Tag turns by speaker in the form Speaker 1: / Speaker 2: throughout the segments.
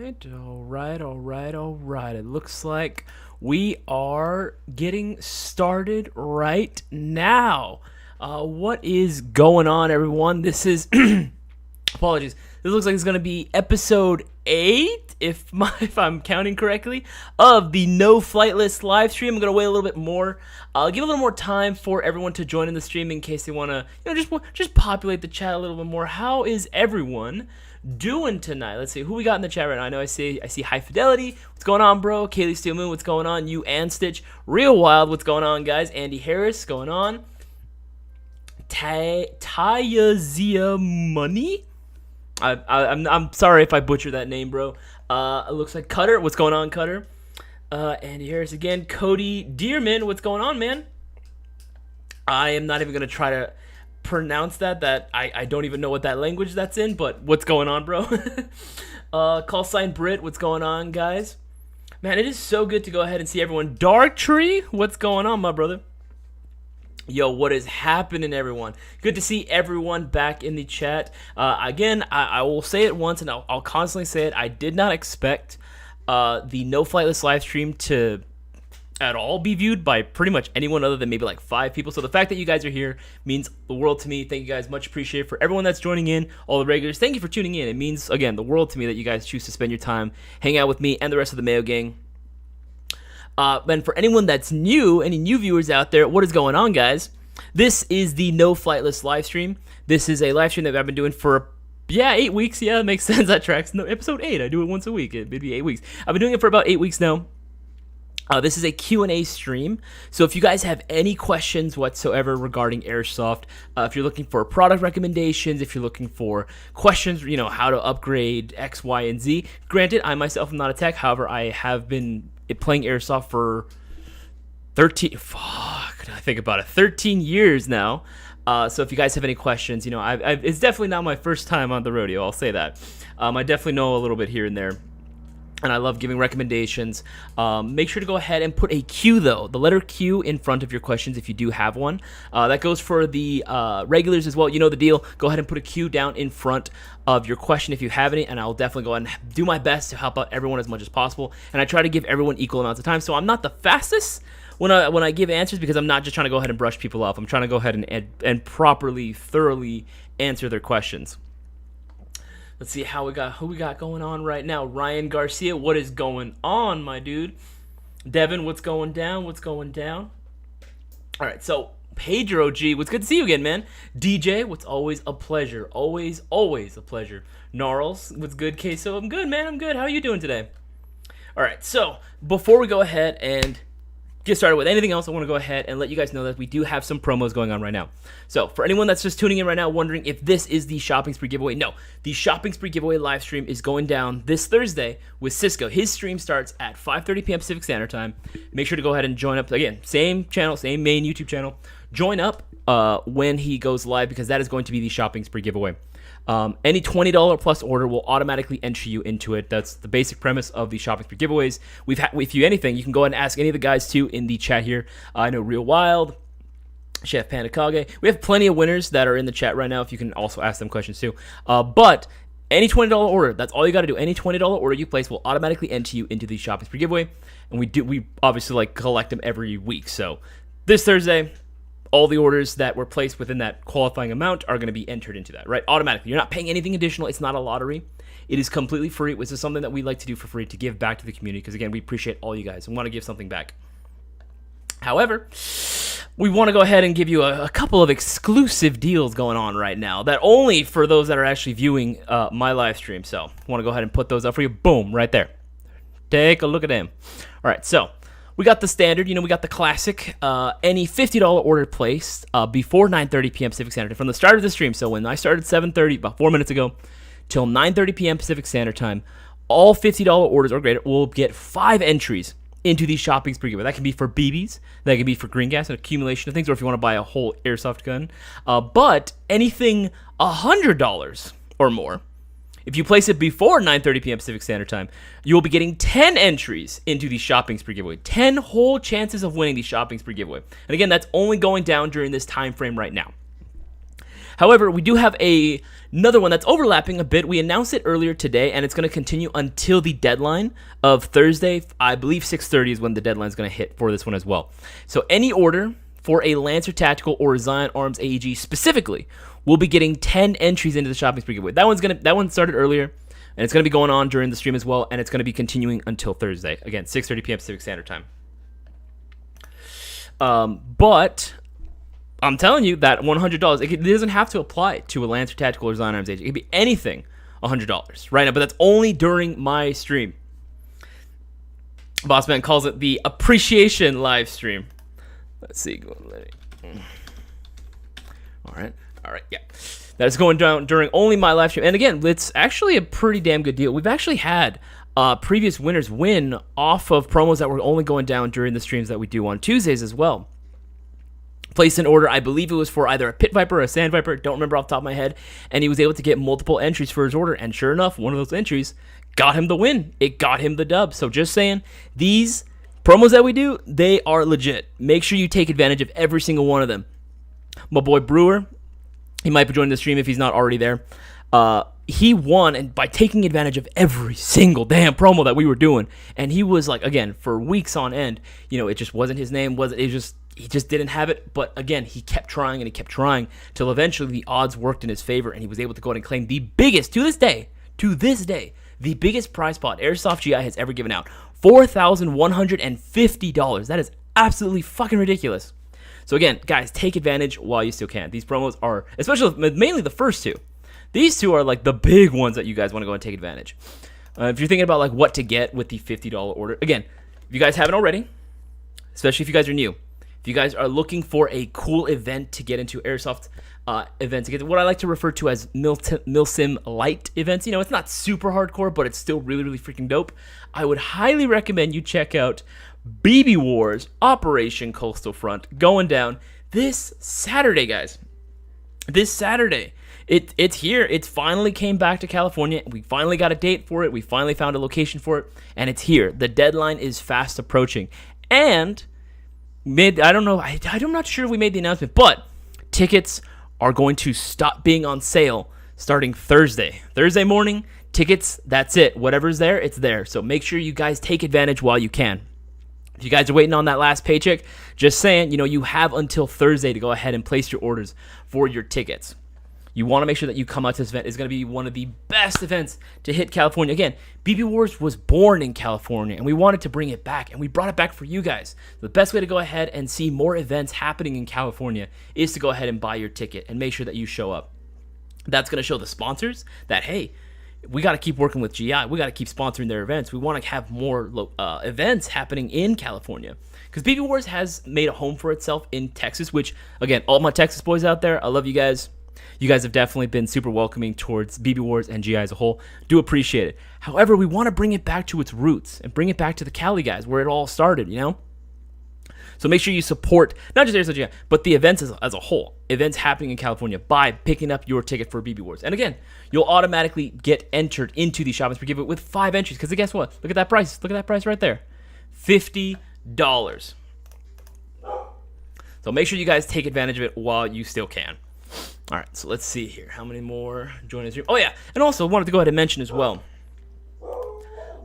Speaker 1: All right. It looks like we are getting started right now. What is going on, everyone? This is apologies. This looks like it's going to be episode 8, if I'm counting correctly, of the No Flight List live stream. I'm going to wait a little bit more. I'll give a little more time for everyone to join in the stream in case they want to, just populate the chat a little bit more. How is everyone doing tonight? Let's see who we got in the chat right now. I know I see High Fidelity. What's going on, bro? Kaylee Steel Moon. What's going on? You and Stitch. Real Wild. What's going on, guys? Andy Harris. Going on. Tayazia Money. I'm sorry if I butchered that name, bro. It looks like Cutter. What's going on, Cutter? Andy Harris again. Cody Dearman. What's going on, man? I am not even gonna try to pronounce that. I don't even know what that language that's in, but what's going on, bro? Call sign Brit. What's going on, guys? Man, it is so good to go ahead and see everyone. Dark Tree. What's going on, my brother? Yo, what is happening, everyone? Good to see everyone back in the chat. Again, I will say it once, and I'll constantly say it. I did not expect the No Flight List live stream to at all be viewed by pretty much anyone other than maybe like 5 people. So the fact that you guys are here means the world to me. Thank you guys. Much appreciated. For everyone that's joining in, all the regulars, thank you for tuning in. It means, again, the world to me that you guys choose to spend your time, hang out with me and the rest of the Mayo gang. And for anyone that's new, any new viewers out there, what is going on, guys? This is the No Flight List live stream. This is a live stream that I've been doing for 8 weeks. Yeah, it makes sense. That tracks. No, episode 8. I do it once a week. It'd be 8 weeks. I've been doing it for about 8 weeks now. This is a Q&A stream, so if you guys have any questions whatsoever regarding Airsoft, if you're looking for product recommendations, if you're looking for questions, how to upgrade X, Y, and Z. Granted, I myself am not a tech, however, I have been playing Airsoft for 13 years now. So if you guys have any questions, it's definitely not my first time on the rodeo, I'll say that. I definitely know a little bit here and there. And I love giving recommendations. Make sure to go ahead and put a Q, though. The letter Q in front of your questions if you do have one. That goes for the regulars as well. You know the deal. Go ahead and put a Q down in front of your question if you have any, and I'll definitely go ahead and do my best to help out everyone as much as possible. And I try to give everyone equal amounts of time. So I'm not the fastest when I give answers, because I'm not just trying to go ahead and brush people off. I'm trying to go ahead and properly, thoroughly answer their questions. Let's see who we got going on right now. Ryan Garcia, what is going on, my dude? Devin, what's going down? All right, so Pedro G, what's good to see you again, man. DJ, what's always a pleasure. Always a pleasure. Gnarls, what's good, Queso? I'm good, man. I'm good. How are you doing today? All right, so before we go ahead and get started with anything else, I want to go ahead and let you guys know that we do have some promos going on right now. So for anyone that's just tuning in right now wondering if this is the shopping spree giveaway, no, the shopping spree giveaway live stream is going down this Thursday with Cisco. His stream starts at 5:30 p.m. Pacific Standard Time. Make sure to go ahead and join up. Again, same channel, same main YouTube channel. Join up when he goes live, because that is going to be the shopping spree giveaway. Any $20 plus order will automatically enter you into it. That's the basic premise of the shopping spree giveaways. If you anything, you can go ahead and ask any of the guys too in the chat here. I know Real Wild, Chef Pandakage. We have plenty of winners that are in the chat right now. If you can also ask them questions too. But any $20 order, that's all you got to do. Any $20 order you place will automatically enter you into the shopping spree giveaway, and we obviously collect them every week. So this Thursday, all the orders that were placed within that qualifying amount are going to be entered into that, right? Automatically. You're not paying anything additional. It's not a lottery. It is completely free. This is something that we like to do for free, to give back to the community, because, again, we appreciate all you guys and want to give something back. However, we want to go ahead and give you a couple of exclusive deals going on right now, that only for those that are actually viewing my live stream. So I want to go ahead and put those up for you. Boom, right there. Take a look at them. All right, so we got the standard, we got the classic. Any $50 order placed before 9:30 p.m. Pacific Standard Time from the start of the stream. So when I started 7:30, about 4 minutes ago, till 9:30 p.m. Pacific Standard Time, all $50 orders or greater will get 5 entries into the shopping spree giveaway. That can be for BBs, that can be for green gas, an accumulation of things, or if you want to buy a whole airsoft gun. But anything $100 or more, if you place it before 9:30 p.m. Pacific Standard Time, you will be getting 10 entries into the shopping spree giveaway. 10 whole chances of winning the shopping spree giveaway. And again, that's only going down during this time frame right now. However, we do have another one that's overlapping a bit. We announced it earlier today, and it's going to continue until the deadline of Thursday. I believe 6:30 is when the deadline is going to hit for this one as well. So any order for a Lancer Tactical or Zion Arms AEG specifically will be getting 10 entries into the shopping spree giveaway. That one started earlier, and it's going to be going on during the stream as well, and it's going to be continuing until Thursday. Again, 6:30 p.m. Pacific Standard Time. But I'm telling you that $100, it doesn't have to apply to a Lancer Tactical or Zion Arms AEG. It could be anything $100 right now, but that's only during my stream. Bossman calls it the appreciation live stream. Let's see. All right, yeah. That's going down during only my live stream. And again, it's actually a pretty damn good deal. We've actually had previous winners win off of promos that were only going down during the streams that we do on Tuesdays as well. Placed an order, I believe it was for either a Pit Viper or a Sand Viper, don't remember off the top of my head, and he was able to get multiple entries for his order, and sure enough, one of those entries got him the win. It got him the dub. So just saying, these promos that we do, they are legit. Make sure you take advantage of every single one of them. My boy Brewer, he might be joining the stream if he's not already there. He won, and by taking advantage of every single damn promo that we were doing, and he was like, again, for weeks on end, it just wasn't his name, he just didn't have it. But again, he kept trying and he kept trying till eventually the odds worked in his favor, and he was able to go ahead and claim the biggest, to this day, the biggest prize pot Airsoft GI has ever given out. $4,150. That is absolutely fucking ridiculous. So again, guys, take advantage while you still can. These promos are, especially mainly the first two. These two are like the big ones that you guys want to go and take advantage. If you're thinking about like what to get with the $50 order, again, if you guys haven't already, especially if you guys are new, if you guys are looking for a cool event to get into, Airsoft event to get what I like to refer to as milsim light events. It's not super hardcore, but it's still really, really freaking dope. I would highly recommend you check out BBWARS Operation Coastal Front going down this Saturday, guys. This Saturday. It's here. It finally came back to California. We finally got a date for it. We finally found a location for it, and it's here. The deadline is fast approaching. And I'm not sure if we made the announcement, but tickets are going to stop being on sale starting Thursday. Thursday morning, tickets, that's it. Whatever's there, it's there. So make sure you guys take advantage while you can. If you guys are waiting on that last paycheck, just saying, you have until Thursday to go ahead and place your orders for your tickets. You want to make sure that you come out to this event. It's going to be one of the best events to hit California. Again, BBWARS was born in California, and we wanted to bring it back, and we brought it back for you guys. The best way to go ahead and see more events happening in California is to go ahead and buy your ticket and make sure that you show up. That's going to show the sponsors that, hey, we got to keep working with GI. We got to keep sponsoring their events. We want to have more events happening in California, because BBWARS has made a home for itself in Texas, which, again, all my Texas boys out there, I love you guys. You guys have definitely been super welcoming towards BBWARS and GI as a whole. Do appreciate it. However, we want to bring it back to its roots and bring it back to the Cali guys where it all started, So make sure you support not just Airsoft GI, but the events as a whole. Events happening in California by picking up your ticket for BBWARS. And again, you'll automatically get entered into the shopping spree giveaway with 5 entries. Because guess what? Look at that price. Look at that price right there. $50. So make sure you guys take advantage of it while you still can. All right, so let's see here. How many more join us here? Oh, yeah. And also, wanted to go ahead and mention as well,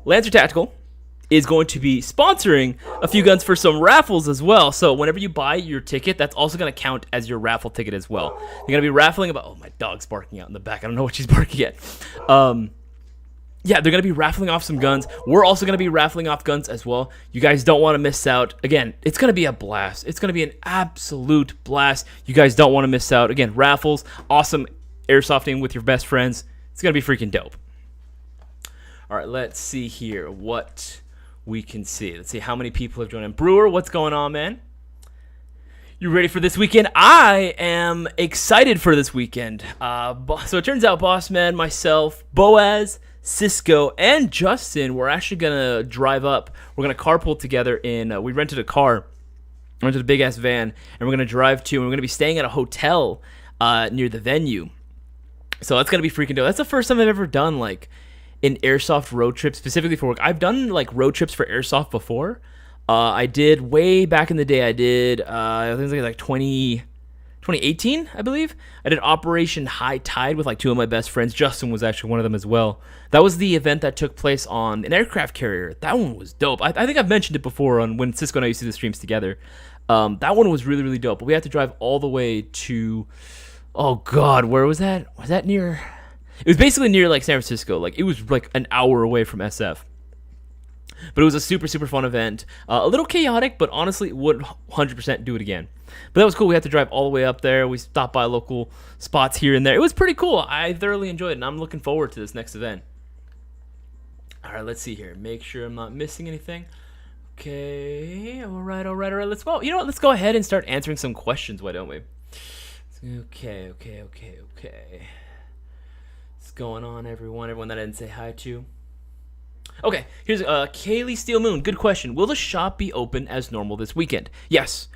Speaker 1: Lancer Tactical is going to be sponsoring a few guns for some raffles as well. So whenever you buy your ticket, that's also going to count as your raffle ticket as well. You're going to be raffling about... Oh, my dog's barking out in the back. I don't know what she's barking at. Yeah, they're going to be raffling off some guns. We're also going to be raffling off guns as well. You guys don't want to miss out. Again, it's going to be a blast. It's going to be an absolute blast. You guys don't want to miss out. Again, raffles, awesome airsofting with your best friends. It's going to be freaking dope. All right, let's see here what we can see. Let's see how many people have joined in. Brewer, what's going on, man? You ready for this weekend? I am excited for this weekend. So it turns out Boss Man, myself, Boaz, Cisco, and Justin, we're actually going to drive up. We're going to carpool together we rented a car, rented a big-ass van, and we're going to drive to, and we're going to be staying at a hotel near the venue. So that's going to be freaking dope. That's the first time I've ever done, like, an Airsoft road trip specifically for work. I've done, like, road trips for Airsoft before. I did way back in the day. I did, I think it was like 2018, I believe. I did Operation High Tide with like two of my best friends. Justin was actually one of them as well. That was the event that took place on an aircraft carrier. That one was dope. I think I've mentioned it before on when Cisco and I used to do the streams together. That one was really, really dope. But we had to drive all the way to, oh God, where was that? Was that near? It was basically near like San Francisco. Like it was like an hour away from SF. But it was a super, super fun event. A little chaotic, but honestly, would 100% do it again. But that was cool. We had to drive all the way up there. We stopped by local spots here and there. It was pretty cool. I thoroughly enjoyed it, and I'm looking forward to this next event. All right, let's see here. Make sure I'm not missing anything. Okay. All right. Let's go. You know what? Let's go ahead and start answering some questions. Why don't we? Okay. What's going on, everyone? Everyone that I didn't say hi to. Okay, here's Kaylee Steel Moon. Good question. Will the shop be open as normal this weekend? Yes.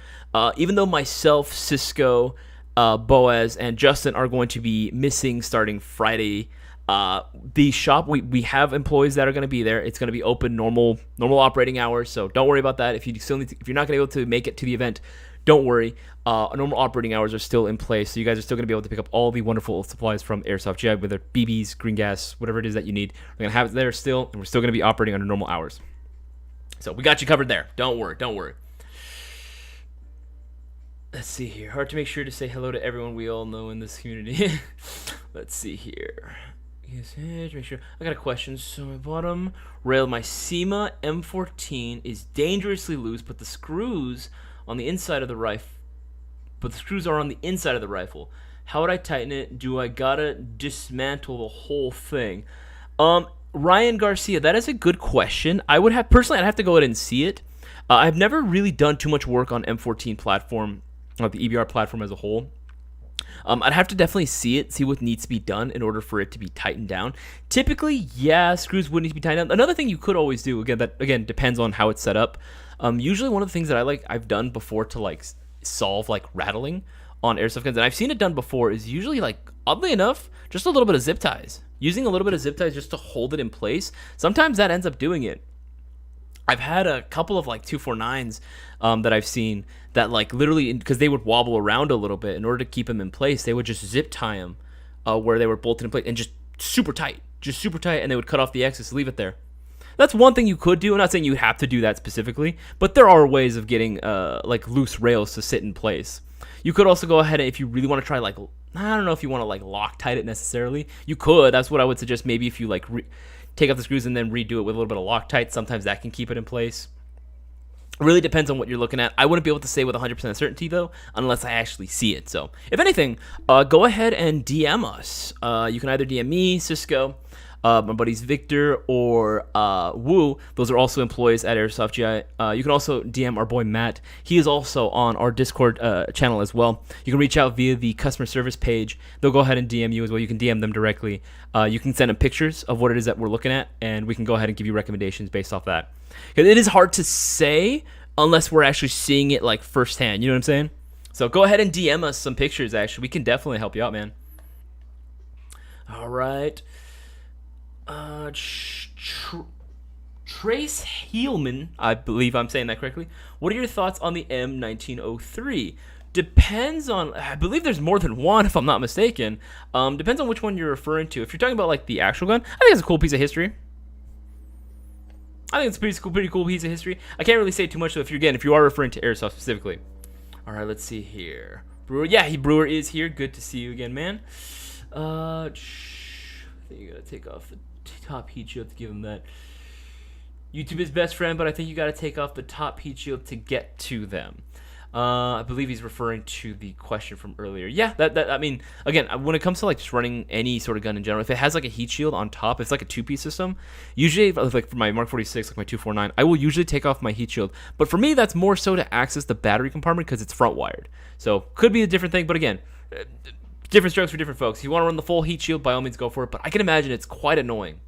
Speaker 1: Even though myself, Cisco, Boaz, and Justin are going to be missing starting Friday, the shop, we have employees that are going to be there. It's going to be open normal operating hours, so don't worry about that. If you're not going to be able to make it to the event, don't worry. Normal operating hours are still in place, so you guys are still going to be able to pick up all the wonderful supplies from Airsoft GI, whether BBs, green gas, whatever it is that you need. We're going to have it there still, and we're still going to be operating under normal hours. So we got you covered there. Don't worry. Let's see here. Hard to make sure to say hello to everyone we all know in this community. Let's see here. Yes, make sure. I got a question. So my bottom rail, my SEMA M14 is dangerously loose, but the screws on the inside of the rifle. But the screws are on the inside of the rifle. How would I tighten it? Do I gotta dismantle the whole thing? Ryan Garcia, that is a good question. I'd have to go ahead and see it. I've never really done too much work on M14 platform, or the EBR platform as a whole. I'd have to definitely see what needs to be done in order for it to be tightened down. Typically, yeah, screws would need to be tightened down. Another thing you could always do, again depends on how it's set up. Usually one of the things that I've done before to like solve like rattling on airsoft guns, and I've seen it done before, is usually like, oddly enough, just a little bit of zip ties. Using a little bit of zip ties just to hold it in place. Sometimes that ends up doing it. I've had a couple of like 249s that I've seen that like literally, because they would wobble around a little bit, in order to keep them in place, they would just zip tie them where they were bolted in place, and just super tight, and they would cut off the excess, leave it there. That's one thing you could do. I'm not saying you have to do that specifically, but there are ways of getting like loose rails to sit in place. You could also go ahead and, if you really want to try, like, I don't know if you want to like Loctite it necessarily. You could. That's what I would suggest. Maybe if you like take off the screws and then redo it with a little bit of Loctite, sometimes that can keep it in place. It really depends on what you're looking at. I wouldn't be able to say with 100% certainty, though, unless I actually see it. So, if anything, go ahead and DM us. You can either DM me, Cisco, my buddies Victor, or Woo. Those are also employees at Airsoft GI. You can also DM our boy Matt. He is also on our Discord channel as well. You can reach out via the customer service page. They'll go ahead and DM you as well. You can DM them directly. You can send them pictures of what it is that we're looking at, and we can go ahead and give you recommendations based off that. Because it is hard to say unless we're actually seeing it like firsthand. You know what I'm saying? So go ahead and DM us some pictures. Actually, we can definitely help you out, man. All right. Trace Heelman, I believe I'm saying that correctly. What are your thoughts on the M1903? Depends on, I believe there's more than one, if I'm not mistaken. Depends on which one you're referring to. If you're talking about like the actual gun, I think it's a cool piece of history. I think it's a pretty cool piece of history. I can't really say too much, though, if you are referring to Airsoft specifically. All right, let's see here. Brewer, yeah, Brewer is here. Good to see you again, man. I think you gotta take off the top heat shield to give him that. YouTube is best friend, but I think you gotta take off the top heat shield to get to them. I believe he's referring to the question from earlier. Yeah, that I mean, again, when it comes to like just running any sort of gun in general, if it has like a heat shield on top, it's like a two-piece system. Usually, like for my Mark 46, like my 249, I will usually take off my heat shield. But for me, that's more so to access the battery compartment because it's front wired. So could be a different thing, but again, different strokes for different folks. If you want to run the full heat shield, by all means, go for it. But I can imagine it's quite annoying.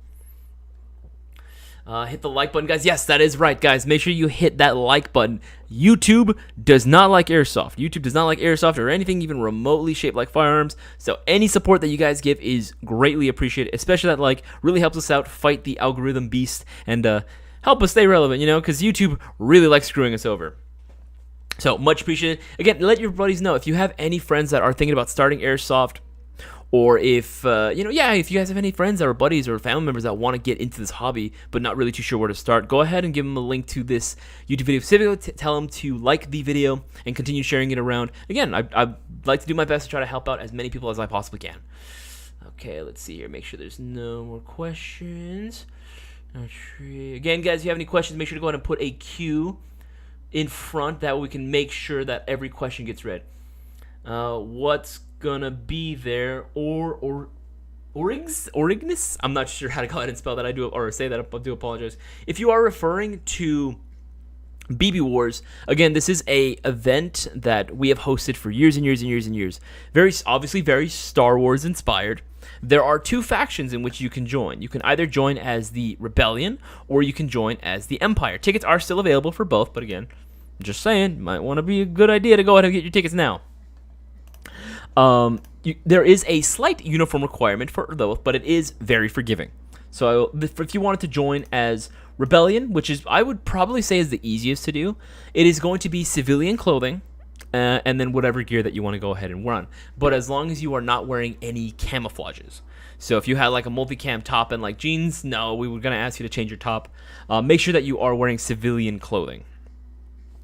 Speaker 1: Hit the like button, guys. Yes, that is right, guys. Make sure you hit that like button. YouTube does not like Airsoft. YouTube does not like Airsoft or anything even remotely shaped like firearms. So any support that you guys give is greatly appreciated. Especially that like really helps us out, fight the algorithm beast, and help us stay relevant, you know, because YouTube really likes screwing us over. So much appreciated. Again, let your buddies know if you have any friends that are thinking about starting Airsoft, or if if you guys have any friends or buddies or family members that want to get into this hobby but not really too sure where to start, go ahead and give them a link to this YouTube video. Specifically, tell them to like the video and continue sharing it around. Again, I'd like to do my best to try to help out as many people as I possibly can. Okay, let's see here. Make sure there's no more questions. Again, guys, if you have any questions, make sure to go ahead and put a Q in front. That way we can make sure that every question gets read. What's gonna be there? Orignus? I'm not sure how to go ahead and spell that. I do apologize. If you are referring to BBWARS, again, this is a event that we have hosted for years and years and years and years. Very obviously very Star Wars inspired. There are two factions in which you can join. You can either join as the Rebellion or you can join as the Empire. Tickets are still available for both, but again, just saying, might want to be a good idea to go ahead and get your tickets now. There is a slight uniform requirement for both, but it is very forgiving. So if you wanted to join as Rebellion, which is I would probably say is the easiest to do, it is going to be civilian clothing, and then whatever gear that you want to go ahead and run. But as long as you are not wearing any camouflages. So if you had like a multicam top and like jeans, no, we were going to ask you to change your top. Make sure that you are wearing civilian clothing.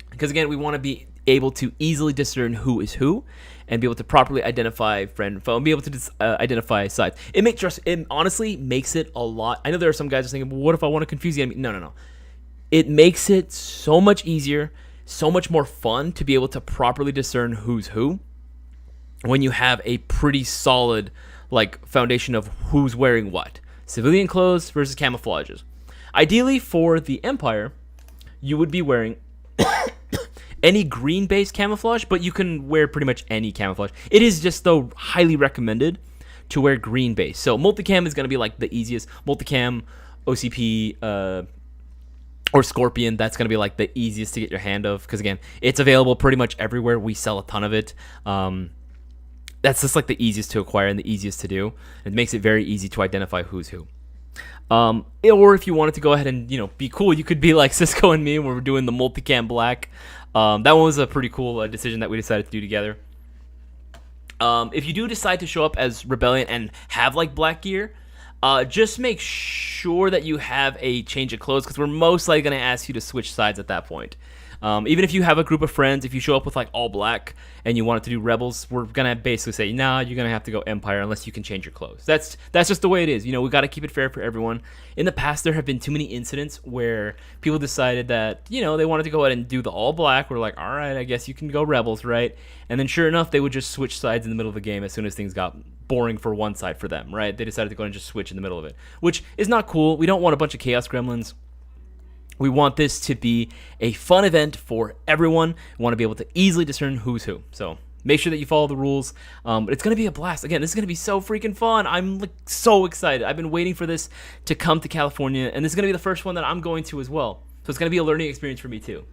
Speaker 1: Because again, we want to be able to easily discern who is who and be able to properly identify friend and foe and be able to identify sides. It honestly makes it a lot. I know there are some guys just thinking, well, what if I want to confuse the enemy? No. It makes it so much easier, so much more fun to be able to properly discern who's who when you have a pretty solid like foundation of who's wearing what. Civilian clothes versus camouflages. Ideally for the Empire, you would be wearing any green-based camouflage, but you can wear pretty much any camouflage. It is just, though, highly recommended to wear green-based. So multicam is going to be like the easiest. Multicam, OCP, or Scorpion, that's going to be like the easiest to get your hand of. Because, again, it's available pretty much everywhere. We sell a ton of it. That's just like the easiest to acquire and the easiest to do. It makes it very easy to identify who's who. Or if you wanted to go ahead and be cool, you could be like Cisco and me when we're doing the multicam black. That one was a pretty cool decision that we decided to do together. If you do decide to show up as Rebellion and have like black gear, just make sure that you have a change of clothes, because we're most likely going to ask you to switch sides at that point. Even if you have a group of friends, if you show up with like all black and you wanted to do Rebels, we're going to basically say, nah, you're going to have to go Empire unless you can change your clothes. That's just the way it is. We got to keep it fair for everyone. In the past, there have been too many incidents where people decided that, they wanted to go ahead and do the all black. We're like, all right, I guess you can go Rebels, right? And then sure enough, they would just switch sides in the middle of the game as soon as things got boring for one side for them, right? They decided to go ahead and just switch in the middle of it, which is not cool. We don't want a bunch of Chaos Gremlins. We want this to be a fun event for everyone. We want to be able to easily discern who's who. So make sure that you follow the rules. But it's going to be a blast. Again, this is going to be so freaking fun. I'm so excited. I've been waiting for this to come to California, and this is going to be the first one that I'm going to as well. So it's going to be a learning experience for me too.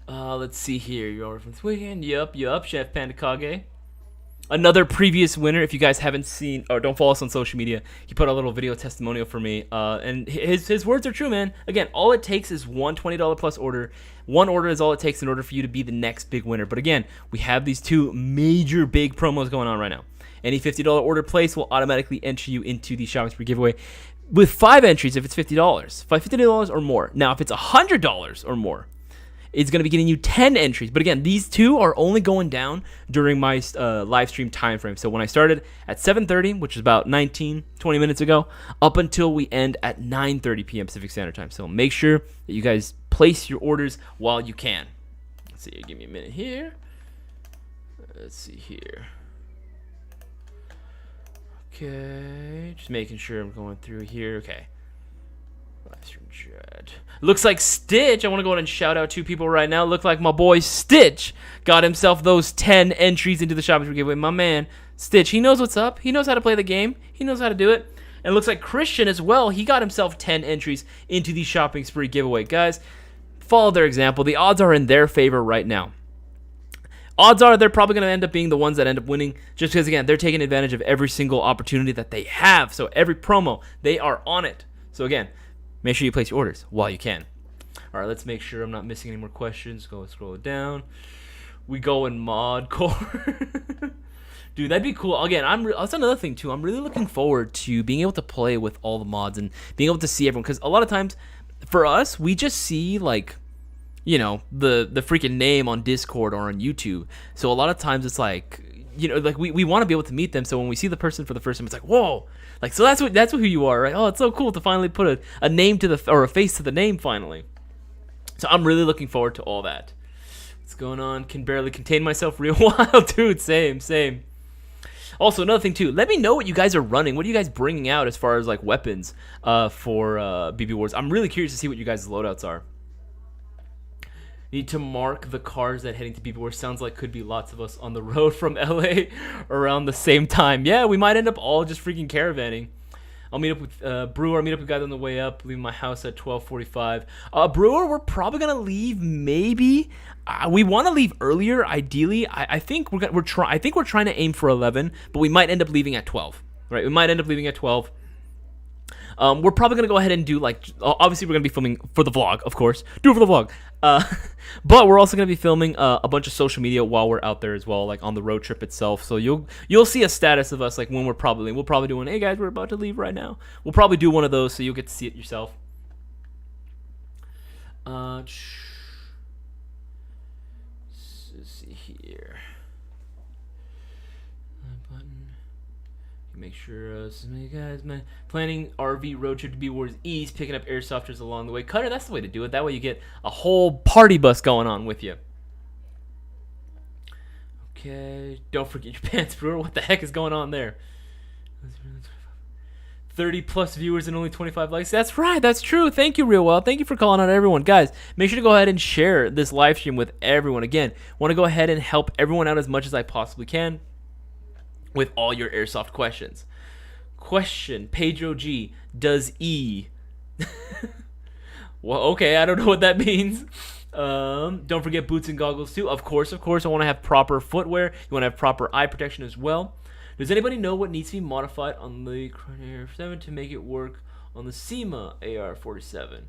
Speaker 1: Let's see here. You're over from this weekend. Yup. Chef Panda Kage. Another previous winner, if you guys haven't seen or don't follow us on social media, he put a little video testimonial for me, and his words are true, man. Again, all it takes is one $20 plus order. One order is all it takes in order for you to be the next big winner. But again, we have these two major big promos going on right now. Any $50 order place will automatically enter you into the Shopping Spree giveaway with 5 entries if it's $50. $50 or more. Now, if it's $100 or more, it's going to be getting you 10 entries. But again, these two are only going down during my live stream time frame. So when I started at 7:30, which is about 20 minutes ago, up until we end at 9:30 p.m. Pacific Standard Time. So make sure that you guys place your orders while you can. Let's see, give me a minute here. Let's see here. Okay, just making sure I'm going through here. Okay. Looks like Stitch, I want to go ahead and shout out 2 people right now. Look like my boy Stitch got himself those 10 entries into the Shopping Spree giveaway. My man Stitch, he knows what's up. He knows how to play the game. He knows how to do it. And it looks like Christian as well. He got himself 10 entries into the Shopping Spree giveaway. Guys, follow their example. The odds are in their favor right now. Odds are they're probably going to end up being the ones that end up winning, just because, again, they're taking advantage of every single opportunity that they have. So every promo, they are on it. So again, make sure you place your orders while you can. All right, let's make sure I'm not missing any more questions. Go scroll it down. We go in mod core. Dude, that'd be cool. Again, that's another thing too. I'm really looking forward to being able to play with all the mods and being able to see everyone, because a lot of times for us, we just see like, you know, the freaking name on Discord or on YouTube. So a lot of times it's like, you know, like we want to be able to meet them. So when we see the person for the first time, it's like, whoa, like, so that's who you are, right? Oh, it's so cool to finally put a name to or a face to the name finally. So I'm really looking forward to all that. What's going on? Can barely contain myself. Real wild, dude. Same. Also, another thing too, let me know what you guys are running. What are you guys bringing out as far as like weapons for BBWARS? I'm really curious to see what you guys' loadouts are. Need to mark the cars that heading to BBWARS. Sounds like could be lots of us on the road from LA around the same time. Yeah, we might end up all just freaking caravanning. I'll meet up with Brewer. I'll meet up with guys on the way up. Leave my house at 12:45. Brewer, we're probably gonna leave. Maybe we want to leave earlier. Ideally, I think we're trying to aim for 11, but we might end up leaving at 12. Right? We might end up leaving at 12. We're probably gonna go ahead and do like, obviously we're gonna be filming for the vlog, of course. Do it for the vlog. But we're also gonna be filming a bunch of social media while we're out there as well, like on the road trip itself. So you'll see a status of us like when we'll probably do one. Hey guys, we're about to leave right now. We'll probably do one of those, so you'll get to see it yourself. Let's see here. Button. Make sure so many guys, man. Planning RV road trip to BBWARS East, picking up airsofters along the way. Cutter, that's the way to do it. That way you get a whole party bus going on with you. Okay, don't forget your pants, Brewer. What the heck is going on there? 30 plus viewers and only 25 likes. That's right. That's true. Thank you, Real Well. Thank you for calling out everyone. Guys, make sure to go ahead and share this live stream with everyone. Again, want to go ahead and help everyone out as much as I possibly can with all your airsoft questions. Question, Pedro G, does E? Well, okay, I don't know what that means. Don't forget boots and goggles too. Of course, I want to have proper footwear. You want to have proper eye protection as well. Does anybody know what needs to be modified on the AR-7 to make it work on the SEMA AR-47?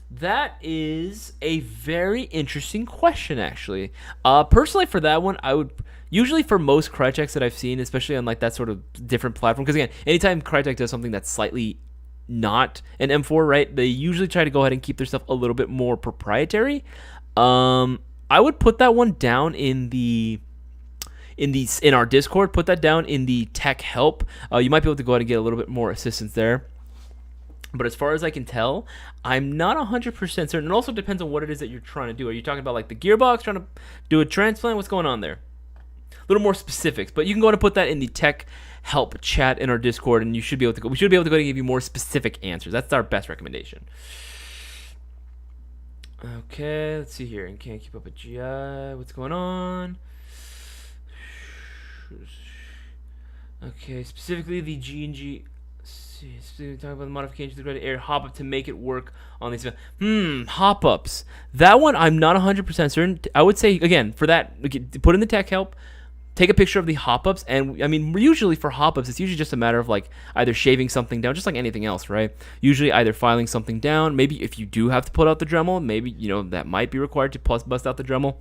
Speaker 1: That is a very interesting question, actually. Personally, for that one, I would usually, for most Crytek's that I've seen, especially on like that sort of different platform, because again, anytime Crytek does something that's slightly not an M4, right, they usually try to go ahead and keep their stuff a little bit more proprietary. I would put that one down in our Discord. Put that down in the tech help. You might be able to go ahead and get a little bit more assistance there. But as far as I can tell, I'm not 100% certain. It also depends on what it is that you're trying to do. Are you talking about like the gearbox, trying to do a transplant? What's going on there? A little more specifics, but you can go ahead and put that in the tech help chat in our Discord, and we should be able to go ahead and give you more specific answers. That's our best recommendation. Okay, let's see here. And can't keep up with GI. What's going on? Okay, specifically the G&G. Specifically talking about the modifications to the Red Air hop-up to make it work on these. Hop-ups. That one I'm not 100% certain. I would say, again, for that, put in the tech help, take a picture of the hop-ups, and I mean, usually for hop-ups, it's usually just a matter of like either shaving something down, just like anything else, right? Usually either filing something down. Maybe if you do have to put out the Dremel, maybe, you know, that might be required to bust out the Dremel.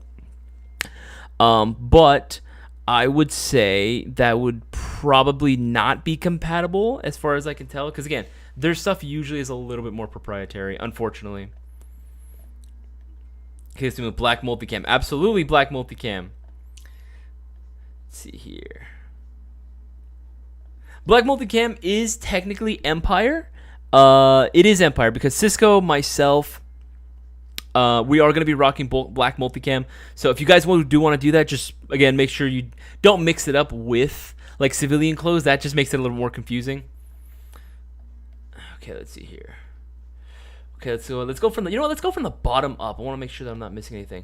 Speaker 1: But I would say that would probably not be compatible as far as I can tell, because again, their stuff usually is a little bit more proprietary, unfortunately. Okay, let's do with black multicam. Absolutely black multicam. Let's see here. Black multicam is technically Empire. It is Empire because Cisco, myself, we are going to be rocking black multicam. So if you guys do want to do that, just, again, make sure you don't mix it up with like civilian clothes. That just makes it a little more confusing. Okay, let's see here. Okay, let's go from the bottom up. I want to make sure that I'm not missing anything.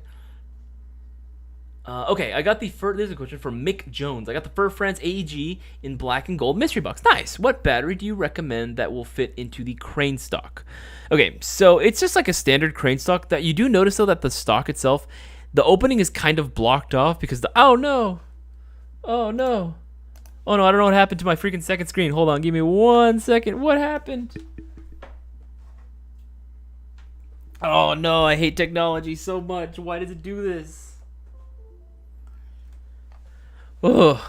Speaker 1: Okay, I got the fur. There's a question from Mick Jones. I got the Fur France AEG in black and gold mystery box. Nice. What battery do you recommend that will fit into the crane stock? Okay, so it's just like a standard crane stock. That you do notice though that the stock itself, the opening is kind of blocked off because oh no, I don't know what happened to my freaking second screen. Hold on, give me 1 second. What happened? Oh no, I hate technology so much. Why does it do this? Ugh.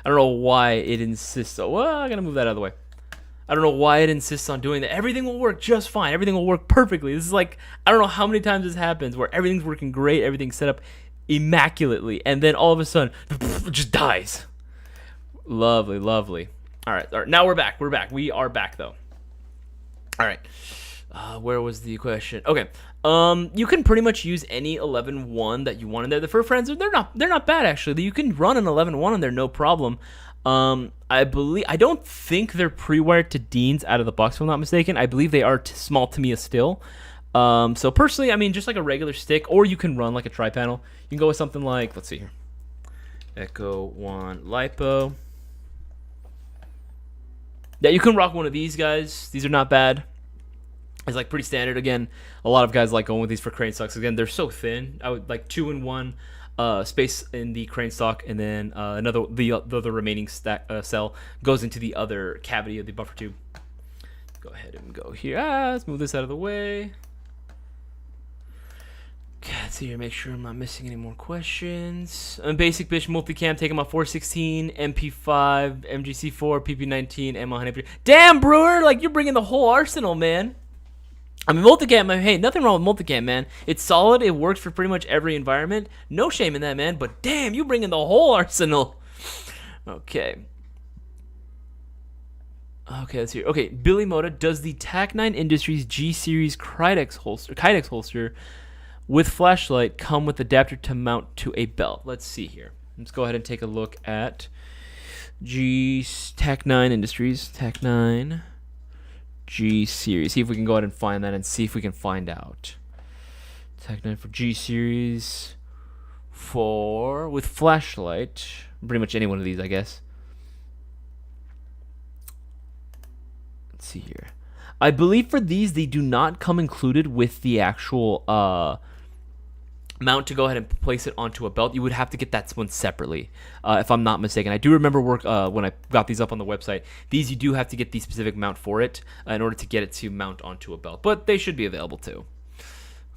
Speaker 1: I don't know why it insists. Well, I gotta move that out of the way. I don't know why it insists on doing that. Everything will work just fine. Everything will work perfectly. This is like, I don't know how many times this happens where everything's working great, everything's set up immaculately, and then all of a sudden, it just dies. Lovely, lovely. All right. Now we're back. We are back though. All right. Where was the question? Okay. You can pretty much use any 11.1 that you want in there. The fur friends, they're not bad actually. You can run an 11.1 in there, no problem. I don't think they're pre-wired to Deans out of the box, if I'm not mistaken. I believe they are small Tamiya still. So personally, I mean, just like a regular stick, or you can run like a tri-panel. You can go with something like, let's see here, Echo 1 LiPo. Yeah, you can rock one of these guys. These are not bad. It's like pretty standard. Again, a lot of guys like going with these for crane stocks. Again, they're so thin. I would like 2-in-1 space in the crane stock, and then the remaining cell goes into the other cavity of the buffer tube. Go ahead and go here. Let's move this out of the way. Okay, let's see here. Make sure I'm not missing any more questions. Basic bitch multicam, taking my 416, MP5, MGC4, PP19, M100. Damn, Brewer! Like, you're bringing the whole arsenal, man. I mean, multicam, hey, nothing wrong with multicam, man. It's solid. It works for pretty much every environment. No shame in that, man. But damn, you bring in the whole arsenal. Okay. Okay, let's see. Okay, Billy Moda, does the TAC-9 Industries G-Series Kydex holster with flashlight come with adapter to mount to a belt? Let's see here. Let's go ahead and take a look at TAC-9 Industries. TAC-9 G-Series. See if we can go ahead and find that and see if we can find out. TAC-9 for G-Series with flashlight. Pretty much any one of these, I guess. Let's see here. I believe for these, they do not come included with the actual mount to go ahead and place it onto a belt. You would have to get that one separately, if I'm not mistaken. I do remember when I got these up on the website. These, you do have to get the specific mount for it in order to get it to mount onto a belt, but they should be available too.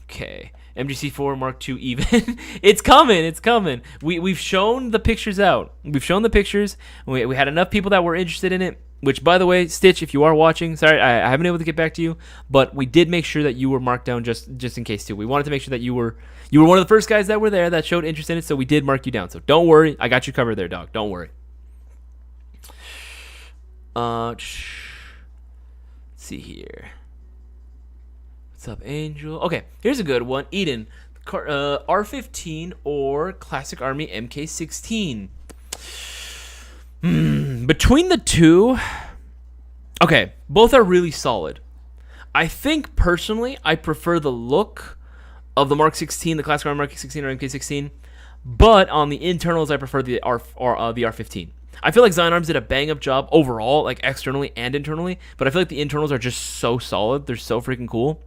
Speaker 1: Okay, MGC4 Mark II even. It's coming. We've shown the pictures out. We've shown the pictures. We had enough people that were interested in it. Which, by the way, Stitch, if you are watching, sorry, I haven't been able to get back to you, but we did make sure that you were marked down just in case too. We wanted to make sure that you were one of the first guys that were there that showed interest in it, so we did mark you down. So don't worry, I got you covered there, dog. Don't worry. Let's see here. What's up, Angel? Okay, here's a good one. Eden, R15 or Classic Army MK16. Between the two, okay, both are really solid. I think personally, I prefer the look of the Mark 16, the Classic Army Mark 16 or MK16, but on the internals, I prefer the R15. I feel like Zion Arms did a bang up job overall, like externally and internally, but I feel like the internals are just so solid. They're so freaking cool.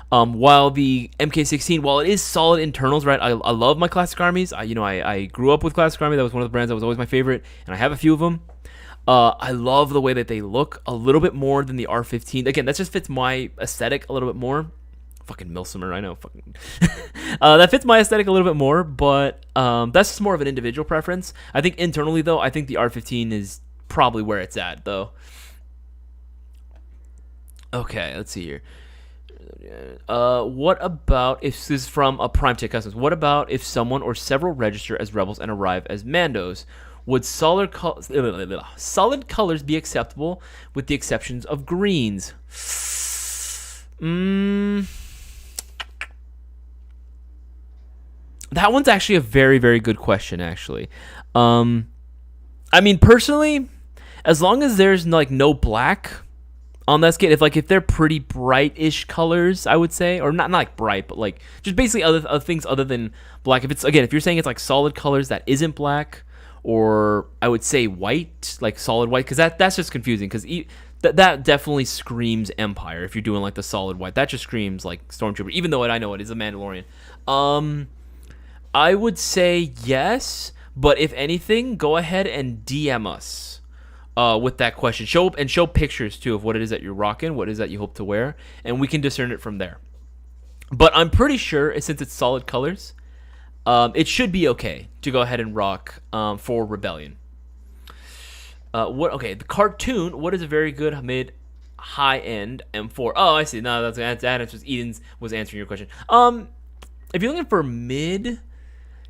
Speaker 1: While the MK16, while it is solid internals, right? I love my Classic Armies. I grew up with Classic Army. That was one of the brands that was always my favorite, and I have a few of them. I love the way that they look a little bit more than the R15. Again, that just fits my aesthetic a little bit more. Fucking Milsimer, I know. Fucking that fits my aesthetic a little bit more, but that's just more of an individual preference. I think internally, though, I think the R15 is probably where it's at, though. Okay, let's see here. What about if this is from a Prime Tech Customs? What about if someone or several register as rebels and arrive as Mandos? Would solid colors be acceptable with the exceptions of greens? That one's actually a very, very good question, actually. I mean, personally, as long as there's like no black on that skate, if they're pretty bright-ish colors, I would say, or not like bright, but like just basically other things other than black. If you're saying it's like solid colors that isn't black, or I would say white, like solid white, because that's just confusing, because that definitely screams Empire. If you're doing like the solid white, that just screams like Stormtrooper, even though I know it is a Mandalorian. I would say yes, but if anything, go ahead and DM us with that question. Show pictures too of what it is that you're rocking, what it is that you hope to wear, and we can discern it from there. But I'm pretty sure, since it's solid colors, it should be okay to go ahead and rock for Rebellion. Okay, the cartoon. What is a very good mid high end M4? Oh, I see. No, that was Eden's was answering your question. If you're looking for mid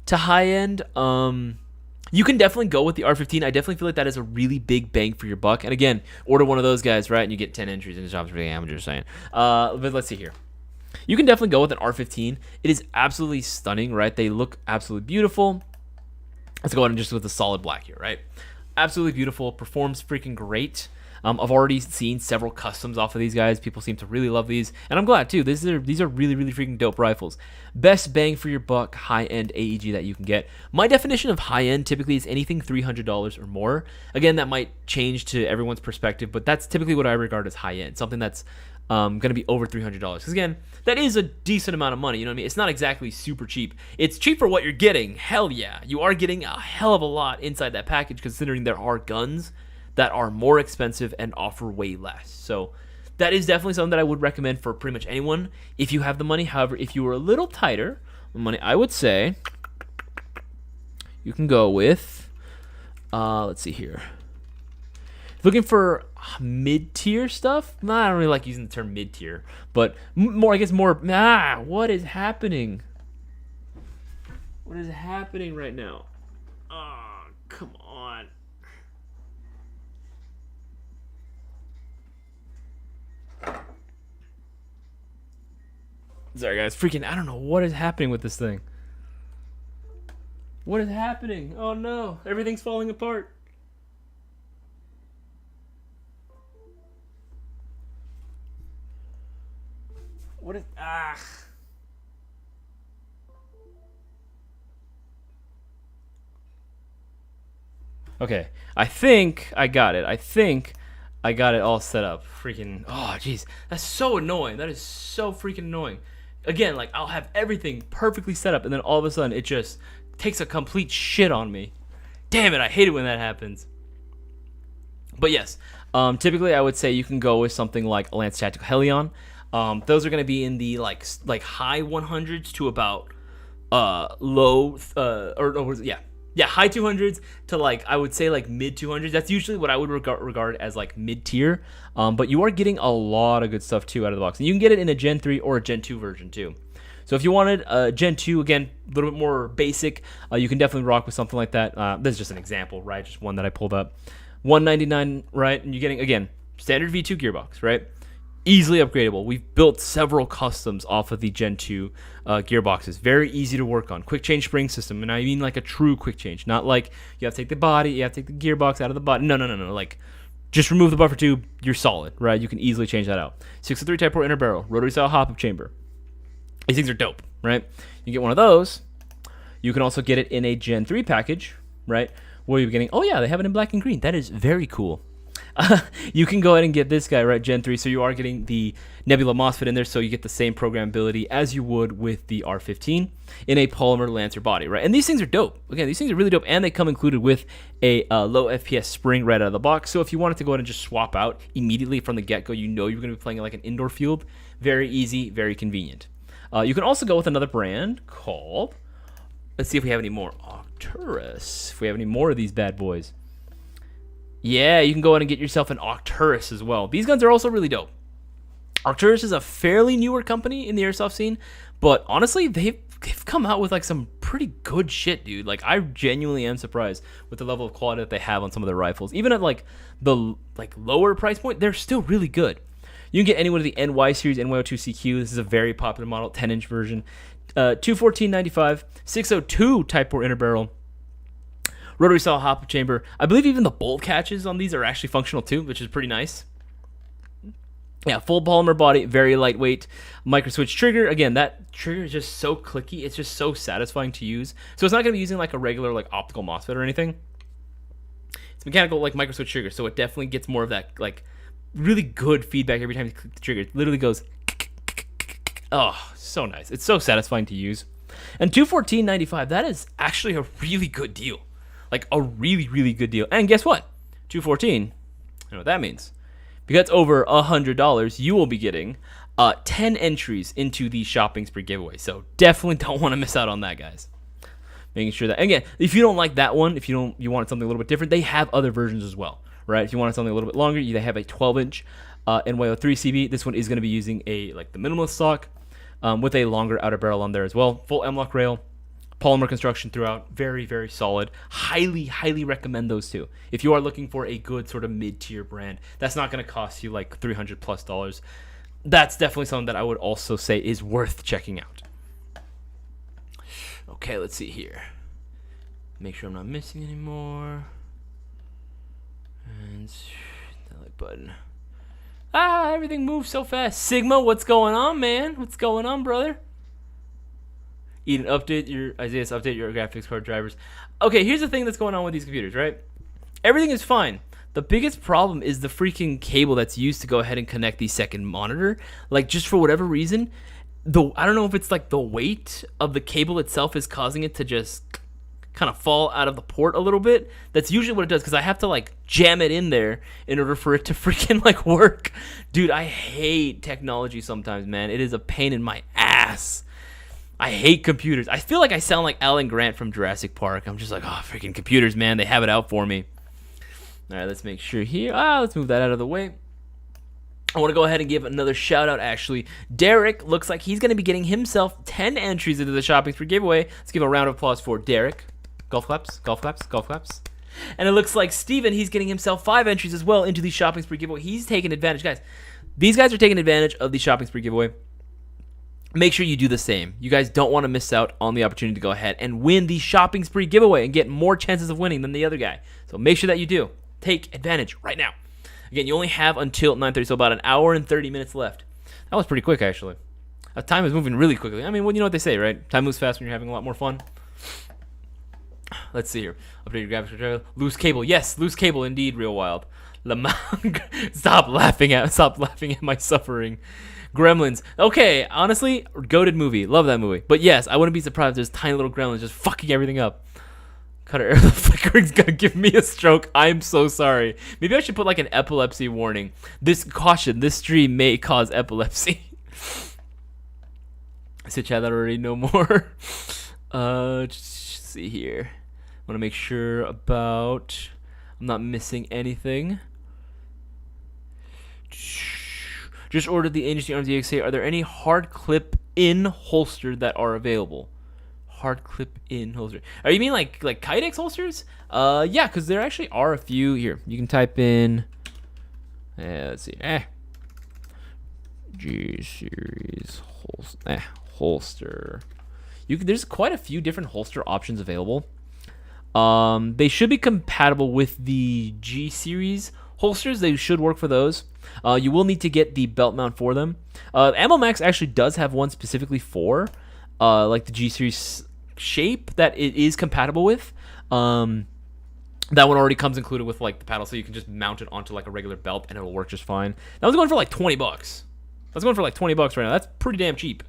Speaker 1: to high end, you can definitely go with the R15. I definitely feel like that is a really big bang for your buck. And again, order one of those guys, right? And you get 10 entries in the shop for the amateur saying. But let's see here. You can definitely go with an R15. It is absolutely stunning, right? They look absolutely beautiful. Let's go ahead and just with a solid black here, right? Absolutely beautiful. Performs freaking great. I've already seen several customs off of these guys. People seem to really love these, and I'm glad too. These are really, really freaking dope rifles. Best bang for your buck, high-end AEG that you can get. My definition of high-end typically is anything $300 or more. Again, that might change to everyone's perspective, but that's typically what I regard as high-end. Something that's going to be over $300. Because again, that is a decent amount of money. You know what I mean? It's not exactly super cheap. It's cheap for what you're getting. Hell yeah, you are getting a hell of a lot inside that package, considering there are guns that are more expensive and offer way less. So that is definitely something that I would recommend for pretty much anyone if you have the money. However, if you were a little tighter on money, I would say you can go with, let's see here. Looking for mid-tier stuff? Nah, I don't really like using the term mid-tier, but more, I guess more, what is happening? What is happening right now? Oh, come on. Sorry guys, freaking, I don't know what is happening with this thing. What is happening? Oh no, everything's falling apart. What is, Okay, I think I got it. I think I got it all set up. Freaking, oh jeez, that's so annoying. That is so freaking annoying. Again, like, I'll have everything perfectly set up, and then all of a sudden it just takes a complete shit on me. Damn it, I hate it when that happens. But yes, typically I would say you can go with something like a Lance Tactical Helion. Those are going to be in the like high 100s to about low high 200s to like, I would say like mid 200s. That's usually what I would regard as like mid tier. But you are getting a lot of good stuff too out of the box. And you can get it in a Gen 3 or a Gen 2 version too. So if you wanted a Gen 2, again, a little bit more basic, you can definitely rock with something like that. This is just an example, right? Just one that I pulled up. $199, right? And you're getting, again, standard V2 gearbox, right? Easily upgradable. We've built several customs off of the Gen 2 gearboxes. Very easy to work on. Quick change spring system. And I mean like a true quick change. Not like you have to take the body, you have to take the gearbox out of the body. No. Like, just remove the buffer tube, you're solid, right? You can easily change that out. 603 Type 4 inner barrel. Rotary style hop-up chamber. These things are dope, right? You get one of those. You can also get it in a Gen 3 package, right? Where you're getting, oh yeah, they have it in black and green. That is very cool. You can go ahead and get this guy, right, Gen 3, so you are getting the Nebula MOSFET in there, so you get the same programmability as you would with the R15 in a polymer Lancer body, right? And these things are dope. Again, these things are really dope, and they come included with a low FPS spring right out of the box, so if you wanted to go ahead and just swap out immediately from the get-go, you know you're going to be playing like an indoor field. Very easy, very convenient. You can also go with another brand called, let's see if we have any more, Arcturus, if we have any more of these bad boys. Yeah, you can go ahead and get yourself an Arcturus as well. These guns are also really dope. Arcturus is a fairly newer company in the airsoft scene, but honestly, they've come out with like some pretty good shit, dude. Like, I genuinely am surprised with the level of quality that they have on some of their rifles. Even at like the lower price point, they're still really good. You can get any one of the NY series NY02CQ. This is a very popular model, 10-inch version. $214.95, 602 Type 4 inner barrel. Rotary style hop chamber. I believe even the bolt catches on these are actually functional too, which is pretty nice. Yeah, full polymer body, very lightweight. Micro switch trigger. Again, that trigger is just so clicky. It's just so satisfying to use. So it's not going to be using like a regular like optical MOSFET or anything. It's mechanical like micro switch trigger, so it definitely gets more of that like really good feedback every time you click the trigger. It literally goes, oh, so nice. It's so satisfying to use. And $214.95, that is actually a really good deal. Like a really, really good deal. And guess what? $214 You know what that means? If you got over $100, you will be getting 10 entries into the shopping spree giveaway. So definitely don't want to miss out on that, guys. Making sure that, again, if you don't like that one, if you want something a little bit different, they have other versions as well, right? If you want something a little bit longer, they have a 12-inch NYO3 CB. This one is going to be using the minimalist stock with a longer outer barrel on there as well. Full M-LOK rail, polymer construction throughout, very, very solid. Highly, highly recommend those two. If you are looking for a good sort of mid-tier brand, that's not going to cost you like $300+. That's definitely something that I would also say is worth checking out. Okay, let's see here. Make sure I'm not missing anymore. And that like button. Everything moves so fast. Sigma, what's going on, man? What's going on, brother? Eden, update your graphics card drivers. Okay, here's the thing that's going on with these computers, right? Everything is fine. The biggest problem is the freaking cable that's used to go ahead and connect the second monitor. Like, just for whatever reason, I don't know if it's like the weight of the cable itself is causing it to just kind of fall out of the port a little bit. That's usually what it does, because I have to like jam it in there in order for it to freaking like work. Dude, I hate technology sometimes, man. It is a pain in my ass. I hate computers. I feel like I sound like Alan Grant from Jurassic Park. I'm just like, oh, freaking computers, man. They have it out for me. All right, let's make sure here. Let's move that out of the way. I want to go ahead and give another shout out, actually. Derek looks like he's going to be getting himself 10 entries into the shopping spree giveaway. Let's give a round of applause for Derek. Golf claps, golf claps, golf claps. And it looks like Steven, he's getting himself 5 entries as well into the shopping spree giveaway. He's taking advantage. Guys, these guys are taking advantage of the shopping spree giveaway. Make sure you do the same. You guys don't want to miss out on the opportunity to go ahead and win the shopping spree giveaway and get more chances of winning than the other guy. So make sure that you do. Take advantage right now. Again, you only have until 9:30, so about an hour and 30 minutes left. That was pretty quick, actually. Time is moving really quickly. I mean, well, you know what they say, right? Time moves fast when you're having a lot more fun. Let's see here. Update your graphics controller. Loose cable. Yes, loose cable indeed, real wild. Stop laughing at my suffering. Gremlins. Okay, honestly, goated movie. Love that movie. But yes, I wouldn't be surprised if there's tiny little gremlins just fucking everything up. Cutter, the flickering's gonna give me a stroke. I'm so sorry. Maybe I should put like an epilepsy warning. This stream may cause epilepsy. I said chat that already, no more. Just see here. I want to make sure I'm not missing anything. Just ordered the Agency Arms EXA. Are there any hard clip in holster that are available? Hard clip in holster. Oh, you mean like Kydex holsters? Yeah, because there actually are a few here. You can type in. Let's see. G series holster. There's quite a few different holster options available. They should be compatible with the G series holsters. They should work for those. You will need to get the belt mount for them. Ammo Max actually does have one specifically for like the G series shape that it is compatible with. That one already comes included with like the paddle, so you can just mount it onto like a regular belt and it'll work just fine. That was going for like $20. That's going for like $20 right now. That's pretty damn cheap.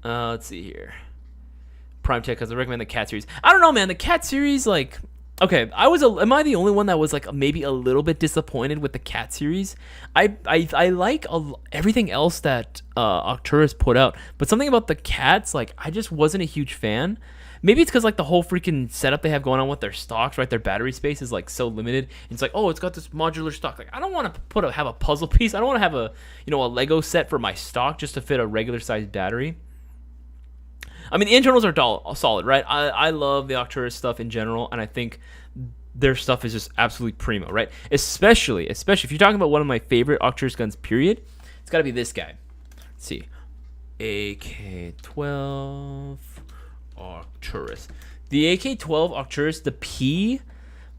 Speaker 1: Let's see here. Prime Tech, because I recommend the Cat series. I don't know, man. The Cat series, like, okay, am I the only one that was like maybe a little bit disappointed with the Cat series? I like everything else that Arcturus put out, but something about the Cats, like, I just wasn't a huge fan. Maybe it's because like the whole freaking setup they have going on with their stocks, right? Their battery space is like so limited. It's like, oh, it's got this modular stock. Like, I don't want to have a puzzle piece. I don't want to have a Lego set for my stock just to fit a regular sized battery. I mean, the internals are solid, right? I love the Arcturus stuff in general, and I think their stuff is just absolutely primo, right? Especially if you're talking about one of my favorite Arcturus guns, period, it's got to be this guy. Let's see. AK-12 Arcturus. The AK-12 Arcturus, the P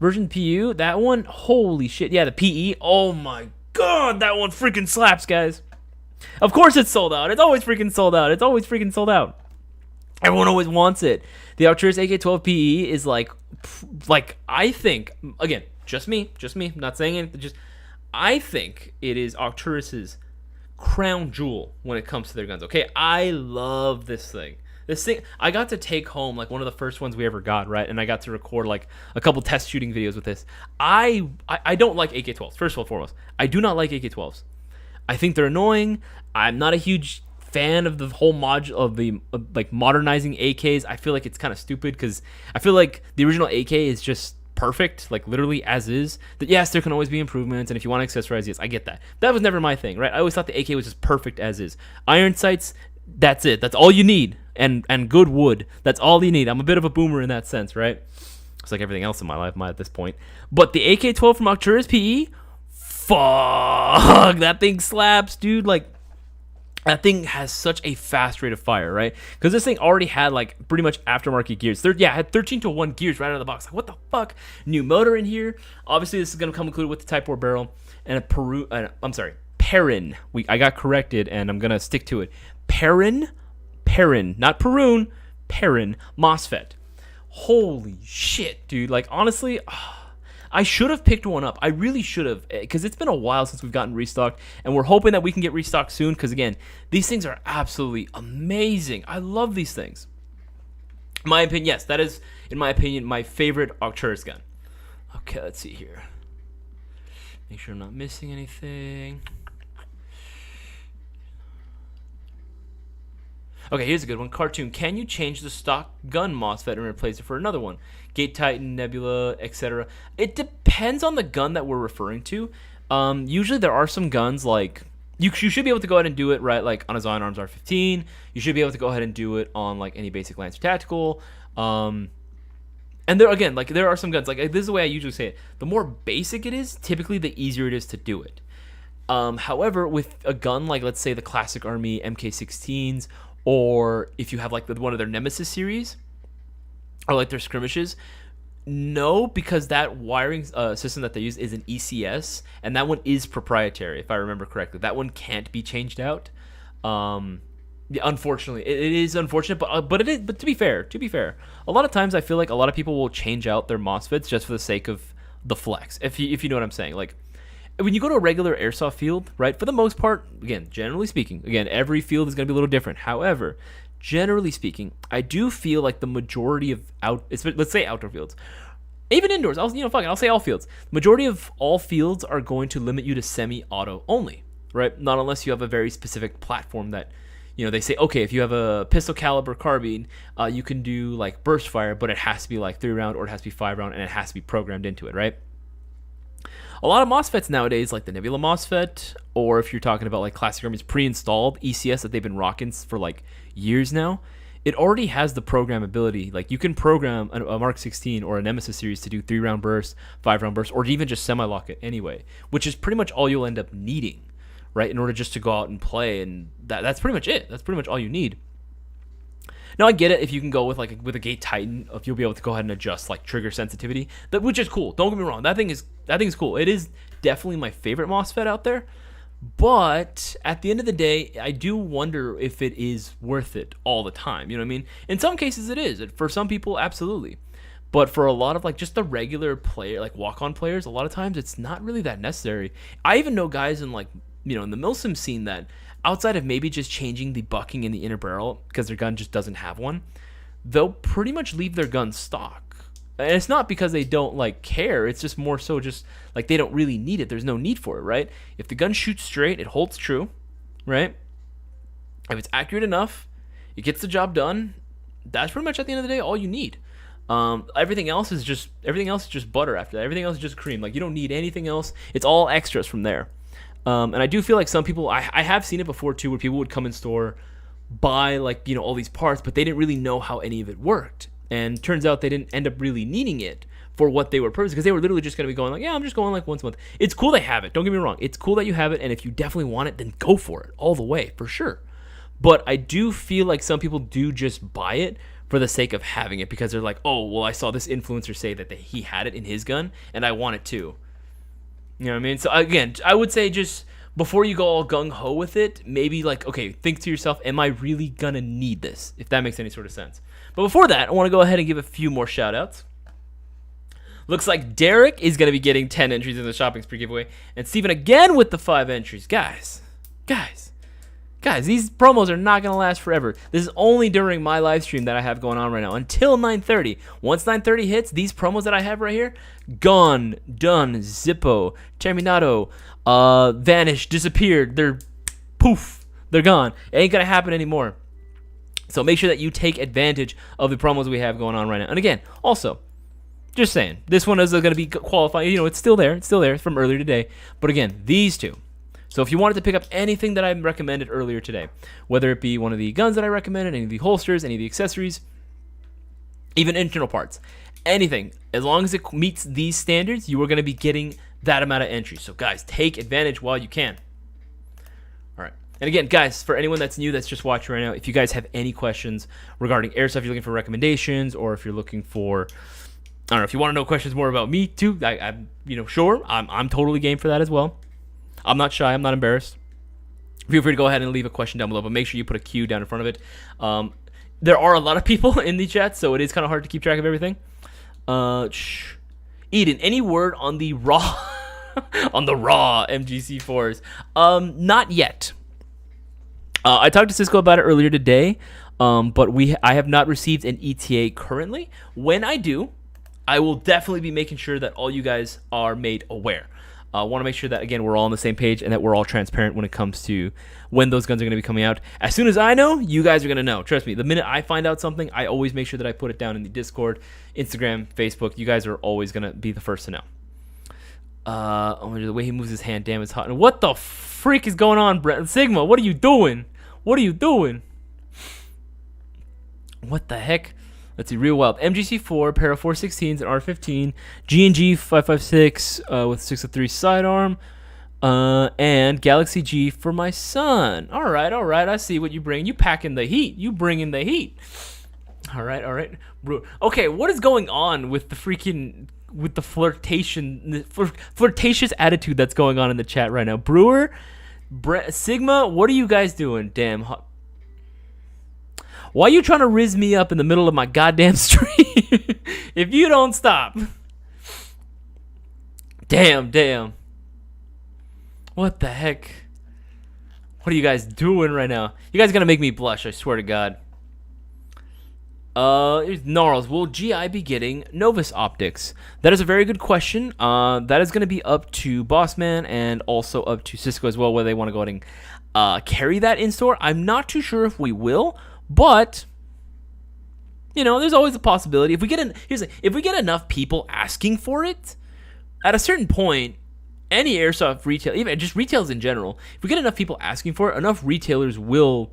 Speaker 1: version PU, that one, holy shit. Yeah, the PE, oh my god, that one freaking slaps, guys. Of course it's sold out. It's always freaking sold out. It's always freaking sold out. Everyone always wants it. The Arcturus AK-12 PE is like I think, again, just me, I'm not saying anything, I think it is Arcturus's crown jewel when it comes to their guns. Okay, I love this thing. This thing, I got to take home like one of the first ones we ever got, right? And I got to record like a couple test shooting videos with this. I don't like AK-12s. First of all, foremost, I do not like AK-12s. I think they're annoying. I'm not a huge fan of the whole like modernizing AKs. I feel like it's kind of stupid because I feel like the original AK is just perfect, like literally as is. That yes, there can always be improvements, and if you want to accessorize, yes, I get that. That was never my thing, right? I always thought the AK was just perfect as is. Iron sights, that's it. That's all you need, and good wood. That's all you need. I'm a bit of a boomer in that sense, right? It's like everything else in my life, at this point. But the AK-12 from Arcturus PE, fuck, that thing slaps, dude. Like, that thing has such a fast rate of fire, right? Because this thing already had like pretty much aftermarket gears. It had 13-to-1 gears right out of the box. Like, what the fuck? New motor in here. Obviously, this is gonna come included with the Type 4 barrel and a Perrin. I got corrected, and I'm gonna stick to it. Perrin, not Perun. Perrin MOSFET. Holy shit, dude! Like, honestly. I should have picked one up. I really should have, because it's been a while since we've gotten restocked, and we're hoping that we can get restocked soon, because, again, these things are absolutely amazing. I love these things. In my opinion, yes, that is, in my opinion, my favorite Arcturus gun. Okay, let's see here. Make sure I'm not missing anything. Okay, here's a good one. Cartoon. Can you change the stock gun MOSFET and replace it for another one? Gate Titan, Nebula, etc. It depends on the gun that we're referring to. Usually there are some guns like you should be able to go ahead and do it, right? Like on a Zion Arms R15. You should be able to go ahead and do it on like any basic Lancer Tactical. And there again, like there are some guns like this is the way I usually say it. The more basic it is, typically the easier it is to do it. However, with a gun like let's say the Classic Army MK16s, or if you have like one of their Nemesis series, or like their skirmishes, no, because that wiring system that they use is an ECS, and that one is proprietary, if I remember correctly. That one can't be changed out. Yeah, unfortunately, it is unfortunate, but it is. But to be fair, a lot of times I feel like a lot of people will change out their MOSFETs just for the sake of the flex. If you know what I'm saying, like. When you go to a regular airsoft field, right, for the most part, again, generally speaking, every field is going to be a little different. However, generally speaking, I do feel like the majority of let's say outdoor fields, even indoors, I'll say all fields. The majority of all fields are going to limit you to semi-auto only, right? Not unless you have a very specific platform that, they say, okay, if you have a pistol caliber carbine, you can do like burst fire, but it has to be like 3-round or it has to be 5-round, and it has to be programmed into it, right? A lot of MOSFETs nowadays, like the Nebula MOSFET, or if you're talking about like Classic Army's pre-installed ECS that they've been rocking for like years now, it already has the programmability. Like you can program a Mark 16 or a Nemesis series to do 3-round burst, 5-round burst, or even just semi-lock it anyway, which is pretty much all you'll end up needing, right, in order just to go out and play, and that's pretty much it. That's pretty much all you need. Now I get it if you can go with with a Gate Titan, if you'll be able to go ahead and adjust like trigger sensitivity, which is cool. Don't get me wrong, that thing is cool. It is definitely my favorite MOSFET out there. But at the end of the day, I do wonder if it is worth it all the time. You know what I mean? In some cases it is. For some people, absolutely. But for a lot of like just the regular player, like walk-on players, a lot of times it's not really that necessary. I even know guys in like, in the Milsim scene that outside of maybe just changing the bucking in the inner barrel because their gun just doesn't have one, they'll pretty much leave their gun stock. And it's not because they don't like care. It's just more so just like they don't really need it. There's no need for it, right? If the gun shoots straight, it holds true, right? If it's accurate enough, it gets the job done. That's pretty much at the end of the day all you need. Everything else is just butter after that. Everything else is just cream. Like you don't need anything else. It's all extras from there. And I do feel like some people, I have seen it before too, where people would come in store, buy like, all these parts, but they didn't really know how any of it worked. And turns out they didn't end up really needing it for what they were purposing, because they were literally just going to be going like, yeah, I'm just going like once a month. It's cool they have it. Don't get me wrong. It's cool that you have it. And if you definitely want it, then go for it all the way, for sure. But I do feel like some people do just buy it for the sake of having it, because they're like, oh, well, I saw this influencer say that he had it in his gun and I want it too. You know what I mean? So again, I would say just before you go all gung-ho with it, maybe like, okay, think to yourself, am I really gonna need this? If that makes any sort of sense. But before that, I want to go ahead and give a few more shout-outs. Looks like Derek is going to be getting 10 entries in the shopping spree giveaway. And Steven again with the 5 entries. Guys, Guys, these promos are not going to last forever. This is only during my live stream that I have going on right now until 9:30. Once 9:30 hits, these promos that I have right here, gone, done, Zippo, Terminado, vanished, disappeared. They're poof. They're gone. It ain't going to happen anymore. So make sure that you take advantage of the promos we have going on right now. And again, also, just saying, this one is going to be qualifying. You know, it's still there. It's still there from earlier today. But again, these two. So if you wanted to pick up anything that I recommended earlier today, whether it be one of the guns that I recommended, any of the holsters, any of the accessories, even internal parts, anything, as long as it meets these standards, you are going to be getting that amount of entries. So guys, take advantage while you can. All right. And again, guys, for anyone that's new, that's just watching right now, if you guys have any questions regarding Airsoft, if you're looking for recommendations, or if you're looking for, I don't know, if you want to know questions more about me too, I'm sure, I'm totally game for that as well. I'm not shy. I'm not embarrassed. Feel free to go ahead and leave a question down below, but make sure you put a Q down in front of it. There are a lot of people in the chat, so it is kind of hard to keep track of everything. Eden, any word on the raw on the raw MGC4s? Not yet. I talked to Cisco about it earlier today, but I have not received an ETA currently. When I do, I will definitely be making sure that all you guys are made aware. I want to make sure that, again, we're all on the same page and that we're all transparent when it comes to when those guns are going to be coming out. As soon as I know, you guys are going to know. Trust me, the minute I find out something, I always make sure that I put it down in the Discord, Instagram, Facebook. You guys are always going to be the first to know. The way he moves his hand, damn, it's hot. What the freak is going on, Brett? Sigma, what are you doing? What are you doing? What the heck? Let's see, real wild. MGC4, pair of 416s and R15, G&G 556 with 603 sidearm, and Galaxy G for my son. All right, I see what you bring. You packing the heat. You bringing the heat. All right. Okay, what is going on with the freaking, with the flirtatious attitude that's going on in the chat right now? Brewer, Sigma, what are you guys doing? Damn hot. Why are you trying to riz me up in the middle of my goddamn stream? If you don't stop. Damn. What the heck? What are you guys doing right now? You guys are going to make me blush, I swear to God. Here's Gnarls. Will GI be getting Novus optics? That is a very good question. That is going to be up to Bossman and also up to Cisco as well, whether they want to go ahead and carry that in store. I'm not too sure if we will. But, there's always a possibility. If we get enough people asking for it, at a certain point, any airsoft retail, even just retails in general, if we get enough people asking for it, enough retailers will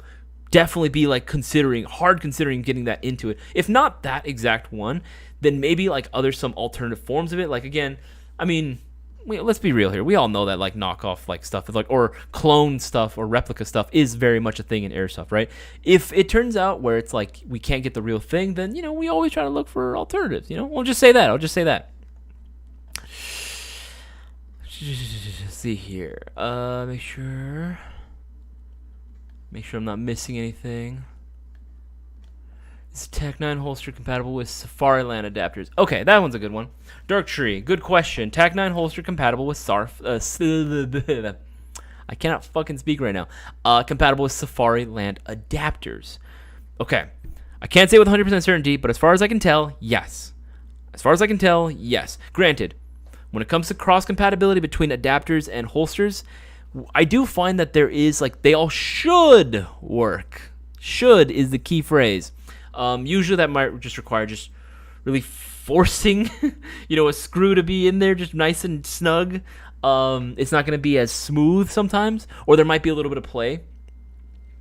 Speaker 1: definitely be considering getting that into it. If not that exact one, then maybe some alternative forms of it. Let's be real here. We all know that knockoff stuff or clone stuff or replica stuff is very much a thing in airsoft, right? If it turns out where it's we can't get the real thing, then we always try to look for alternatives. I'll just say that. Let's see here. Make sure I'm not missing anything. Is Tech 9 holster compatible with Safari Land adapters? Okay, that one's a good one. Dark Tree, good question. Tech 9 holster compatible with I cannot fucking speak right now. Compatible with Safari Land adapters. Okay, I can't say with 100% certainty, but as far as I can tell, yes. Granted, when it comes to cross compatibility between adapters and holsters, I do find that there is they all should work. Should is the key phrase. Usually that might just require just really forcing, a screw to be in there just nice and snug. It's not going to be as smooth sometimes, or there might be a little bit of play.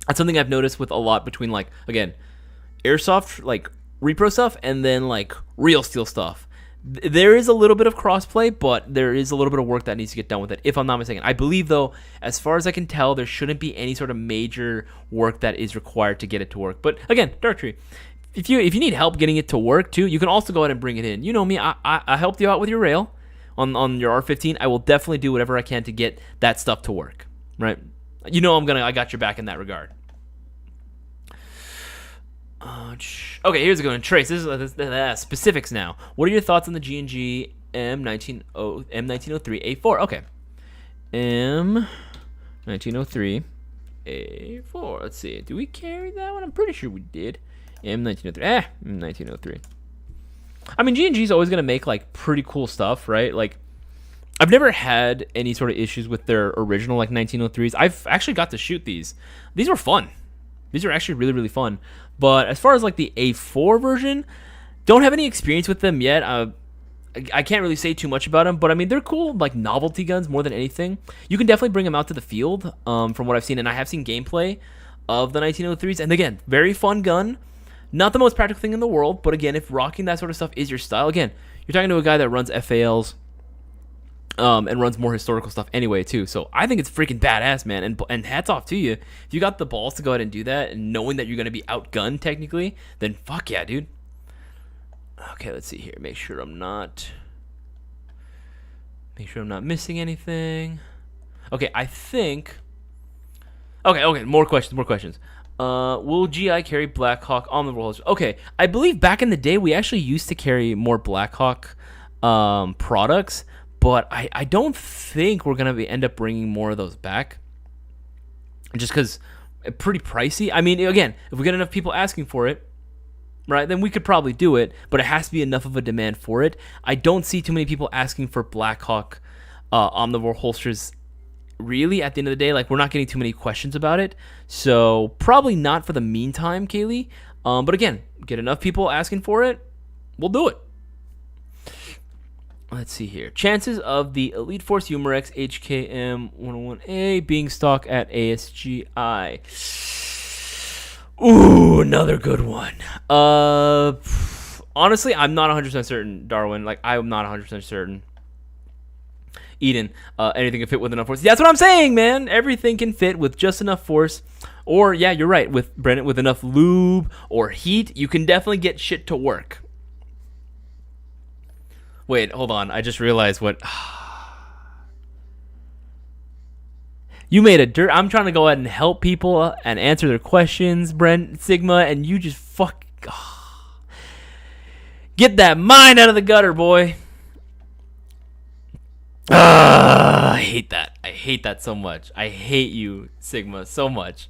Speaker 1: That's something I've noticed with a lot between again, airsoft, repro stuff, and then real steel stuff. There is a little bit of crossplay, but there is a little bit of work that needs to get done with it, if I'm not mistaken. I believe, though, as far as I can tell, there shouldn't be any sort of major work that is required to get it to work. But again, Dark Tree, if you need help getting it to work too, you can also go ahead and bring it in. You know me, I helped you out with your rail on your R15. I will definitely do whatever I can to get that stuff to work. Right? I got your back in that regard. Okay, here's a good one. Trace, this is specifics now. What are your thoughts on the G&G M1903A4? Okay. M1903 A4. Let's see. Do we carry that one? I'm pretty sure we did. M1903. M1903. I mean, G&G is always going to make, like, pretty cool stuff, right? Like, I've never had any sort of issues with their original, like, 1903s. I've actually got to shoot these. These were fun. These are actually really, really fun. But as far as, like, the A4 version, don't have any experience with them yet. I can't really say too much about them, but I mean, they're cool, like, novelty guns more than anything. You can definitely bring them out to the field, from what I've seen, and I have seen gameplay of the 1903s, and again, very fun gun. Not the most practical thing in the world, but again, if rocking that sort of stuff is your style, again, you're talking to a guy that runs FALs, and runs more historical stuff anyway, too. So I think it's freaking badass, man, and hats off to you. If you got the balls to go ahead and do that, and knowing that you're going to be outgunned, technically, then fuck yeah, dude. Okay, let's see here. Make sure I'm not missing anything. Okay, I think. Okay. More questions. Will GI carry Blackhawk on the rollers? Okay, I believe back in the day we actually used to carry more Blackhawk products, but I don't think we're gonna end up bringing more of those back. Just because pretty pricey. I mean, again, if we get enough people asking for it, right, then we could probably do it, but it has to be enough of a demand for it. I don't see too many people asking for Blackhawk omnivore holsters, really, at the end of the day. Like, we're not getting too many questions about it, so probably not for the meantime, Kaylee. But again, get enough people asking for it, we'll do it. Let's see here. Chances of the Elite Force Humorex HKM 101A being stock at ASGI. Ooh, another good one. Honestly, I'm not 100% certain, Darwin. Like, I'm not 100% certain. Eden, anything can fit with enough force. That's what I'm saying, man. Everything can fit with just enough force. Or, yeah, you're right. With Brennan, with enough lube or heat, you can definitely get shit to work. Wait, hold on. I just realized what... You made a dirt. I'm trying to go ahead and help people and answer their questions, Brent Sigma, and you just get that mind out of the gutter, boy. I hate that. I hate that so much. I hate you, Sigma, so much.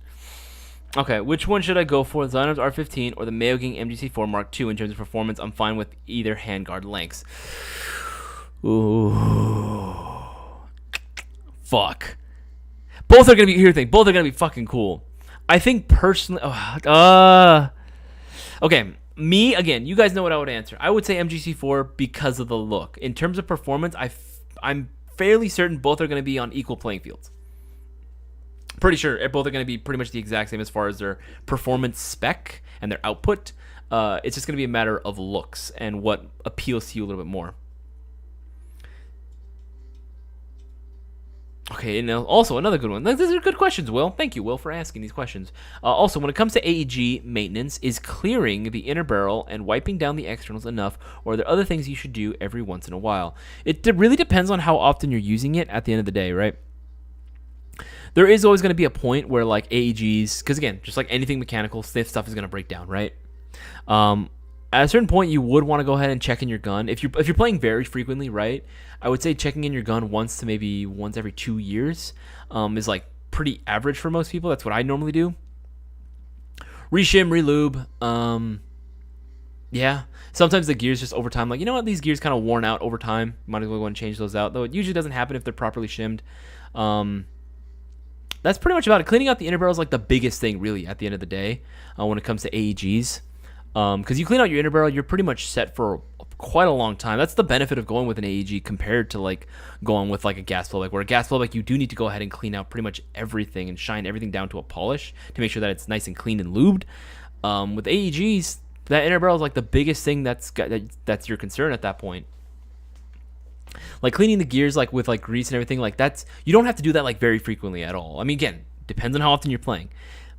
Speaker 1: Okay, which one should I go for? The Zynoms R15 or the Mayogang MGC4 Mark II in terms of performance? I'm fine with either handguard lengths. Ooh. Fuck. Both are gonna be, here's the thing, both are gonna be fucking cool. I think personally, okay, me, again, you guys know what I would answer. I would say MGC4 because of the look. In terms of performance, I'm fairly certain both are gonna be on equal playing fields. Pretty sure both are gonna be pretty much the exact same as far as their performance spec and their output. It's just gonna be a matter of looks and what appeals to you a little bit more. Okay, and also another good one. These are good questions, Will. Thank you, Will, for asking these questions. Also, when it comes to AEG maintenance, is clearing the inner barrel and wiping down the externals enough, or are there other things you should do every once in a while? It really depends on how often you're using it at the end of the day, right? There is always going to be a point where, like, AEGs, because again, just like anything mechanical, stiff stuff is going to break down, right? At a certain point, you would want to go ahead and check in your gun. If you're playing very frequently, right, I would say checking in your gun once every 2 years is like pretty average for most people. That's what I normally do. Reshim, relube. Yeah. Sometimes the gears just over time, like, you know what, these gears kind of worn out over time. Might as well go and change those out. Though it usually doesn't happen if they're properly shimmed. That's pretty much about it. Cleaning out the inner barrel is like the biggest thing, really, at the end of the day when it comes to AEGs. Because you clean out your inner barrel, you're pretty much set for quite a long time. That's the benefit of going with an AEG compared to like going with like a gas flowback, where a gas flowback you do need to go ahead and clean out pretty much everything and shine everything down to a polish to make sure that it's nice and clean and lubed. With AEGs, that inner barrel is like the biggest thing that's your concern at that point. Like cleaning the gears like with like grease and everything, like you don't have to do that like very frequently at all. I mean, again, depends on how often you're playing.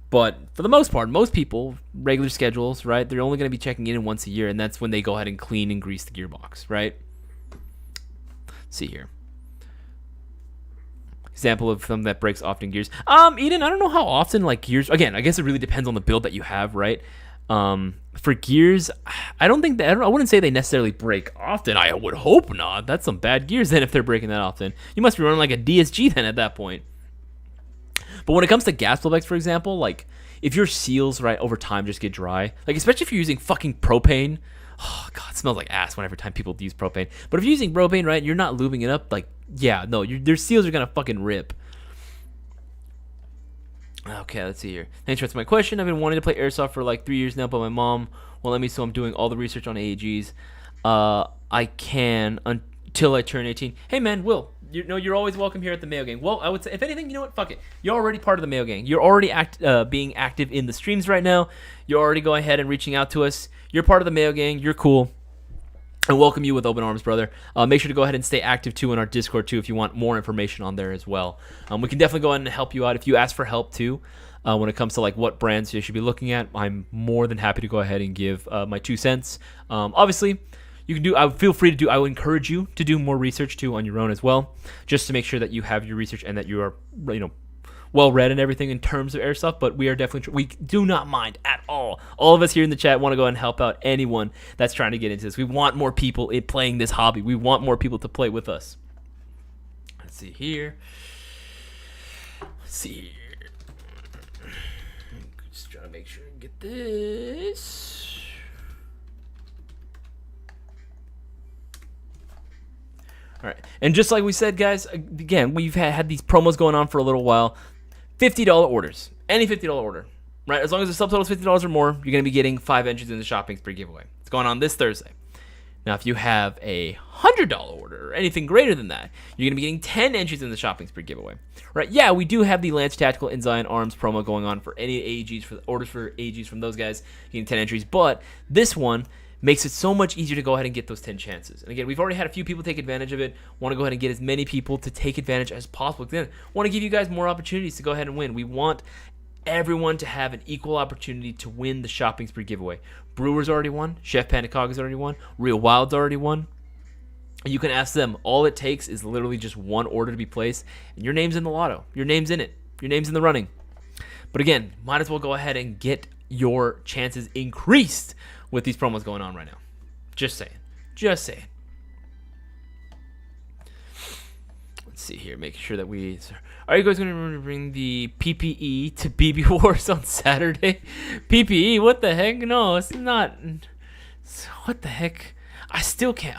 Speaker 1: But for the most part, most people, regular schedules, right, they're only going to be checking in once a year, and that's when they go ahead and clean and grease the gearbox, right? Let's see here. Example of something that breaks often gears. Eden, I don't know how often, like, gears, again, I guess it really depends on the build that you have, right? For gears, I wouldn't say they necessarily break often. I would hope not. That's some bad gears then if they're breaking that often. You must be running like a DSG then at that point. But when it comes to gas blowbacks, for example, like if your seals right over time just get dry, like especially if you're using fucking propane, oh god, it smells like ass whenever time people use propane. But if you're using propane, right, you're not lubing it up, like yeah, no, their seals are gonna fucking rip. Okay, let's see here. Thanks for answering my question. I've been wanting to play Airsoft for like 3 years now, but my mom won't let me, so I'm doing all the research on AAGs. I can until I turn 18. Hey man, Will, you're always welcome here at the Mayo Gang. Well, I would say, if anything, you know what? Fuck it. You're already part of the Mayo Gang. You're already being active in the streams right now. You're already going ahead and reaching out to us. You're part of the Mayo Gang. You're cool. I welcome you with open arms, brother. Make sure to go ahead and stay active, too, in our Discord, too, if you want more information on there as well. We can definitely go ahead and help you out. If you ask for help, too, when it comes to, like, what brands you should be looking at, I'm more than happy to go ahead and give my 2 cents. Obviously, you can do. I feel free to do. I would encourage you to do more research, too, on your own as well, just to make sure that you have your research and that you are, well read and everything in terms of Airsoft, but we are definitely we do not mind at all. All of us here in the chat want to go and help out anyone that's trying to get into this. We want more people in playing this hobby. We want more people to play with us. Let's see here. Just trying to make sure I get this. All right, and just like we said, guys, again, we've had these promos going on for a little while. $50 orders. Any $50 order. Right? As long as the subtotal is $50 or more, you're going to be getting 5 entries in the shopping spree giveaway. It's going on this Thursday. Now, if you have a $100 order or anything greater than that, you're going to be getting 10 entries in the shopping spree giveaway. Right? Yeah, we do have the Lance Tactical and Zion Arms promo going on for any AEGs, for the orders for AEGs from those guys, getting 10 entries. But this one makes it so much easier to go ahead and get those 10 chances. And again, we've already had a few people take advantage of it. Want to go ahead and get as many people to take advantage as possible. Again, want to give you guys more opportunities to go ahead and win. We want everyone to have an equal opportunity to win the shopping spree giveaway. Brewers already won. Chef Panicaga's already won. Real Wild's already won. You can ask them. All it takes is literally just one order to be placed, and your name's in the lotto. Your name's in it. Your name's in the running. But again, might as well go ahead and get your chances increased with these promos going on right now. Just saying. Just saying. Let's see here. Making sure that we... Are you guys going to remember to bring the PPE to BBWARS on Saturday? PPE? What the heck? No, it's not. What the heck? I still can't...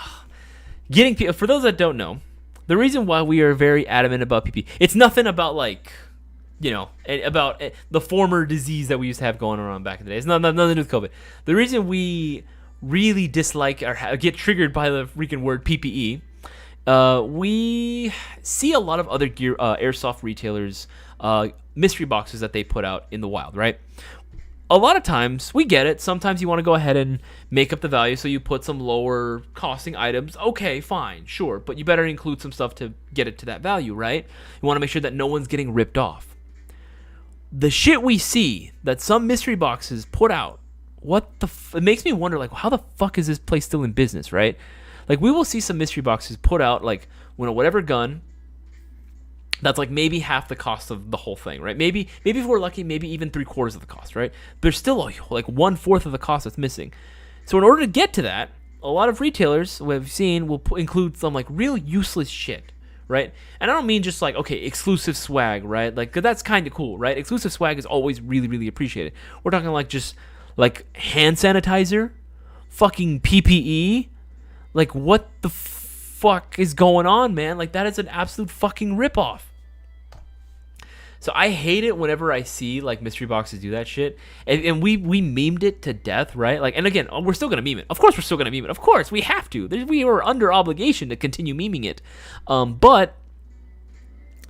Speaker 1: Getting... For those that don't know, the reason why we are very adamant about PPE, it's nothing about like... about the former disease that we used to have going around back in the day. It's nothing to do with COVID. The reason we really dislike or get triggered by the freaking word PPE, we see a lot of other gear, airsoft retailers, mystery boxes that they put out in the wild, right? A lot of times, we get it. Sometimes you want to go ahead and make up the value, so you put some lower costing items. Okay, fine, sure. But you better include some stuff to get it to that value, right? You want to make sure that no one's getting ripped off. The shit we see that some mystery boxes put out, it makes me wonder, like, how the fuck is this place still in business, right? Like, we will see some mystery boxes put out, like, whatever gun, that's like maybe half the cost of the whole thing, right? Maybe if we're lucky, maybe even 3/4 of the cost, right? There's still like 1/4 of the cost that's missing. So in order to get to that, a lot of retailers we've seen will include some like real useless shit, right? And I don't mean just like, okay, exclusive swag, right? Like, 'cause that's kind of cool, right? Exclusive swag is always really, really appreciated. We're talking like just like hand sanitizer, fucking PPE. Like, what the fuck is going on, man? Like, that is an absolute fucking ripoff. So I hate it whenever I see like mystery boxes do that shit, and we memed it to death, right? Like, and again, we're still gonna meme it. Of course, we're still gonna meme it. Of course, we have to. We are under obligation to continue memeing it. But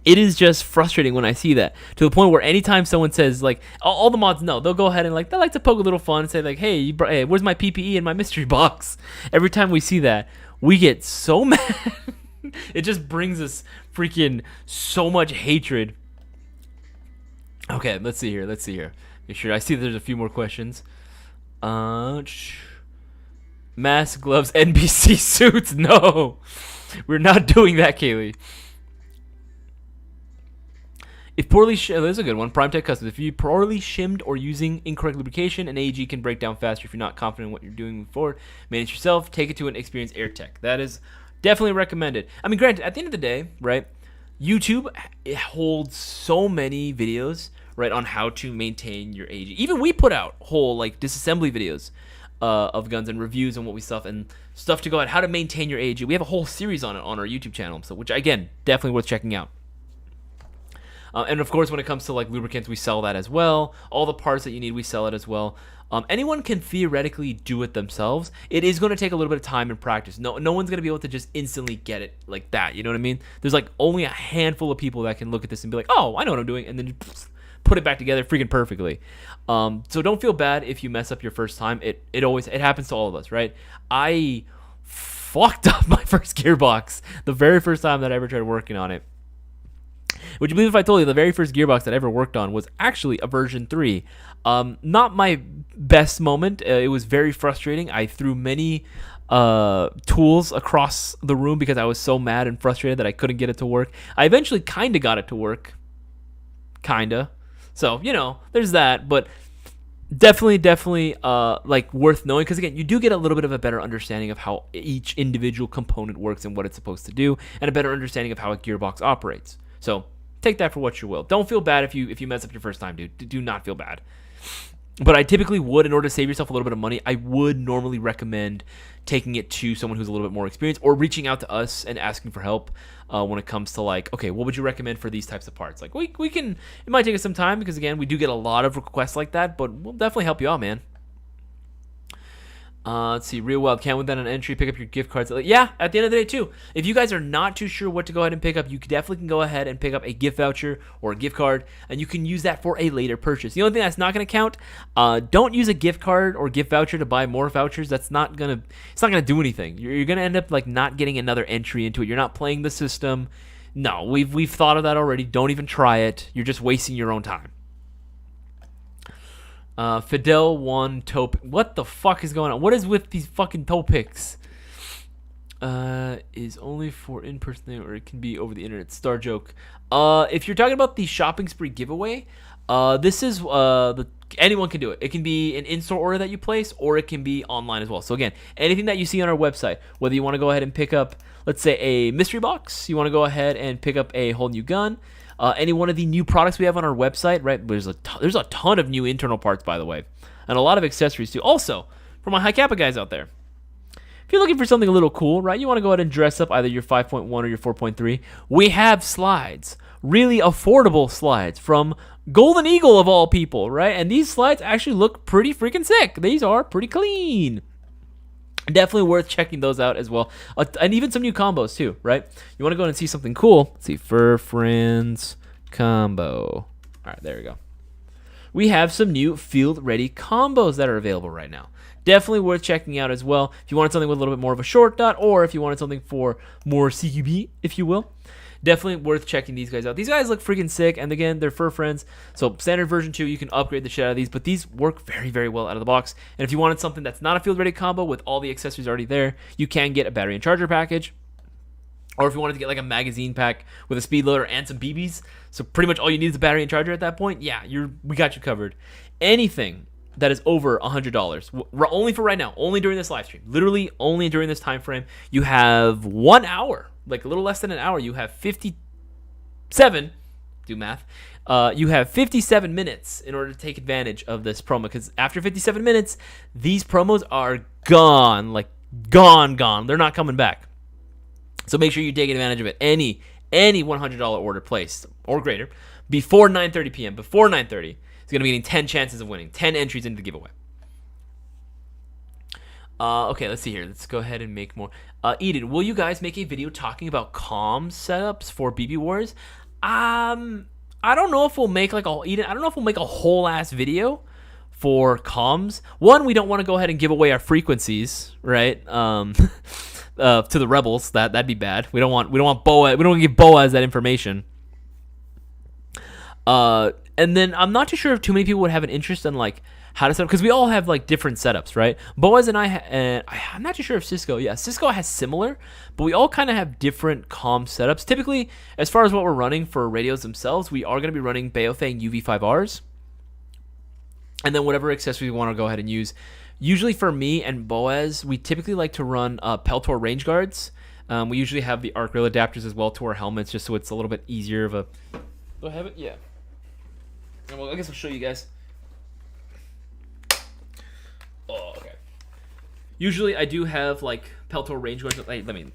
Speaker 1: it is just frustrating when I see that, to the point where anytime someone says like, all the mods know, they'll go ahead and like they like to poke a little fun and say like, hey, where's my PPE and my mystery box? Every time we see that, we get so mad. It just brings us freaking so much hatred. Okay, let's see here. Make sure. I see there's a few more questions. Mask, gloves, NBC suits. No, we're not doing that, Kaylee. If poorly there's a good one. Prime Tech Customs. If you poorly shimmed or using incorrect lubrication, an AEG can break down faster if you're not confident in what you're doing forward. Manage yourself. Take it to an experienced air tech. That is definitely recommended. I mean, granted, at the end of the day, right? YouTube, it holds so many videos, right, on how to maintain your AG. Even we put out whole like disassembly videos of guns and reviews on what we stuff and stuff to go at how to maintain your AG. We have a whole series on it on our YouTube channel, so which again, definitely worth checking out. And of course, when it comes to like lubricants, we sell that as well. All the parts that you need, we sell it as well. Anyone can theoretically do it themselves. It is going to take a little bit of time and practice. No one's going to be able to just instantly get it like that. You know what I mean? There's like only a handful of people that can look at this and be like, oh, I know what I'm doing, and then just put it back together freaking perfectly. So don't feel bad if you mess up your first time. It happens to all of us, right? I fucked up my first gearbox the very first time that I ever tried working on it. Would you believe if I told you the very first gearbox that I ever worked on was actually a version 3? Not my best moment. It was very frustrating. I threw many tools across the room because I was so mad and frustrated that I couldn't get it to work. I eventually kind of got it to work. Kinda. So, there's that. But definitely like worth knowing, because again, you do get a little bit of a better understanding of how each individual component works and what it's supposed to do, and a better understanding of how a gearbox operates. So take that for what you will. Don't feel bad if you mess up your first time, dude. Do not feel bad. But I typically would, in order to save yourself a little bit of money, I would normally recommend taking it to someone who's a little bit more experienced, or reaching out to us and asking for help when it comes to like, okay, what would you recommend for these types of parts? Like we can, it might take us some time because again, we do get a lot of requests like that, but we'll definitely help you out, man. Let's see, Real Wild, can't win that on entry, pick up your gift cards. Yeah, at the end of the day too, if you guys are not too sure what to go ahead and pick up, you definitely can go ahead and pick up a gift voucher or a gift card, and you can use that for a later purchase. The only thing that's not going to count, don't use a gift card or gift voucher to buy more vouchers. It's not gonna do anything. You're gonna end up like not getting another entry into it. You're not playing the system. No, we've thought of that already. Don't even try it. You're just wasting your own time. Fidel 1 toe. What the fuck is going on? What is with these fucking toe picks? Is only for in-person thing, or it can be over the internet. Star joke. If you're talking about the shopping spree giveaway, this is anyone can do it. It can be an in-store order that you place, or it can be online as well. So again, anything that you see on our website, whether you want to go ahead and pick up, let's say, a mystery box, you want to go ahead and pick up a whole new gun. Any one of the new products we have on our website, right? There's a ton of new internal parts, by the way, and a lot of accessories too. Also, for my high kappa guys out there, if you're looking for something a little cool, right? You want to go ahead and dress up either your 5.1 or your 4.3. We have slides, really affordable slides from Golden Eagle of all people, right? And these slides actually look pretty freaking sick. These are pretty clean. Definitely worth checking those out as well. And even some new combos too, right? You want to go and see something cool. Let's see, Fur Friends combo. All right, there we go. We have some new field-ready combos that are available right now. Definitely worth checking out as well. If you wanted something with a little bit more of a short dot, or if you wanted something for more CQB, if you will. Definitely worth checking these guys out. These guys look freaking sick, and again, they're Fur Friends. So standard version 2, you can upgrade the shit out of these, but these work very, very well out of the box. And if you wanted something that's not a field-ready combo with all the accessories already there, you can get a battery and charger package. Or if you wanted to get like a magazine pack with a speed loader and some BBs, so pretty much all you need is a battery and charger at that point, yeah, we got you covered. Anything that is over $100, only for right now, only during this live stream, literally only during this time frame, you have 1 hour, like a little less than an hour, you have 57, do math, you have 57 minutes in order to take advantage of this promo, because after 57 minutes, these promos are gone, like gone. They're not coming back. So make sure you take advantage of it. Any $100 order placed or greater before 9:30 p.m., before 9:30, is going to be getting 10 chances of winning, 10 entries into the giveaway. Okay, let's see here. Let's go ahead and make more. Eden, will you guys make a video talking about comm setups for BBWARS? I don't know if we'll make like a whole ass video for comms. One, we don't want to go ahead and give away our frequencies, right? To the rebels, that'd be bad. We don't want Boaz. We don't want to give Boaz that information. And then I'm not too sure if too many people would have an interest in like how to set up, because we all have like different setups, right? Boaz and I'm not too sure if Cisco has similar, but we all kind of have different comm setups. Typically, as far as what we're running for radios themselves, we are going to be running Baofeng UV5Rs, and then whatever accessories we want to go ahead and use. Usually for me and Boaz, we typically like to run Peltor range guards We usually have the arc rail adapters as well to our helmets, just so it's a little bit easier of a. Do I have it? Yeah. Well, I guess I'll show you guys. Oh, okay. Usually, I do have like Peltor range guards. Let me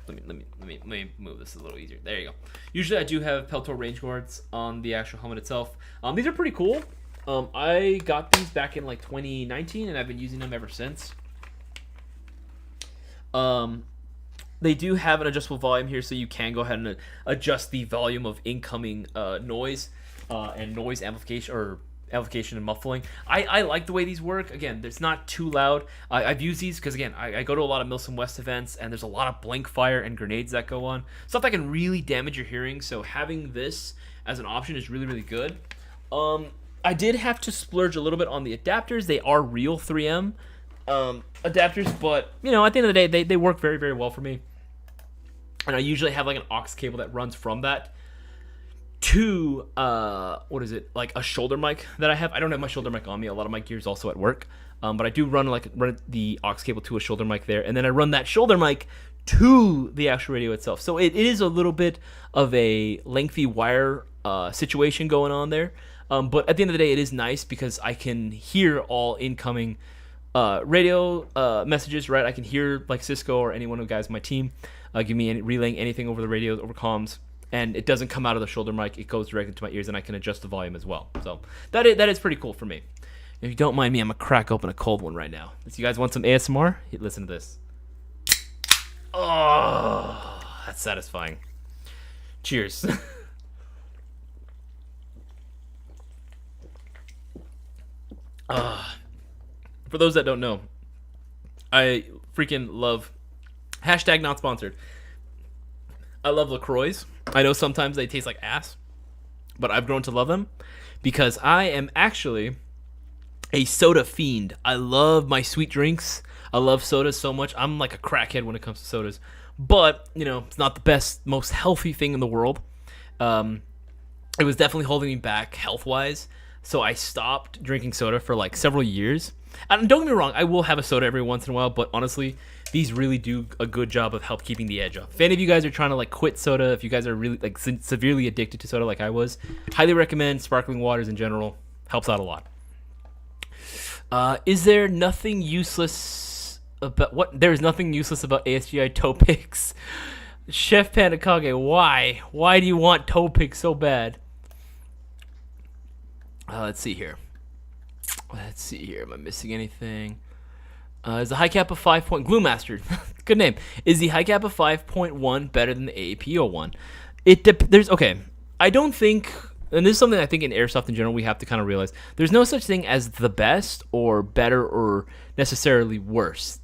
Speaker 1: move this a little easier. There you go. Usually, I do have Peltor range guards on the actual helmet itself. These are pretty cool. I got these back in like 2019, and I've been using them ever since. They do have an adjustable volume here, so you can go ahead and adjust the volume of incoming noise and noise amplification and muffling. I like the way these work. Again, it's not too loud. I've used these because, again, I go to a lot of Milsim West events, and there's a lot of blank fire and grenades that go on. Stuff that can really damage your hearing, so having this as an option is really, really good. I did have to splurge a little bit on the adapters. They are real 3M adapters, but, you know, at the end of the day, they work very, very well for me. And I usually have like an aux cable that runs from that to like a shoulder mic that I have. I don't have my shoulder mic on me. A lot of my gear is also at work, but I do run the aux cable to a shoulder mic there, and then I run that shoulder mic to the actual radio itself. So it is a little bit of a lengthy wire situation going on there, but at the end of the day, it is nice because I can hear all incoming radio messages. Right, I can hear like Cisco or any one of the guys on my team relaying anything over the radio, over comms, and it doesn't come out of the shoulder mic. It goes directly to my ears, and I can adjust the volume as well. So that is pretty cool for me. If you don't mind me, I'm gonna crack open a cold one right now. So you guys want some ASMR? Listen to this. Oh, that's satisfying. Cheers. For those that don't know, I freaking love hashtag not sponsored. I love LaCroix. I know sometimes they taste like ass, but I've grown to love them because I am actually a soda fiend. I love my sweet drinks. I love sodas so much. I'm like a crackhead when it comes to sodas, but you know, it's not the best, most healthy thing in the world. It was definitely holding me back health-wise, so I stopped drinking soda for like several years. And don't get me wrong, I will have a soda every once in a while, but honestly, these really do a good job of help keeping the edge up. If any of you guys are trying to like quit soda, if you guys are really like severely addicted to soda like I was, highly recommend sparkling waters in general. Helps out a lot. Is there nothing useless about what? There is nothing useless about ASGI toe picks. Chef Pandakage, why? Why do you want toe picks so bad? Let's see here. Am I missing anything? Is the high cap of 5 point Glue Master? Good name. Is the high cap of 5.1 better than the AAPO one? There's okay. I don't think, and this is something I think in airsoft in general we have to kind of realize. There's no such thing as the best or better or necessarily worse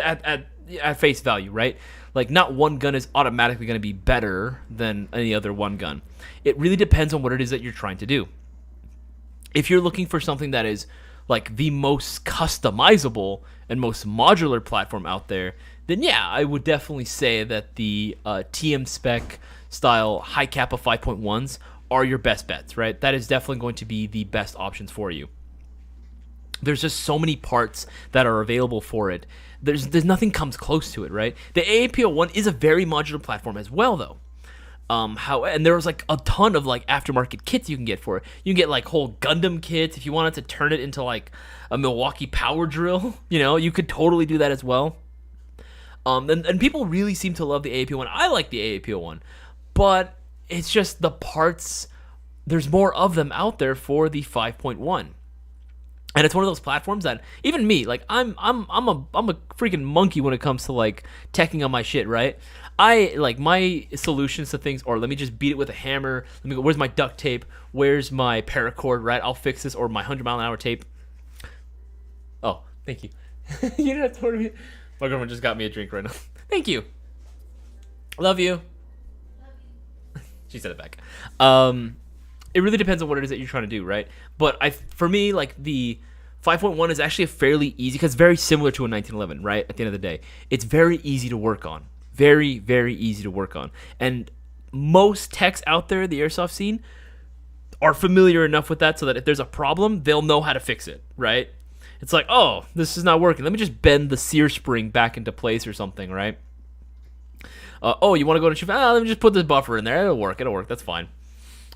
Speaker 1: at face value, right? Like not one gun is automatically going to be better than any other one gun. It really depends on what it is that you're trying to do. If you're looking for something that is like the most customizable and most modular platform out there, then yeah, I would definitely say that the TM spec style high cap of 5.1s are your best bets, right? That is definitely going to be the best options for you. There's just so many parts that are available for it. There's nothing comes close to it, right? The AAPO1 is a very modular platform as well, though. And there was like a ton of like aftermarket kits you can get for it. You can get like whole Gundam kits if you wanted to turn it into like a Milwaukee power drill. You know, you could totally do that as well. And people really seem to love the AAPO1. I like the AAPO1, but it's just the parts. There's more of them out there for the 5.1. And it's one of those platforms that even me, like I'm a freaking monkey when it comes to like teching on my shit, right? I like my solutions to things, or let me just beat it with a hammer. Let me go, where's my duct tape? Where's my paracord, right? I'll fix this, or my 100-mile-an-hour tape. Oh, thank you. You didn't have to order me. My girlfriend just got me a drink right now. Thank you. Love you. She said it back. It really depends on what it is that you're trying to do, right? But for me, like the 5.1 is actually a fairly easy, because it's very similar to a 1911, right? At the end of the day, it's very easy to work on. Very, very easy to work on. And most techs out there, the airsoft scene, are familiar enough with that so that if there's a problem, they'll know how to fix it, right? It's like, oh, this is not working. Let me just bend the sear spring back into place or something, right? Oh, you want to go to shoot? Let me just put this buffer in there. It'll work. That's fine.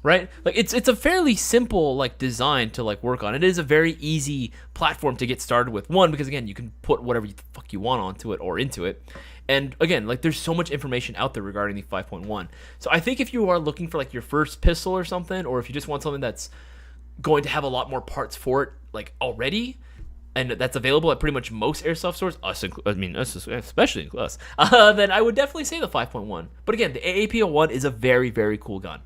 Speaker 1: Right? Like it's a fairly simple like design to like work on. It is a very easy platform to get started with. One, because again, you can put whatever the fuck you want onto it or into it. And again, like there's so much information out there regarding the 5.1. So I think if you are looking for like your first pistol or something, or if you just want something that's going to have a lot more parts for it like already, and that's available at pretty much most airsoft stores, especially us, then I would definitely say the 5.1. But again, the AAP01 is a very, very cool gun.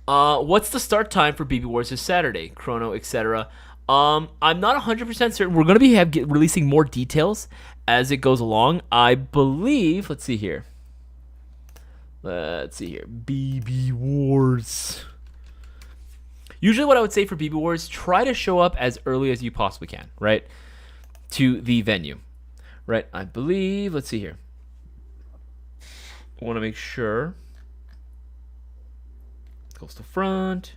Speaker 1: What's the start time for BBWARS this Saturday? Chrono, etc. I'm not 100% certain. We're going to be releasing more details as it goes along. I believe, let's see here. BBWARS. Usually what I would say for BBWARS, try to show up as early as you possibly can, right? To the venue, right? I believe, let's see here. I want to make sure. Coastal front.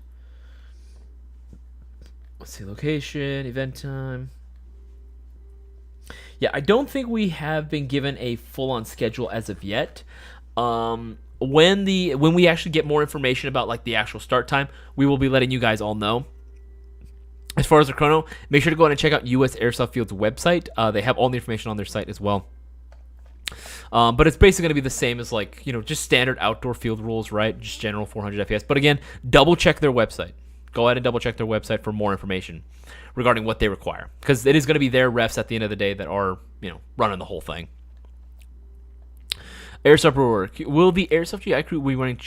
Speaker 1: Let's see, location, event time. Yeah, I don't think we have been given a full-on schedule as of yet. When we actually get more information about like the actual start time, we will be letting you guys all know. As far as the chrono, make sure to go ahead and check out US Airsoft Field's website. They have all the information on their site as well. But it's basically going to be the same as like, just standard outdoor field rules, right? Just general 400 FPS. But again, double check their website. Go ahead and double check their website for more information regarding what they require. Because it is going to be their refs at the end of the day that are, running the whole thing. Airsoft Brewer. Will the Airsoft GI crew be wearing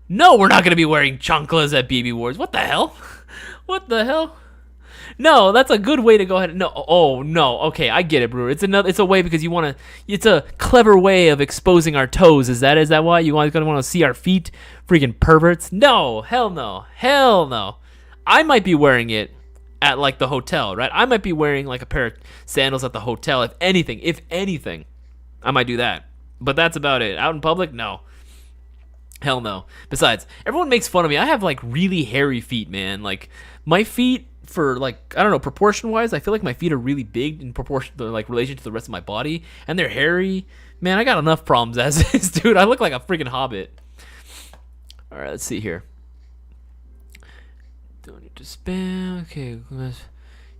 Speaker 1: No, we're not going to be wearing chanclas at BBWARS. What the hell? What the hell? No, that's a good way to go ahead. No, oh no. Okay, I get it, Brewer. It's a way because you want to. It's a clever way of exposing our toes. Is that why you guys gonna want to see our feet? Freaking perverts. No, hell no, hell no. I might be wearing it at like the hotel, right? I might be wearing like a pair of sandals at the hotel. If anything, I might do that. But that's about it. Out in public, no. Hell no. Besides, everyone makes fun of me. I have like really hairy feet, man. Like my feet. For like, I don't know, proportion wise, I feel like my feet are really big in proportion to like relation to the rest of my body, and they're hairy. Man, I got enough problems as is, dude. I look like a freaking hobbit. All right, let's see here. Don't need to spam. Okay.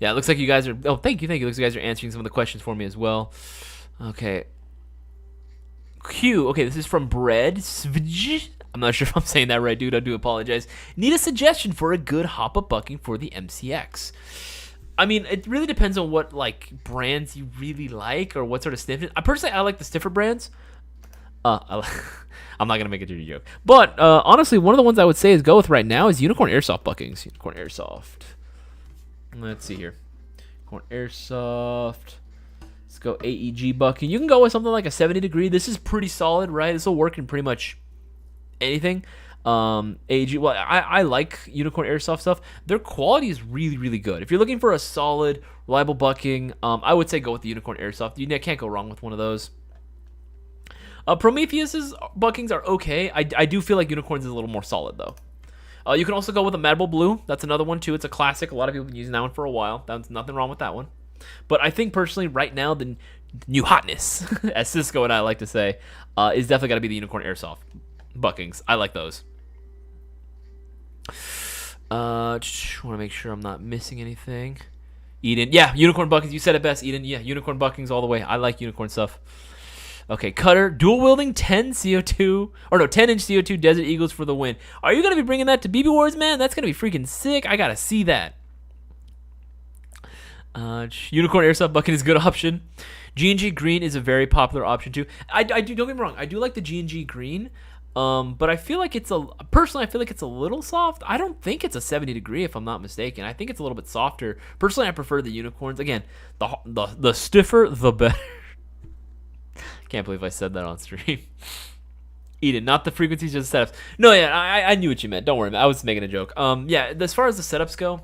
Speaker 1: Yeah, it looks like you guys are. Oh, thank you. It looks like you guys are answering some of the questions for me as well. Okay. Q. Okay, this is from Bread. I'm not sure if I'm saying that right, dude. I do apologize. Need a suggestion for a good hop-up bucking for the MCX. I mean, it really depends on what like brands you really like or what sort of stiffness. I like the stiffer brands. I'm not gonna make a dirty joke, but honestly, one of the ones I would say is go with right now is Unicorn Airsoft buckings. Unicorn Airsoft. Let's see here. Unicorn Airsoft. Let's go AEG bucking. You can go with something like a 70 degree. This is pretty solid, right? This will work in pretty much anything. AEG, well, I like Unicorn Airsoft stuff. Their quality is really, really good. If you're looking for a solid, reliable bucking, I would say go with the Unicorn Airsoft. You can't go wrong with one of those. Prometheus's buckings are okay. I do feel like Unicorn's is a little more solid, though. You can also go with a Madball Blue. That's another one, too. It's a classic. A lot of people have been using that one for a while. There's nothing wrong with that one. But I think, personally, right now, the new hotness, as Cisco and I like to say, is definitely got to be the Unicorn Airsoft buckings. I like those. Just want to make sure I'm not missing anything. Eden, yeah, Unicorn buckings. You said it best, Eden. Yeah, Unicorn buckings all the way. I like Unicorn stuff. Okay, Cutter, dual wielding 10 CO2, or no, 10-inch CO2 Desert Eagles for the win. Are you gonna be bringing that to BBWARS, man? That's gonna be freaking sick. I gotta see that. Unicorn Airsoft bucket is a good option. G&G green is a very popular option too. I do, don't get me wrong, I do like the G&G green, but I feel like it's personally I feel like it's a little soft. I don't think it's a 70 degree if I'm not mistaken. I think it's a little bit softer. Personally, I prefer the unicorns. Again, the stiffer the better. Can't believe I said that on stream. Eden, not the frequencies, just the setups. No, yeah, I knew what you meant. Don't worry, man. I was making a joke. Yeah, as far as the setups go,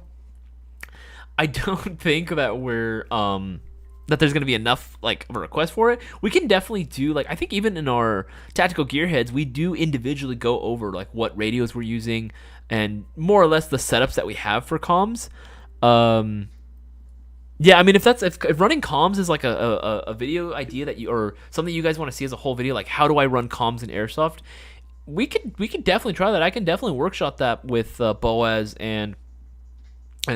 Speaker 1: I don't think that we're that there's gonna be enough like of a request for it. We can definitely do like I think even in our tactical gearheads, we do individually go over like what radios we're using and more or less the setups that we have for comms. Yeah, I mean, if running comms is like a video idea that you, or something you guys want to see as a whole video, like how do I run comms in Airsoft, we could definitely try that. I can definitely workshop that with Boaz and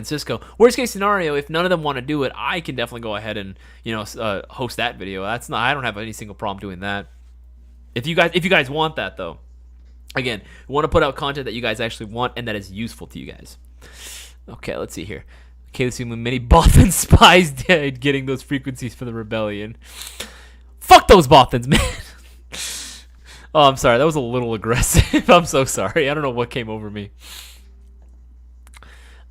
Speaker 1: Cisco. Worst case scenario, if none of them want to do it, I can definitely go ahead and host that video. I don't have any single problem doing that. If you guys want that though, again, we want to put out content that you guys actually want and that is useful to you guys. Okay, let's see here. Okay, let's see when many Bothan spies died getting those frequencies for the rebellion. Fuck those Bothans, man. Oh, I'm sorry. That was a little aggressive. I'm so sorry. I don't know what came over me.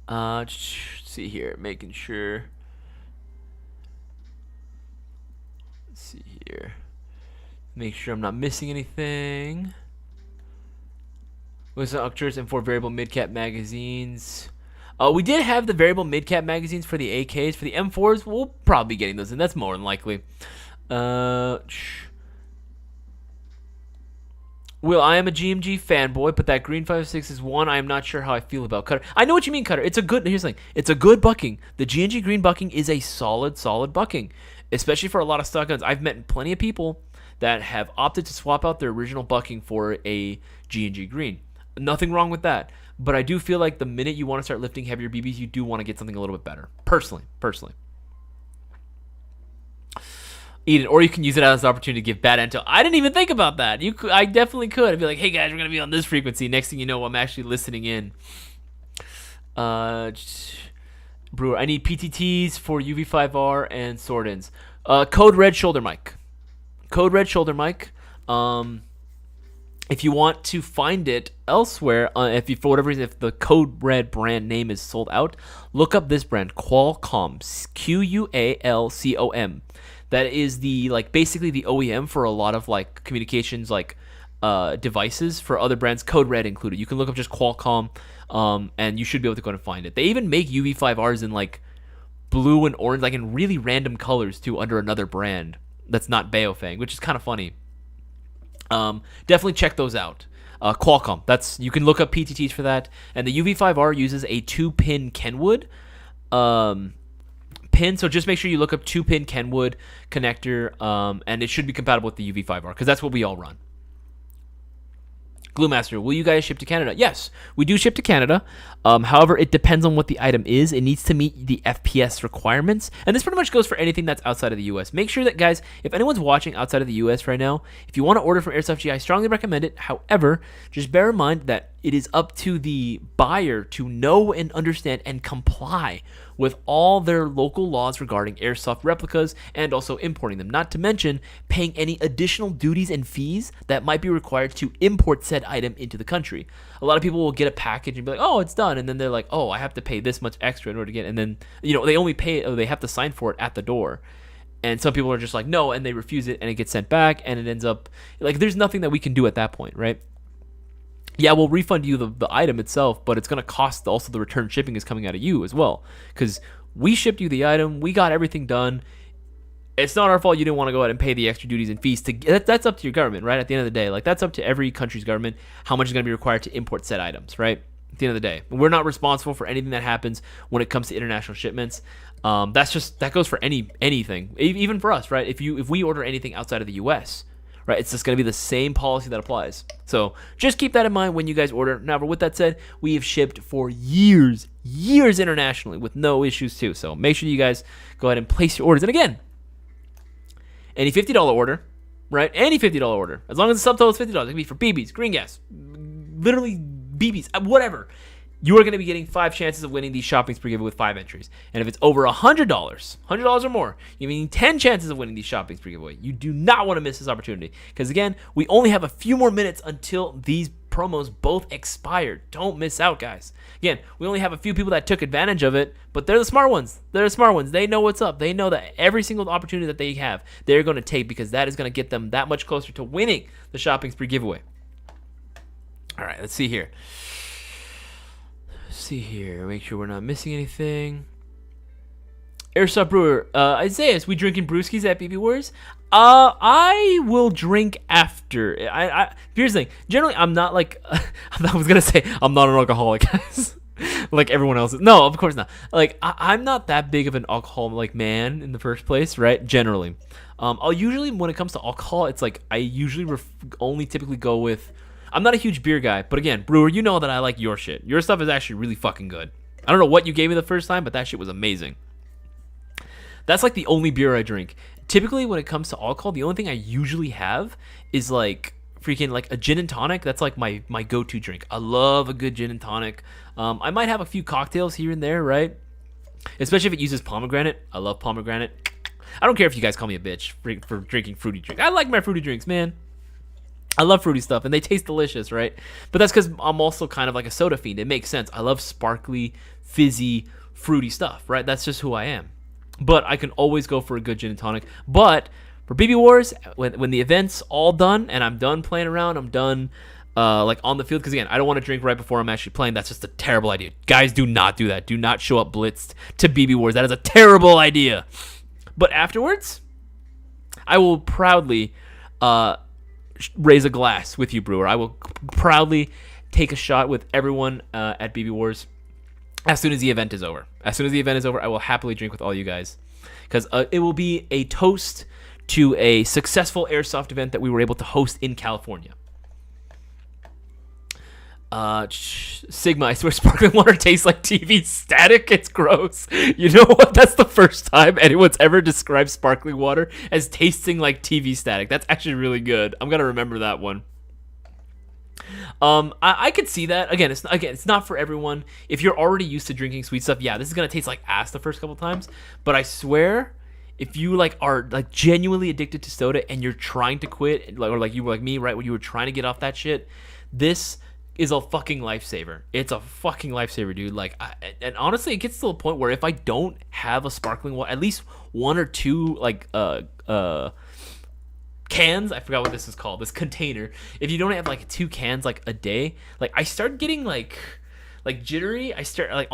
Speaker 1: See here, making sure. Let's see here. Make sure I'm not missing anything. Was the Octures and 4 variable mid-cap magazines. We did have the variable mid-cap magazines for the AKs. For the M4s, we'll probably be getting those in. That's more than likely. Will, I am a GMG fanboy, but that green 5.6 is one I am not sure how I feel about. Cutter, I know what you mean, Cutter. Here's the thing. It's a good bucking. The GMG green bucking is a solid bucking, especially for a lot of stock guns. I've met plenty of people that have opted to swap out their original bucking for a GMG green. Nothing wrong with that. But I do feel like the minute you want to start lifting heavier BBs, you do want to get something a little bit better. Personally. Eden, or you can use it as an opportunity to give bad intel. I didn't even think about that. I definitely could. I'd be like, hey guys, we're going to be on this frequency. Next thing you know, I'm actually listening in. Brewer, I need PTTs for UV5R and Sword-ins. Code Red Shoulder Mic. Code Red Shoulder Mic. If you want to find it elsewhere, for whatever reason, if the Code Red brand name is sold out, look up this brand, Qualcomm, Qualcom. That is basically the OEM for a lot of communications devices for other brands, Code Red included. You can look up just Qualcomm, and you should be able to go and find it. They even make UV5Rs in blue and orange, in really random colors too, under another brand that's not Baofeng, which is kind of funny. Definitely check those out. Qualcomm. You can look up PTTs for that. And the UV5R uses a 2-pin Kenwood pin. So just make sure you look up 2-pin Kenwood connector, and it should be compatible with the UV5R because that's what we all run. Gluemaster, will you guys ship to Canada? Yes, we do ship to Canada. However, it depends on what the item is. It needs to meet the FPS requirements. And this pretty much goes for anything that's outside of the US. Make sure that, guys, if anyone's watching outside of the US right now, if you want to order from Airsoft G, I strongly recommend it. However, just bear in mind that it is up to the buyer to know and understand and comply with all their local laws regarding airsoft replicas and also importing them, not to mention paying any additional duties and fees that might be required to import said item into the country. A lot of people will get a package and be like, oh, it's done, and then they're like, oh, I have to pay this much extra in order to get it. And then they only pay it, or they have to sign for it at the door. And some people are just like, no, and they refuse it, and it gets sent back, and it ends up there's nothing that we can do at that point, right? Yeah, we'll refund you the item itself, but it's going to cost also the return shipping is coming out of you as well. Because we shipped you the item, we got everything done. It's not our fault you didn't want to go out and pay the extra duties and fees. That's up to your government, right? At the end of the day, that's up to every country's government how much is going to be required to import said items, right? At the end of the day, we're not responsible for anything that happens when it comes to international shipments. That goes for anything, even for us, right? If we order anything outside of the U.S., right, it's just going to be the same policy that applies. So just keep that in mind when you guys order. Now, but with that said, we have shipped for years internationally with no issues too. So make sure you guys go ahead and place your orders. And again, any $50 order, right? Any $50 order, as long as the subtotal is $50, it can be for BBs, green gas, literally BBs, whatever. You are going to be getting 5 chances of winning these shopping spree giveaway with 5 entries. And if it's over $100 or more, you're getting 10 chances of winning these shopping spree giveaway. You do not want to miss this opportunity. Because again, we only have a few more minutes until these promos both expired. Don't miss out, guys. Again, we only have a few people that took advantage of it, but they're the smart ones. They know what's up. They know that every single opportunity that they have, they're going to take because that is going to get them that much closer to winning the shopping spree giveaway. All right, let's see here. Make sure we're not missing anything. Airsoft Brewer, Isaiah, we drinking brewskis at BBWARS? I will drink after. Here's the thing. Generally, I'm not I was gonna say I'm not an alcoholic, guys. like everyone else is. No, of course not. Like I'm not that big of an alcohol like man in the first place, right? Generally, I'll usually when it comes to alcohol, it's like I usually only typically go with. I'm not a huge beer guy, but again, brewer, you know that I like your shit. Your stuff is actually really fucking good. I don't know what you gave me the first time, but that shit was amazing. That's like the only beer I drink. Typically, when it comes to alcohol, the only thing I usually have is like freaking like a gin and tonic. That's like my go-to drink. I love a good gin and tonic. I might have a few cocktails here and there, right? Especially if it uses pomegranate. I love pomegranate. I don't care if you guys call me a bitch for drinking fruity drinks. I like my fruity drinks, man. I love fruity stuff, and they taste delicious, right? But that's because I'm also kind of like a soda fiend. It makes sense. I love sparkly, fizzy, fruity stuff, right? That's just who I am. But I can always go for a good gin and tonic. But for BBWARS, when the event's all done and I'm done playing around, I'm done like on the field. Because again, I don't want to drink right before I'm actually playing. That's just a terrible idea. Guys, do not do that. Do not show up blitzed to BBWARS. That is a terrible idea. But afterwards, I will proudly raise a glass with you, brewer. I will proudly take a shot with everyone at BBWARS as soon as the event is over. As soon as the event is over, I will happily drink with all you guys, because it will be a toast to a successful Airsoft event that we were able to host in California. Sigma, I swear sparkling water tastes like TV static. It's gross. You know what? That's the first time anyone's ever described sparkling water as tasting like TV static. That's actually really good. I'm gonna remember that one. I could see that. Again, it's not for everyone. If you're already used to drinking sweet stuff, yeah, this is gonna taste like ass the first couple times. But I swear, if you like are like genuinely addicted to soda and you're trying to quit, or like you were like me, right, when you were trying to get off that shit, this is a fucking lifesaver. It's a fucking lifesaver, dude. Like, and honestly, it gets to the point where if I don't have a sparkling water, at least one or two like cans, I forgot what this is called, this container. If you don't have like 2 cans like a day, like I start getting like jittery. I start like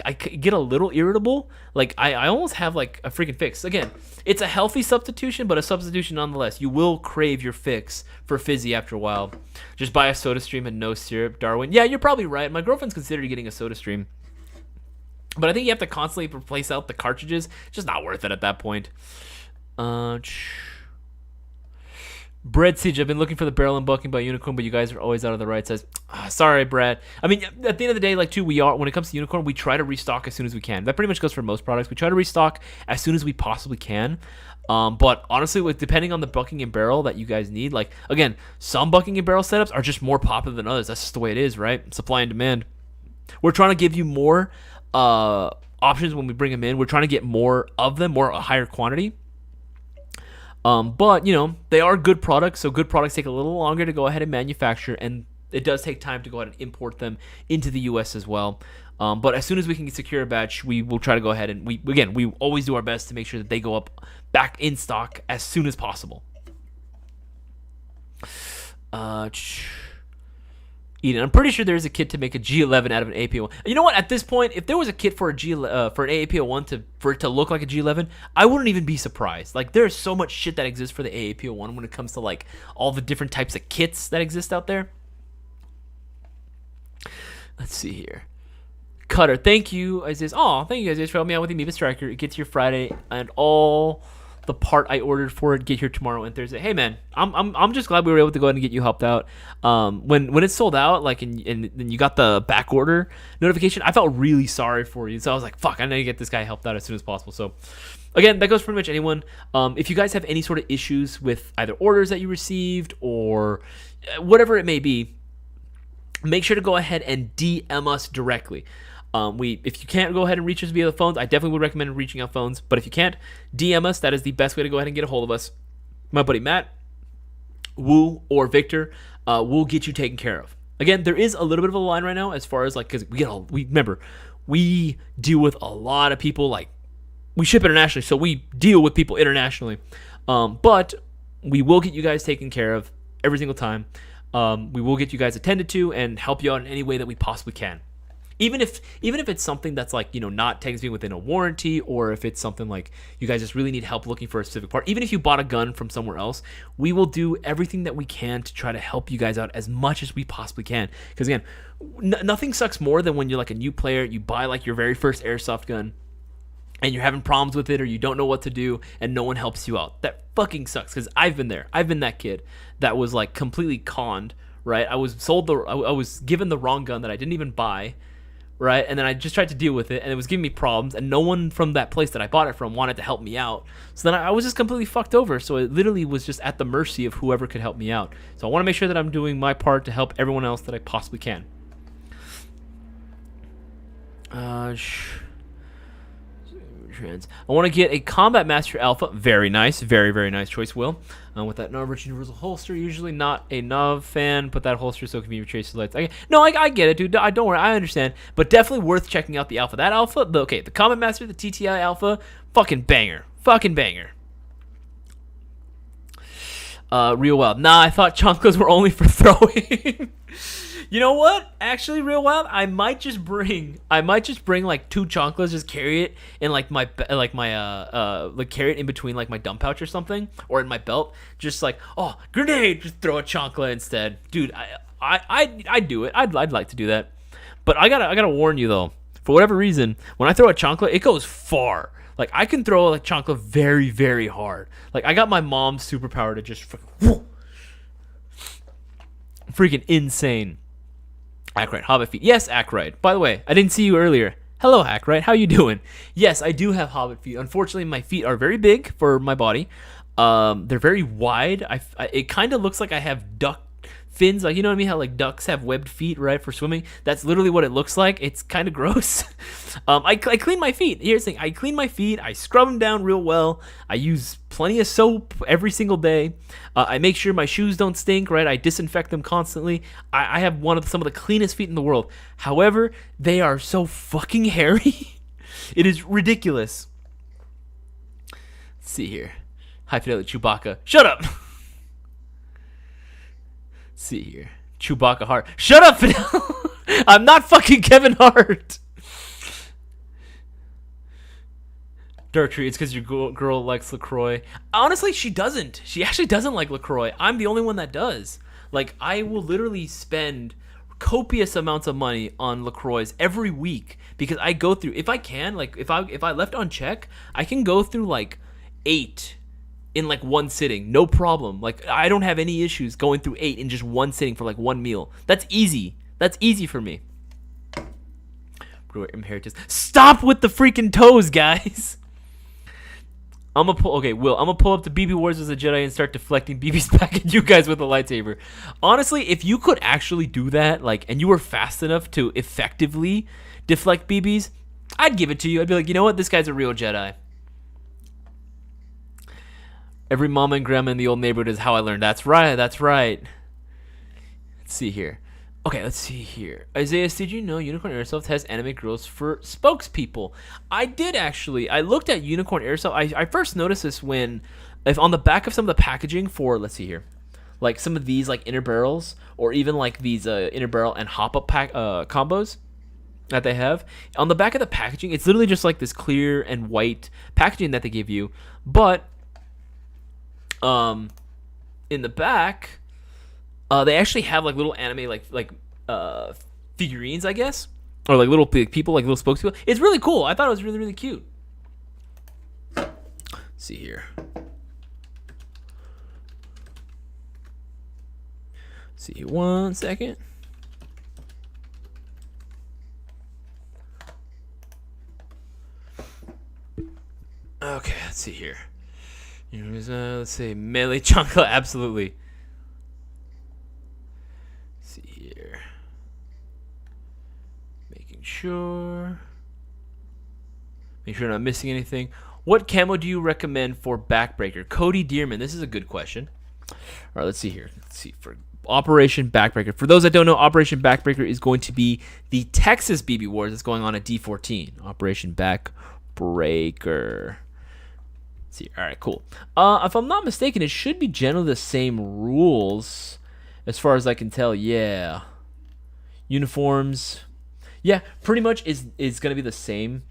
Speaker 1: I get a little irritable. Like I almost have like a freaking fix. Again, it's a healthy substitution, but a substitution nonetheless. You will crave your fix for fizzy after a while. Just buy a soda stream and no syrup, Darwin. Yeah, you're probably right. My girlfriend's considered getting a soda stream, but I think you have to constantly replace out the cartridges. It's just not worth it at that point. Bread Siege, I've been looking for the barrel unbuckling by Unicorn, but you guys are always out of the right size. Sorry, Brad. I mean, at the end of the day, like, too, we are, when it comes to Unicorn, we try to restock as soon as we can. That pretty much goes for most products. We try to restock as soon as we possibly can. But honestly, depending on the bucking and barrel that you guys need, like, again, some bucking and barrel setups are just more popular than others. That's just the way it is, right? Supply and demand. We're trying to give you more options when we bring them in. We're trying to get more of them, a higher quantity. But, you know, they are good products, so good products take a little longer to go ahead and manufacture, and it does take time to go ahead and import them into the U.S. as well. But as soon as we can secure a batch, we will try to go ahead and, we always do our best to make sure that they go up back in stock as soon as possible. Eden, I'm pretty sure there's a kit to make a G11 out of an AAPO1. You know what? At this point, if there was a kit for a for an AAPO1 for it to look like a G11, I wouldn't even be surprised. Like, there's so much shit that exists for the AAPO1 when it comes to like all the different types of kits that exist out there. Let's see here. Cutter, thank you, Isaiah. Oh, thank you, Isaiah, for helping me out with the Amoeba Striker. It gets here Friday, and all the part I ordered for it get here tomorrow and Thursday. Hey man, I'm just glad we were able to go ahead and get you helped out. When it's sold out, like and you got the back order notification, I felt really sorry for you. So I was like, fuck, I need to get this guy helped out as soon as possible. So again, that goes for pretty much anyone. If you guys have any sort of issues with either orders that you received or whatever it may be, make sure to go ahead and DM us directly. If you can't go ahead and reach us via the phones, I definitely would recommend reaching out phones. But if you can't, DM us. That is the best way to go ahead and get a hold of us. My buddy Matt, Woo, or Victor will get you taken care of. Again, there is a little bit of a line right now as far as like, because we deal with a lot of people. Like, we ship internationally, so we deal with people internationally. But we will get you guys taken care of every single time. We will get you guys attended to and help you out in any way that we possibly can. Even if it's something that's like, not technically within a warranty, or if it's something like you guys just really need help looking for a specific part, even if you bought a gun from somewhere else, we will do everything that we can to try to help you guys out as much as we possibly can. Because again, nothing sucks more than when you're like a new player, you buy like your very first airsoft gun, and you're having problems with it, or you don't know what to do, and no one helps you out. That fucking sucks, because I've been there. I've been that kid that was like completely conned, right? I was given the wrong gun that I didn't even buy, right? And then I just tried to deal with it, and it was giving me problems, and no one from that place that I bought it from wanted to help me out. So then I was just completely fucked over. So it literally was just at the mercy of whoever could help me out. So I want to make sure that I'm doing my part to help everyone else that I possibly can. I want to get a Combat Master Alpha. Very nice. Very, very nice choice, Will. With that Narvich Universal holster. Usually not a Nav fan, but that holster so can be traces lights. I get it, dude. Don't worry. I understand. But definitely worth checking out the Alpha. That Alpha, the Combat Master, the TTI Alpha, fucking banger. Fucking banger. Real Wild. Nah, I thought chanclas were only for throwing. You know what? Actually, Real Wild, I might just bring like 2 chanclas, just carry it in like my carry it in between like my dump pouch or something, or in my belt. Just like, oh, grenade, just throw a chancla instead. Dude, I'd do it. I'd like to do that. But I gotta warn you though. For whatever reason, when I throw a chancla, it goes far. Like I can throw like chancla very, very hard. Like I got my mom's superpower to just freaking insane. Ackrite, Hobbit feet. Yes, Ackrite. By the way, I didn't see you earlier. Hello, Ackrite. How you doing? Yes, I do have Hobbit feet. Unfortunately, my feet are very big for my body. They're very wide. It kind of looks like I have duck fins. Like, you know what I mean? How like ducks have webbed feet, right, for swimming? That's literally what it looks like. It's kind of gross. I clean my feet. Here's the thing. I clean my feet. I scrub them down real well. I use plenty of soap every single day. I make sure my shoes don't stink, right? I disinfect them constantly. I have some of the cleanest feet in the world. However, they are so fucking hairy. It is ridiculous. Let's see here. High Fidelity Chewbacca. Shut up! Let's see here. Chewbacca Hart. Shut up, Fidel! I'm not fucking Kevin Hart! Darktree, it's because your girl likes LaCroix. Honestly, she doesn't. She actually doesn't like LaCroix. I'm the only one that does. Like, I will literally spend copious amounts of money on LaCroix every week because I go through, if I can, like, if I left on check, I can go through, like, 8 in, like, one sitting. No problem. Like, I don't have any issues going through 8 in just one sitting for, like, one meal. That's easy. That's easy for me. Inheritance. Stop with the freaking toes, guys! Will, I'm gonna pull up the BBWARS as a Jedi and start deflecting BBs back at you guys with a lightsaber. Honestly, if you could actually do that, like, and you were fast enough to effectively deflect BBs, I'd give it to you. I'd be like, you know what? This guy's a real Jedi. Every mama and grandma in the old neighborhood is how I learned. That's right. Let's see here. Okay, let's see here. Isaiah, did you know Unicorn Airsoft has anime girls for spokespeople? I did actually. I looked at Unicorn Airsoft. I first noticed this if on the back of some of the packaging for, let's see here, like some of these like inner barrels, or even like these inner barrel and hop up pack combos that they have. On the back of the packaging, it's literally just like this clear and white packaging that they give you, but in the back, they actually have like little anime like figurines, I guess, or like little people, like little spokespeople. It's really cool. I thought it was really, really cute. Let's see here. See, 1 second. Okay, let's see here. Let's say melee chancla, absolutely. Let's see here. Making sure. Make sure I'm not missing anything. What camo do you recommend for backbreaker? Cody Dearman. This is a good question. All right, let's see here. Let's see for Operation Backbreaker. For those that don't know, Operation Backbreaker is going to be the Texas BBWARS that's going on at D14. Operation Backbreaker. Let's see. All right, cool. If I'm not mistaken, it should be generally the same rules as far as I can tell. Yeah. Uniforms. Yeah, pretty much is going to be the same.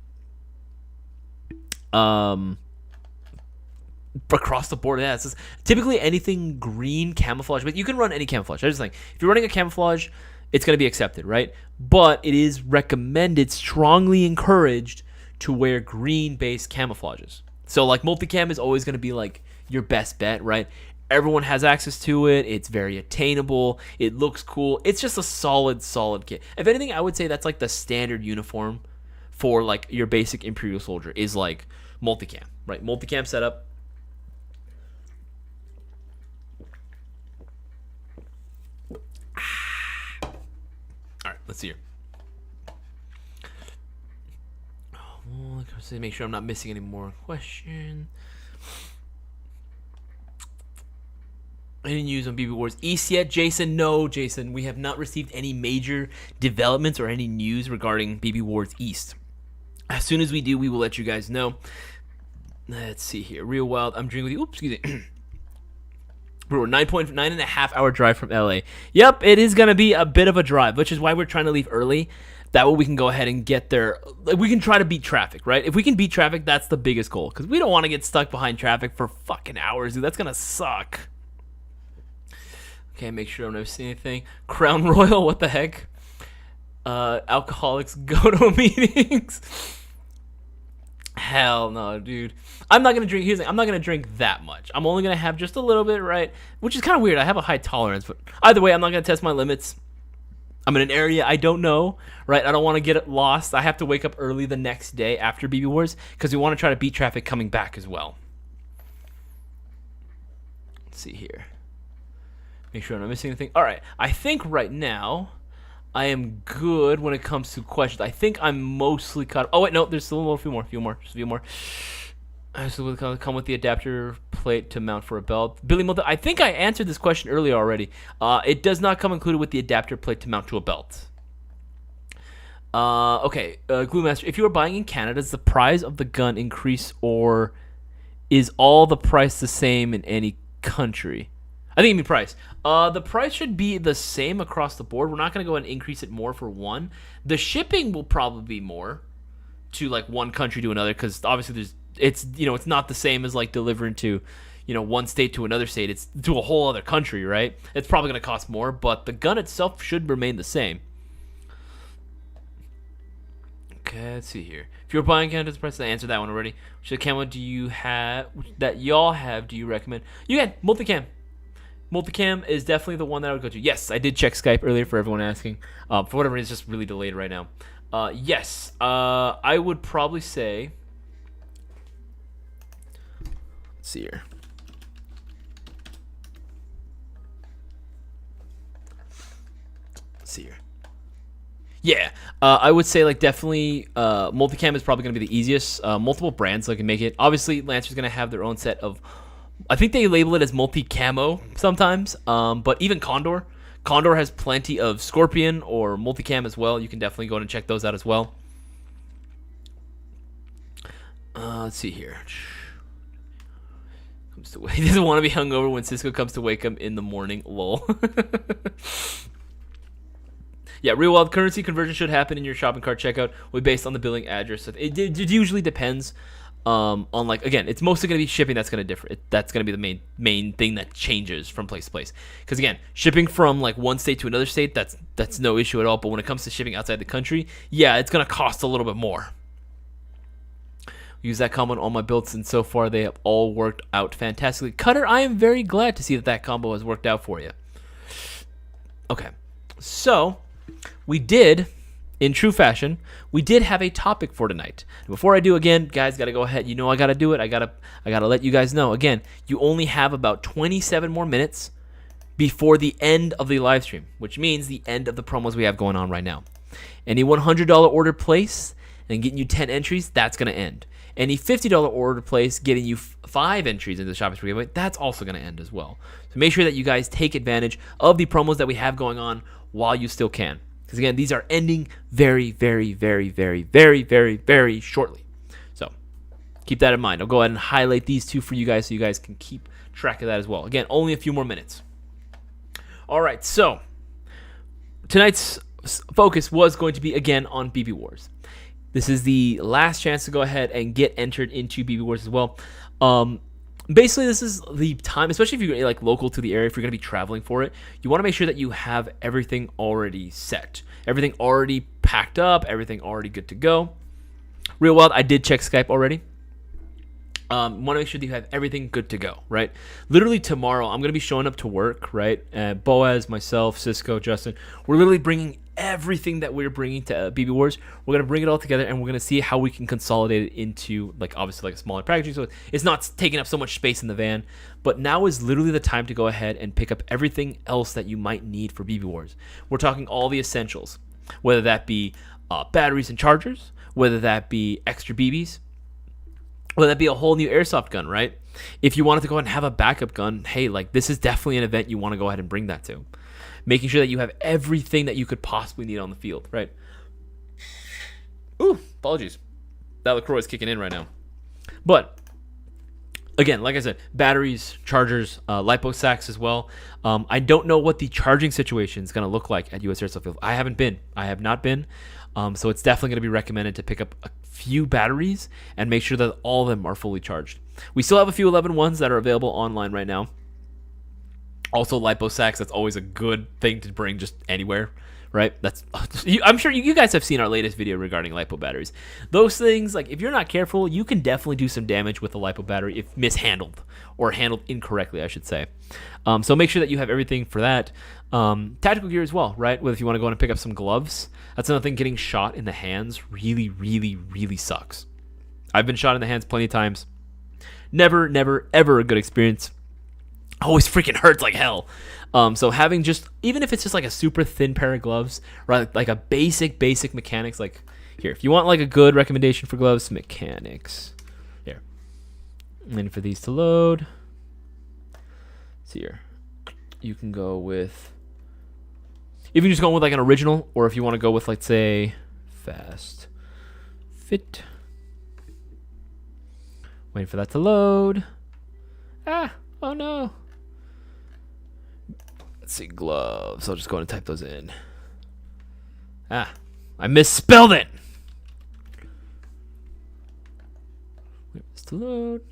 Speaker 1: Across the board, yeah. It's just, typically anything green camouflage, but you can run any camouflage. I just think if you're running a camouflage, it's going to be accepted, right? But it is recommended, strongly encouraged to wear green-based camouflages. So like multicam is always going to be like your best bet, right? Everyone has access to it. It's very attainable. It looks cool. It's just a solid kit. If anything, I would say that's like the standard uniform for like your basic Imperial soldier is like multicam, right? Multicam setup. All right, let's see here. Well, let's make sure I'm not missing any more questions. Any news on BBWARS East yet, Jason? No, Jason. We have not received any major developments or any news regarding BBWARS East. As soon as we do, we will let you guys know. Let's see here. Real Wild. I'm drinking with you. Oops, excuse me. We're 9.5 hour drive from LA. Yep, it is going to be a bit of a drive, which is why we're trying to leave early. That way we can go ahead and get there. We can try to beat traffic, right? If we can beat traffic, that's the biggest goal. Because we don't want to get stuck behind traffic for fucking hours, dude. That's going to suck. Okay, make sure I'm not seeing anything. Crown Royal, what the heck? Alcoholics go to meetings. Hell no, dude. I'm not gonna drink. Here's the thing, I'm not gonna drink that much. I'm only gonna have just a little bit, right? Which is kind of weird. I have a high tolerance, but either way, I'm not gonna test my limits. I'm in an area I don't know, right? I don't want to get lost. I have to wake up early the next day after BBWARS because we want to try to beat traffic coming back as well. Let's see here. Make sure I'm not missing anything. All right. I think right now I am good when it comes to questions. I think I'm mostly caught up. Oh, wait. No, there's still a few more. Just a few more. I still come with the adapter plate to mount for a belt. Billy Mulder, I think I answered this question earlier already. It does not come included with the adapter plate to mount to a belt. Okay. Glue Master, if you are buying in Canada, does the price of the gun increase or is all the price the same in any country? I think you mean price. The price should be the same across the board. We're not going to go and increase it more for one. The shipping will probably be more to like one country to another because obviously it's not the same as like delivering to, one state to another state. It's to a whole other country, right? It's probably going to cost more, but the gun itself should remain the same. Okay, let's see here. If you're buying Canada's price, I answered that one already. Which camo do you have that y'all have? Do you recommend? You can multicam. Multicam is definitely the one that I would go to. Yes, I did check Skype earlier for everyone asking. For whatever reason, it's just really delayed right now. Yes, I would probably say. Let's see here. Yeah, I would say like definitely multicam is probably going to be the easiest. Multiple brands that can make it. Obviously, Lancer's going to have their own set of. I think they label it as multi-camo sometimes, but even Condor has plenty of Scorpion or multicam as well. You can definitely go and check those out as well. Let's see here. He doesn't want to be hungover when Cisco comes to wake him in the morning. Lol. Yeah, real world currency conversion should happen in your shopping cart checkout based on the billing address. It usually depends. On like again, it's mostly going to be shipping that's going to differ. That's going to be the main thing that changes from place to place. Because again, shipping from like one state to another state, that's no issue at all. But when it comes to shipping outside the country, yeah, it's going to cost a little bit more. Use that combo on all my builds, and so far they have all worked out fantastically. Cutter, I am very glad to see that combo has worked out for you. Okay, so we did. In true fashion, we did have a topic for tonight. Before I do, again, guys, gotta go ahead. I gotta do it. I gotta let you guys know. Again, you only have about 27 more minutes before the end of the live stream, which means the end of the promos we have going on right now. Any $100 order place and getting you 10 entries, that's gonna end. Any $50 order place getting you 5 entries into the shopping spree giveaway, that's also gonna end as well. So make sure that you guys take advantage of the promos that we have going on while you still can. Because again, these are ending very, very, very, very, very, very, very shortly. So keep that in mind. I'll go ahead and highlight these two for you guys so you guys can keep track of that as well. Again, only a few more minutes. All right, so tonight's focus was going to be again on BB Wars. This is the last chance to go ahead and get entered into BB Wars as well. Basically, this is the time, especially if you're like local to the area, if you're going to be traveling for it, you want to make sure that you have everything already set, everything already packed up, everything already good to go. Real Wild, I did check Skype already. Want to make sure that you have everything good to go, right? Literally tomorrow, I'm going to be showing up to work, right? Boaz, myself, Cisco, Justin, we're literally bringing everything that we're bringing to BB Wars. We're going to bring it all together, and we're going to see how we can consolidate it into, like, obviously, like a smaller packaging, so it's not taking up so much space in the van. But now is literally the time to go ahead and pick up everything else that you might need for BB Wars. We're talking all the essentials, whether that be batteries and chargers, whether that be extra BBs, whether that be a whole new airsoft gun, right? If you wanted to go ahead and have a backup gun, hey, like, this is definitely an event you want to go ahead and bring that to. Making sure that you have everything that you could possibly need on the field, right? Ooh, apologies. That LaCroix is kicking in right now. But, again, like I said, batteries, chargers, lipo sacks as well. I don't know what the charging situation is going to look like at US Airsoft Field. I have not been. So it's definitely going to be recommended to pick up a few batteries and make sure that all of them are fully charged. We still have a few 11 ones that are available online right now. Also, lipo sacks, that's always a good thing to bring just anywhere, right? I'm sure you guys have seen our latest video regarding lipo batteries. Those things, like, if you're not careful, you can definitely do some damage with a lipo battery if mishandled, or handled incorrectly, I should say. So make sure that you have everything for that. Tactical gear as well, right? If you want to go in and pick up some gloves, that's another thing. Getting shot in the hands really, really, really sucks. I've been shot in the hands plenty of times. Never, ever a good experience. Always freaking hurts like hell. So having just, even if it's just like a super thin pair of gloves, right? Like a basic mechanics, like here, if you want like a good recommendation for gloves, mechanics. Here. And then for these to load, let's see here. You can go with, if you just go with like an original, or if you want to go with, let's say, fast fit. Waiting for that to load. Oh no. Let's see, gloves. I'll just go ahead and type those in. I misspelled it. Wait for this to load.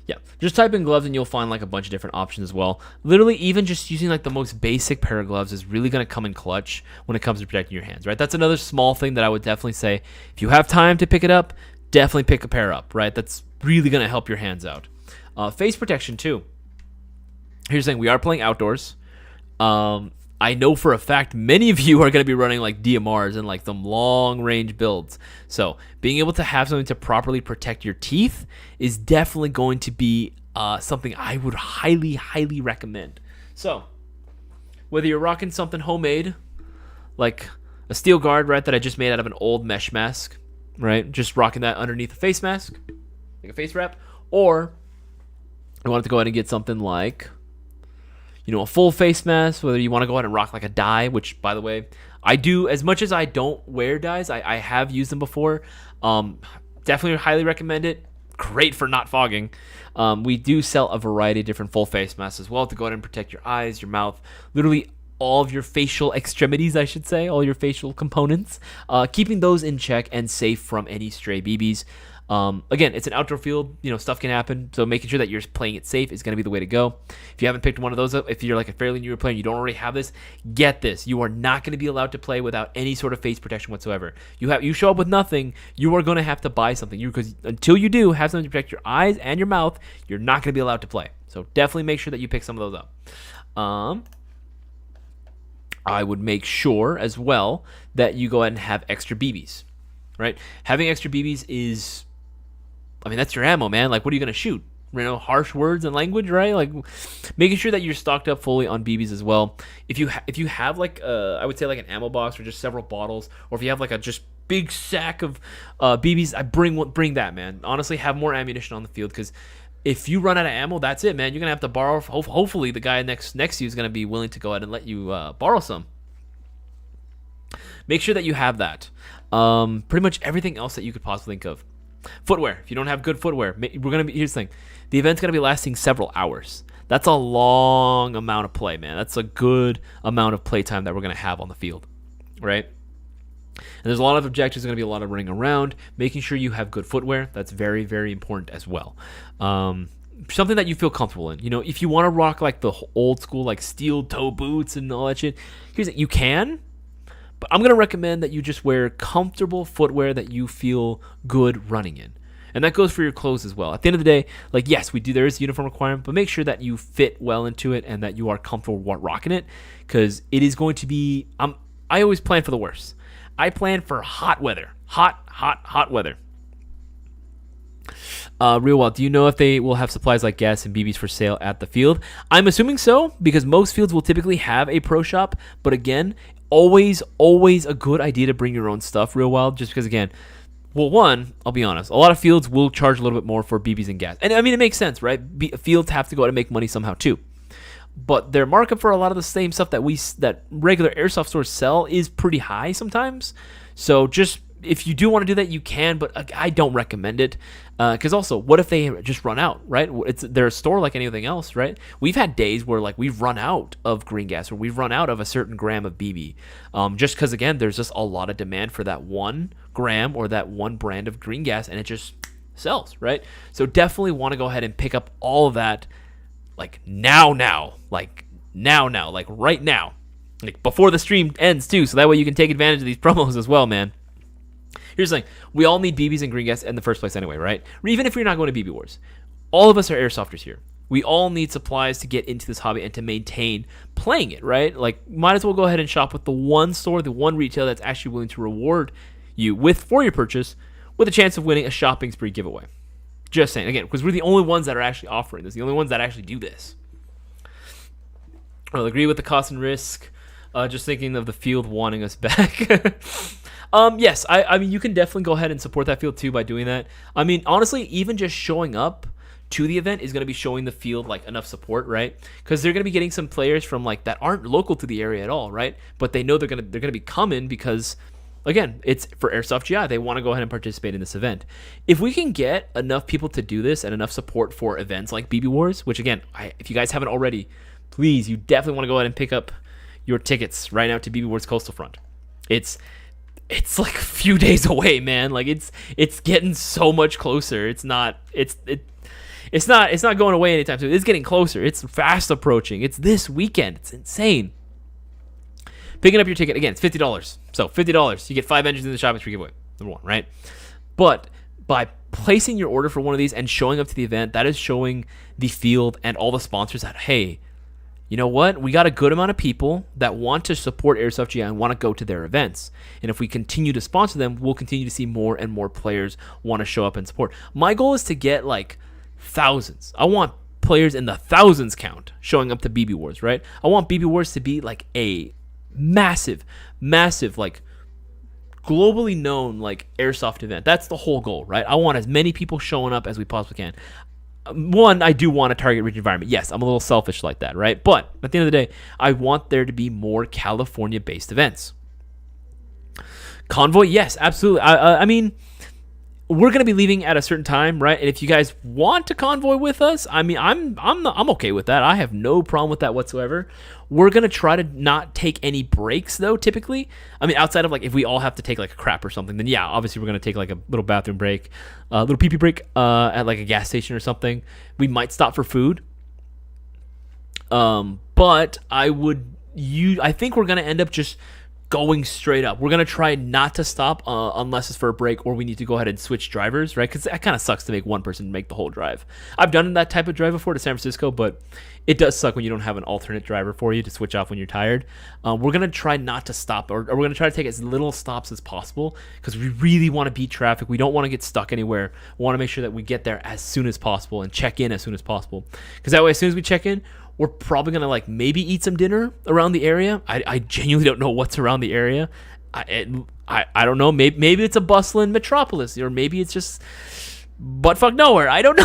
Speaker 1: Yeah, just type in gloves and you'll find like a bunch of different options as well. Literally, even just using like the most basic pair of gloves is really going to come in clutch when it comes to protecting your hands, right? That's another small thing that I would definitely say. If you have time to pick it up, definitely pick a pair up, right? That's really going to help your hands out. Face protection too. Here's the thing, we are playing outdoors. I know for a fact many of you are going to be running like DMRs and like some long range builds. So being able to have something to properly protect your teeth is definitely going to be something I would highly recommend. So whether you're rocking something homemade, like a steel guard, right, that I just made out of an old mesh mask, right, just rocking that underneath a face mask, like a face wrap, or I wanted to go ahead and get something like, you know, a full face mask, whether you want to go ahead and rock like a dye, which, by the way, I do. As much as I don't wear dyes, I have used them before. Definitely highly recommend it. Great for not fogging. We do sell a variety of different full face masks as well to go ahead and protect your eyes, your mouth, literally all of your facial extremities, I should say, all your facial components, keeping those in check and safe from any stray BBs. Again, it's an outdoor field, you know, stuff can happen, so making sure that you're playing it safe is going to be the way to go. If you haven't picked one of those up, if you're like a fairly newer player and you don't already have this, get this. You are not going to be allowed to play without any sort of face protection whatsoever. You show up with nothing, you are going to have to buy something. Because until you do have something to protect your eyes and your mouth, you're not going to be allowed to play. So definitely make sure that you pick some of those up. I would make sure as well that you go ahead and have extra BBs, right? Having extra BBs is, I mean, that's your ammo, man. Like, what are you going to shoot? You know, harsh words and language, right? Like, making sure that you're stocked up fully on BBs as well. If you have like, I would say like an ammo box or just several bottles, or if you have like a just big sack of BBs, I bring that, man. Honestly, have more ammunition on the field, because if you run out of ammo, that's it, man. You're gonna have to borrow. Hopefully, the guy next to you is gonna be willing to go ahead and let you borrow some. Make sure that you have that. Pretty much everything else that you could possibly think of. Footwear. If you don't have good footwear, here's the thing: the event's gonna be lasting several hours. That's a long amount of play, man. That's a good amount of play time that we're going to have on the field, right? And there's a lot of objectives. There's going to be a lot of running around, making sure you have good footwear. That's very, very important as well. Something that you feel comfortable in. If you want to rock like the old school, like steel toe boots and all that shit, here's it. You can, but I'm going to recommend that you just wear comfortable footwear that you feel good running in. And that goes for your clothes as well. At the end of the day, like, yes, there is a uniform requirement, but make sure that you fit well into it and that you are comfortable rocking it, because it is going to be, I always plan for the worst. I plan for hot weather. Hot weather. Real Wild, do you know if they will have supplies like gas and BBs for sale at the field? I'm assuming so, because most fields will typically have a pro shop. But again, always a good idea to bring your own stuff, Real Wild, just because, again, well, one, I'll be honest, a lot of fields will charge a little bit more for BBs and gas. And I mean, it makes sense, right? Fields have to go out and make money somehow too. But their markup for a lot of the same stuff that regular airsoft stores sell is pretty high sometimes. So just, if you do want to do that, you can, but I don't recommend it. Because also, what if they just run out, right? They're a store like anything else, right? We've had days where like we've run out of green gas, or we've run out of a certain gram of BB. Just because, again, there's just a lot of demand for that 1 gram or that one brand of green gas, and it just sells, right? So definitely want to go ahead and pick up all of that like now, like right now, like before the stream ends too, so that way you can take advantage of these promos as well, man. Here's the thing. We all need BBs and green gas in the first place anyway, right? Even if you're not going to BB Wars. All of us are airsofters here. We all need supplies to get into this hobby and to maintain playing it, right? Like, might as well go ahead and shop with the one store, the one retailer that's actually willing to reward you for your purchase with a chance of winning a shopping spree giveaway. Just saying. Again, because we're the only ones that are actually offering this. The only ones that actually do this. I'll agree with the cost and risk. Just thinking of the field wanting us back. Yes, I mean, you can definitely go ahead and support that field too by doing that. I mean, honestly, even just showing up to the event is going to be showing the field like enough support, right? Because they're going to be getting some players from like that aren't local to the area at all, right? But they know they're going to be coming because, again, it's for Airsoft GI. They want to go ahead and participate in this event. If we can get enough people to do this and enough support for events like BB Wars, which again, if you guys haven't already, please, you definitely want to go ahead and pick up your tickets right now to BB Wars Coastal Front. It's like a few days away, man. Like it's getting so much closer. It's not going away anytime soon. It's getting closer. It's fast approaching. It's this weekend. It's insane. Picking up your ticket, again, it's $50. So $50, you get 5 engines in the shopping spree giveaway. Number one, right? But by placing your order for one of these and showing up to the event, that is showing the field and all the sponsors that, hey, you know what? We got a good amount of people that want to support Airsoft GI and want to go to their events. And if we continue to sponsor them, we'll continue to see more and more players want to show up and support. My goal is to get like thousands. I want players in the thousands count showing up to BB Wars, right? I want BB Wars to be like a massive, like globally known like airsoft event. That's the whole goal, right? I want as many people showing up as we possibly can. One, I do want a target rich environment. Yes, I'm a little selfish like that, right? But at the end of the day, I want there to be more California-based events. Convoy, yes, absolutely. I mean, we're gonna be leaving at a certain time, right? And if you guys want to convoy with us, I mean, I'm okay with that. I have no problem with that whatsoever. We're gonna try to not take any breaks though. Typically, I mean, outside of like if we all have to take like a crap or something, then yeah, obviously we're gonna take like a little bathroom break, a little pee-pee break at like a gas station or something. We might stop for food. But I think we're gonna end up just going straight up. We're going to try not to stop unless it's for a break or we need to go ahead and switch drivers, right? Because that kind of sucks to make one person make the whole drive. I've done that type of drive before to San Francisco, but it does suck when you don't have an alternate driver for you to switch off when you're tired. We're going to try not to stop, or we're going to try to take as little stops as possible because we really want to beat traffic. We don't want to get stuck anywhere. We want to make sure that we get there as soon as possible and check in as soon as possible. Because that way, as soon as we check in, we're probably going to like maybe eat some dinner around the area. I genuinely don't know what's around the area. I don't know. Maybe it's a bustling metropolis, or maybe it's just buttfuck nowhere. I don't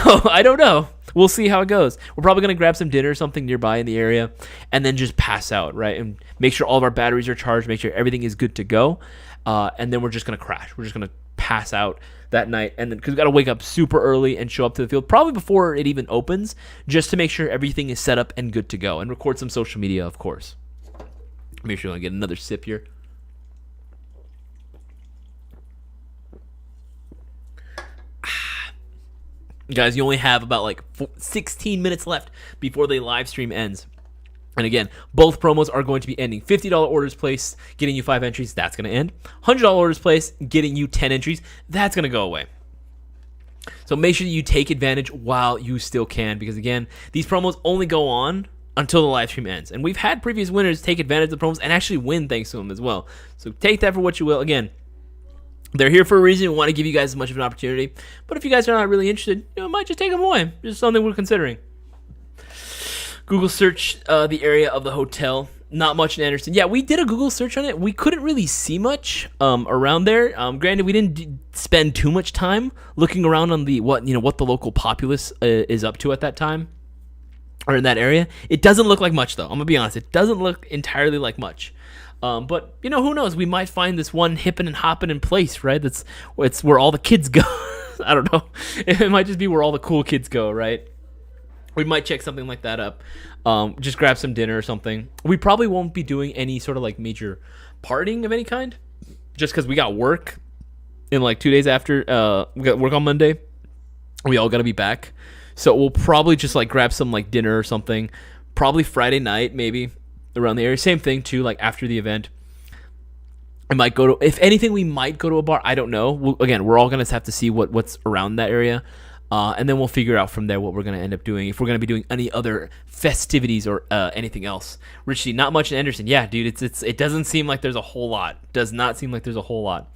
Speaker 1: know. We'll see how it goes. We're probably going to grab some dinner or something nearby in the area and then just pass out, right? And make sure all of our batteries are charged, make sure everything is good to go. And then we're just going to crash. We're just going to pass out that night, and then because we got to wake up super early and show up to the field probably before it even opens, just to make sure everything is set up and good to go, and record some social media, of course. Make sure I get another sip here. Guys, you only have about like 16 minutes left before the live stream ends. And again, both promos are going to be ending. $50 orders placed, getting you 5 entries, that's going to end. $100 orders placed, getting you 10 entries, that's going to go away. So make sure that you take advantage while you still can, because again, these promos only go on until the live stream ends. And we've had previous winners take advantage of the promos and actually win thanks to them as well. So take that for what you will. Again, they're here for a reason. We want to give you guys as much of an opportunity. But if you guys are not really interested, you might just take them away. Just something we're considering. Google search the area of the hotel. Not much in Anderson. Yeah, we did a Google search on it. We couldn't really see much around there. Granted, we didn't spend too much time looking around on the what the local populace is up to at that time, or in that area. It doesn't look like much, though. I'm gonna be honest. It doesn't look entirely like much. But who knows? We might find this one hippin' and hoppin' in place, right? It's where all the kids go. I don't know. It might just be where all the cool kids go, right? We might check something like that up. Just grab some dinner or something. We probably won't be doing any sort of like major partying of any kind, just because we got work in like 2 days after. We got work on Monday. We all got to be back, so we'll probably just like grab some like dinner or something. Probably Friday night, maybe around the area. Same thing too, like after the event. I might go to, if anything, we might go to a bar. I don't know. We're all gonna have to see what's around that area. And then we'll figure out from there what we're going to end up doing, if we're going to be doing any other festivities or anything else. Richie, not much in Anderson. Yeah, dude, it doesn't seem like there's a whole lot. Does not seem like there's a whole lot.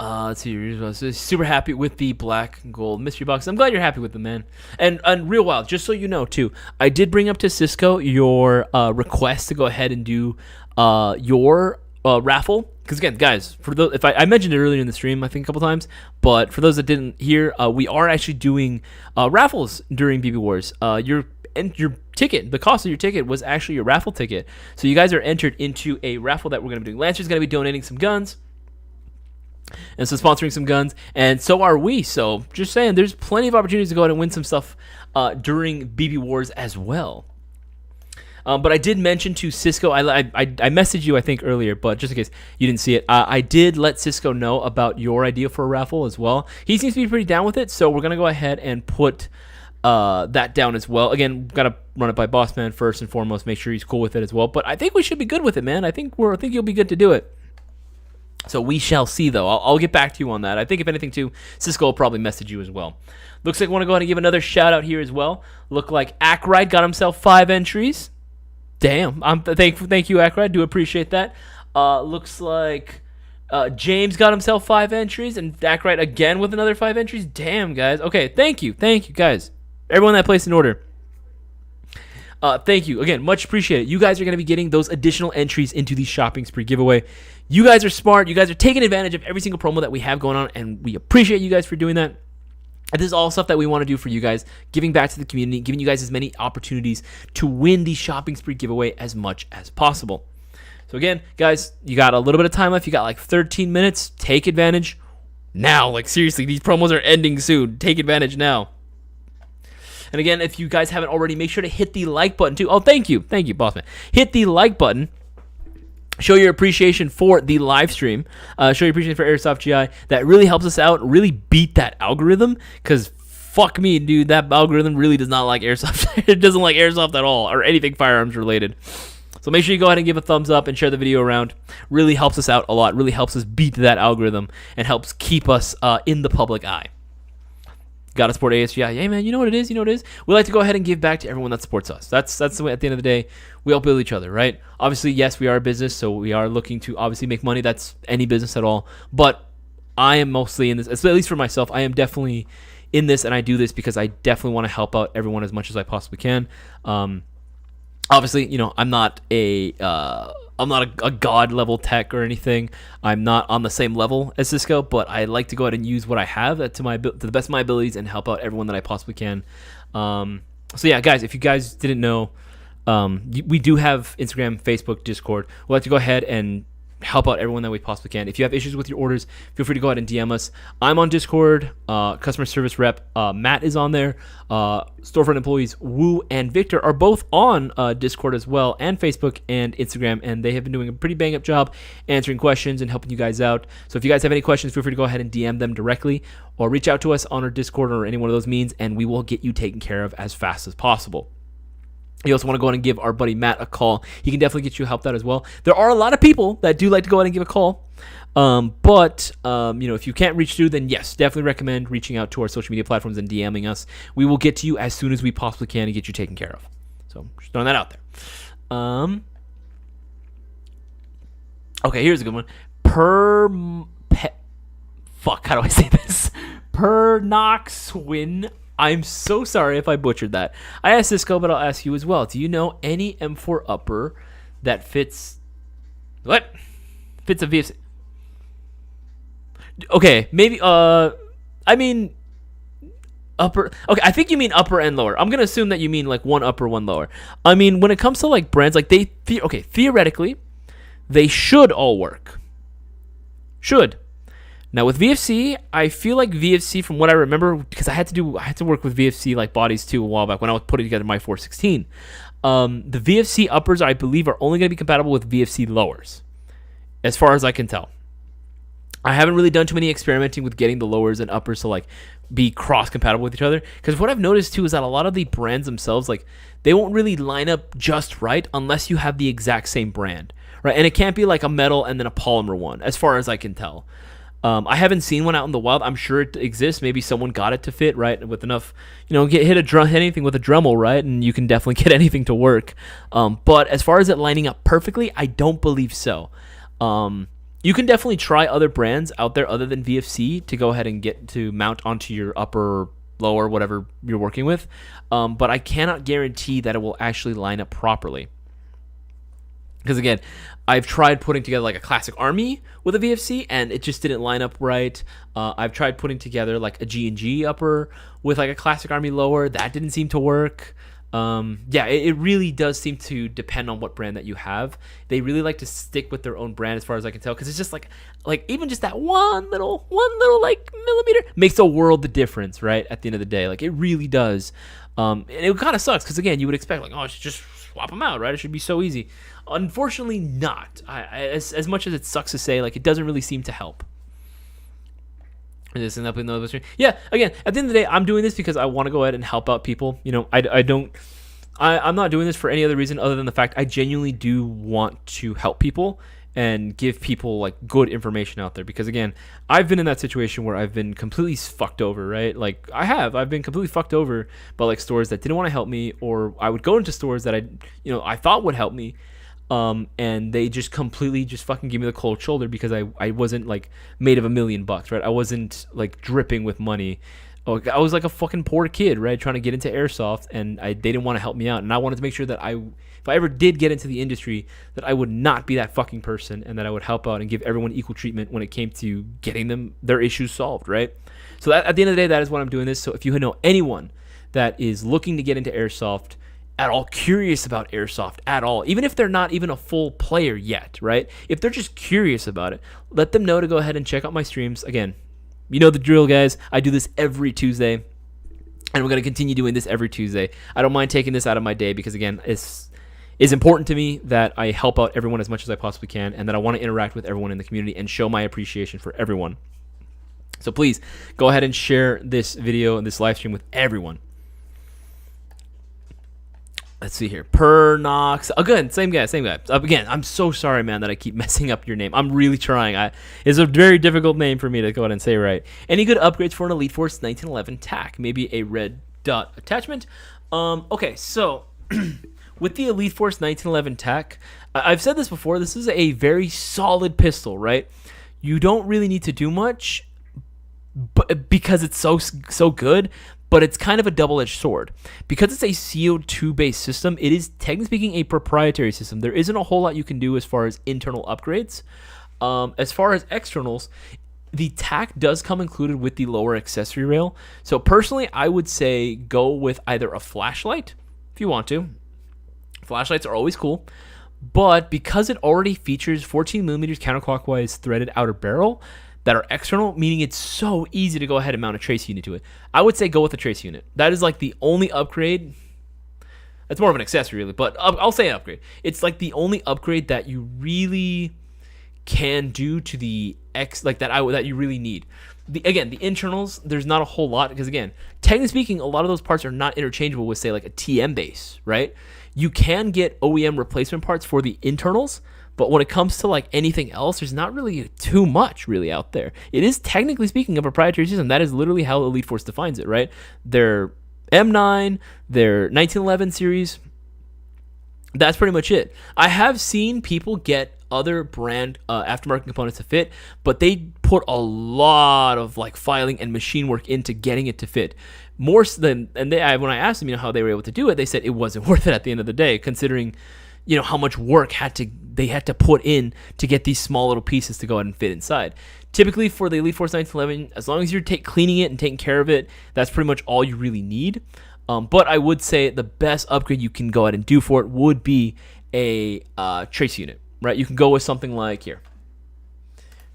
Speaker 1: Let's see. Super happy with the black and gold mystery box. I'm glad you're happy with them, man. And real wild, just so you know, too, I did bring up to Cisco your request to go ahead and do your raffle. Because again, guys, for those, if I mentioned it earlier in the stream, I think a couple times, but for those that didn't hear, we are actually doing raffles during BB Wars. Your ticket, the cost of your ticket was actually your raffle ticket. So you guys are entered into a raffle that we're going to be doing. Lancer's going to be donating some guns, and so sponsoring some guns, and so are we. So just saying, there's plenty of opportunities to go out and win some stuff during BB Wars as well. But I did mention to Cisco, I messaged you, I think, earlier, but just in case you didn't see it, I did let Cisco know about your idea for a raffle as well. He seems to be pretty down with it, so we're going to go ahead and put that down as well. Again, got to run it by Bossman first and foremost, make sure he's cool with it as well. But I think we should be good with it, man. I think you'll be good to do it. So we shall see, though. I'll get back to you on that. I think, if anything, too, Cisco will probably message you as well. Looks like I want to go ahead and give another shout-out here as well. Look like Ackright got himself 5 entries. Damn, thank you, Ackright. Do appreciate that. Looks like James got himself 5 entries, and Ackright again with another 5 entries. Damn, guys. Okay, thank you, guys. Everyone that placed an order. Thank you again, much appreciated. You guys are going to be getting those additional entries into the shopping spree giveaway. You guys are smart. You guys are taking advantage of every single promo that we have going on, and we appreciate you guys for doing that. And this is all stuff that we want to do for you guys, giving back to the community, giving you guys as many opportunities to win the shopping spree giveaway as much as possible. So again, guys, you got a little bit of time left. You got like 13 minutes. Take advantage now. Like, seriously, these promos are ending soon. Take advantage now. And again, if you guys haven't already, make sure to hit the like button too. Oh, thank you, Bossman. Hit the like button. Show your appreciation for the live stream. Show your appreciation for Airsoft GI. That really helps us out. Really beat that algorithm. Because fuck me, dude. That algorithm really does not like Airsoft. It doesn't like Airsoft at all. Or anything firearms related. So make sure you go ahead and give a thumbs up and share the video around. Really helps us out a lot. Really helps us beat that algorithm. And helps keep us in the public eye. Gotta support ASGI. Yeah, man, you know what it is. We like to go ahead and give back to everyone that supports us. That's the way, at the end of the day, we all build each other, right? Obviously, yes, we are a business, so we are looking to obviously make money. That's any business at all. But I am mostly in this, at least for myself, I am definitely in this, and I do this because I definitely want to help out everyone as much as I possibly can. Obviously, I'm not a god level tech or anything. I'm not on the same level as Cisco, but I like to go ahead and use what I have to the best of my abilities and help out everyone that I possibly can. So yeah, guys, if you guys didn't know, we do have Instagram, Facebook, Discord. We'll like to go ahead and help out everyone that we possibly can. If you have issues with your orders, feel free to go ahead and DM us. I'm on Discord. Customer service rep Matt is on there. Storefront employees Woo and Victor are both on Discord as well, and Facebook and Instagram, and they have been doing a pretty bang up job answering questions and helping you guys out. So if you guys have any questions, feel free to go ahead and DM them directly or reach out to us on our Discord or any one of those means, and we will get you taken care of as fast as possible. You also want to go ahead and give our buddy Matt a call. He can definitely get you helped out as well. There are a lot of people that do like to go ahead and give a call. But if you can't reach through, then yes, definitely recommend reaching out to our social media platforms and DMing us. We will get to you as soon as we possibly can to get you taken care of. So just throwing that out there. Okay, here's a good one. Fuck, how do I say this? Pernoxwin. I'm so sorry if I butchered that. I asked Cisco, but I'll ask you as well. Do you know any M4 upper that fits... What? Fits a VFC? Okay, maybe... upper... Okay, I think you mean upper and lower. I'm going to assume that you mean like one upper, one lower. I mean, when it comes to like brands, like theoretically, they should all work. Should. Now with VFC, I feel like VFC, from what I remember, because I had to work with VFC like bodies too a while back when I was putting together my 416. The VFC uppers, I believe, are only going to be compatible with VFC lowers, as far as I can tell. I haven't really done too many experimenting with getting the lowers and uppers to like be cross compatible with each other, because what I've noticed too is that a lot of the brands themselves, like, they won't really line up just right unless you have the exact same brand, right? And it can't be like a metal and then a polymer one, as far as I can tell. I haven't seen one out in the wild. I'm sure it exists. Maybe someone got it to fit, right? With enough, hit anything with a Dremel, right? And you can definitely get anything to work. But as far as it lining up perfectly, I don't believe so. You can definitely try other brands out there other than VFC to go ahead and get to mount onto your upper, lower, whatever you're working with. But I cannot guarantee that it will actually line up properly. Because again, I've tried putting together like a classic army with a VFC and it just didn't line up right. I've tried putting together like a G&G upper with like a classic army lower. That didn't seem to work. It really does seem to depend on what brand that you have. They really like to stick with their own brand, as far as I can tell, because it's just like even just that one little like millimeter makes a world of difference, right? At the end of the day, like, it really does. And it kind of sucks because, again, you would expect like, oh, I should just swap them out, right? It should be so easy. Unfortunately, not. As much as it sucks to say, like, it doesn't really seem to help. This and up in the stream. Yeah, again, at the end of the day, I'm doing this because I want to go ahead and help out people. I'm not doing this for any other reason other than the fact I genuinely do want to help people and give people like good information out there. Because again, I've been in that situation where I've been completely fucked over, right? Like, I've been completely fucked over by like stores that didn't want to help me, or I would go into stores that I thought would help me. And they just completely just fucking give me the cold shoulder because I wasn't like made of $1 million, right? I wasn't like dripping with money. I was like a fucking poor kid, right? Trying to get into Airsoft, and they didn't want to help me out. And I wanted to make sure that if I ever did get into the industry, that I would not be that fucking person, and that I would help out and give everyone equal treatment when it came to getting them their issues solved, right? So at the end of the day, that is why I'm doing this. So if you know anyone that is looking to get into Airsoft, at all curious about Airsoft at all, even if they're not even a full player yet, right? If they're just curious about it, let them know to go ahead and check out my streams. Again, you know the drill, guys. I do this every Tuesday, and we're going to continue doing this every Tuesday. I don't mind taking this out of my day because, again, it's important to me that I help out everyone as much as I possibly can, and that I want to interact with everyone in the community and show my appreciation for everyone. So please go ahead and share this video and this live stream with everyone. Let's see here. Pernox. Again, same guy. Again, I'm so sorry, man, that I keep messing up your name. I'm really trying. It's a very difficult name for me to go ahead and say right. Any good upgrades for an Elite Force 1911 TAC? Maybe a red dot attachment. Okay, so with the Elite Force 1911 TAC, I've said this before. This is a very solid pistol, right? You don't really need to do much, but because it's so good. But it's kind of a double-edged sword. Because it's a CO2-based system, it is, technically speaking, a proprietary system. There isn't a whole lot you can do as far as internal upgrades. As far as externals, the TAC does come included with the lower accessory rail. So personally, I would say go with either a flashlight, if you want to. Flashlights are always cool. But because it already features 14 millimeters counterclockwise threaded outer barrel that are external, meaning it's so easy to go ahead and mount a trace unit to it, I would say go with the trace unit. That is like the only upgrade. That's more of an accessory, really, but I'll say upgrade. It's like the only upgrade that you really can do to the that you really need. Again, the internals, there's not a whole lot because, again, technically speaking, a lot of those parts are not interchangeable with, say, like a TM base, right? You can get OEM replacement parts for the internals, but when it comes to like anything else, there's not really too much really out there. It is technically speaking a proprietary system. That is literally how Elite Force defines it, right? Their M9, their 1911 series, that's pretty much it. I have seen people get other brand aftermarket components to fit, but they put a lot of like filing and machine work into getting it to fit. More than, and when I asked them, how they were able to do it, they said it wasn't worth it at the end of the day, considering, how much work they had to put in to get these small little pieces to go ahead and fit inside. Typically for the Elite Force 1911, as long as you're cleaning it and taking care of it, that's pretty much all you really need. But I would say the best upgrade you can go ahead and do for it would be a trace unit, right? You can go with something like here.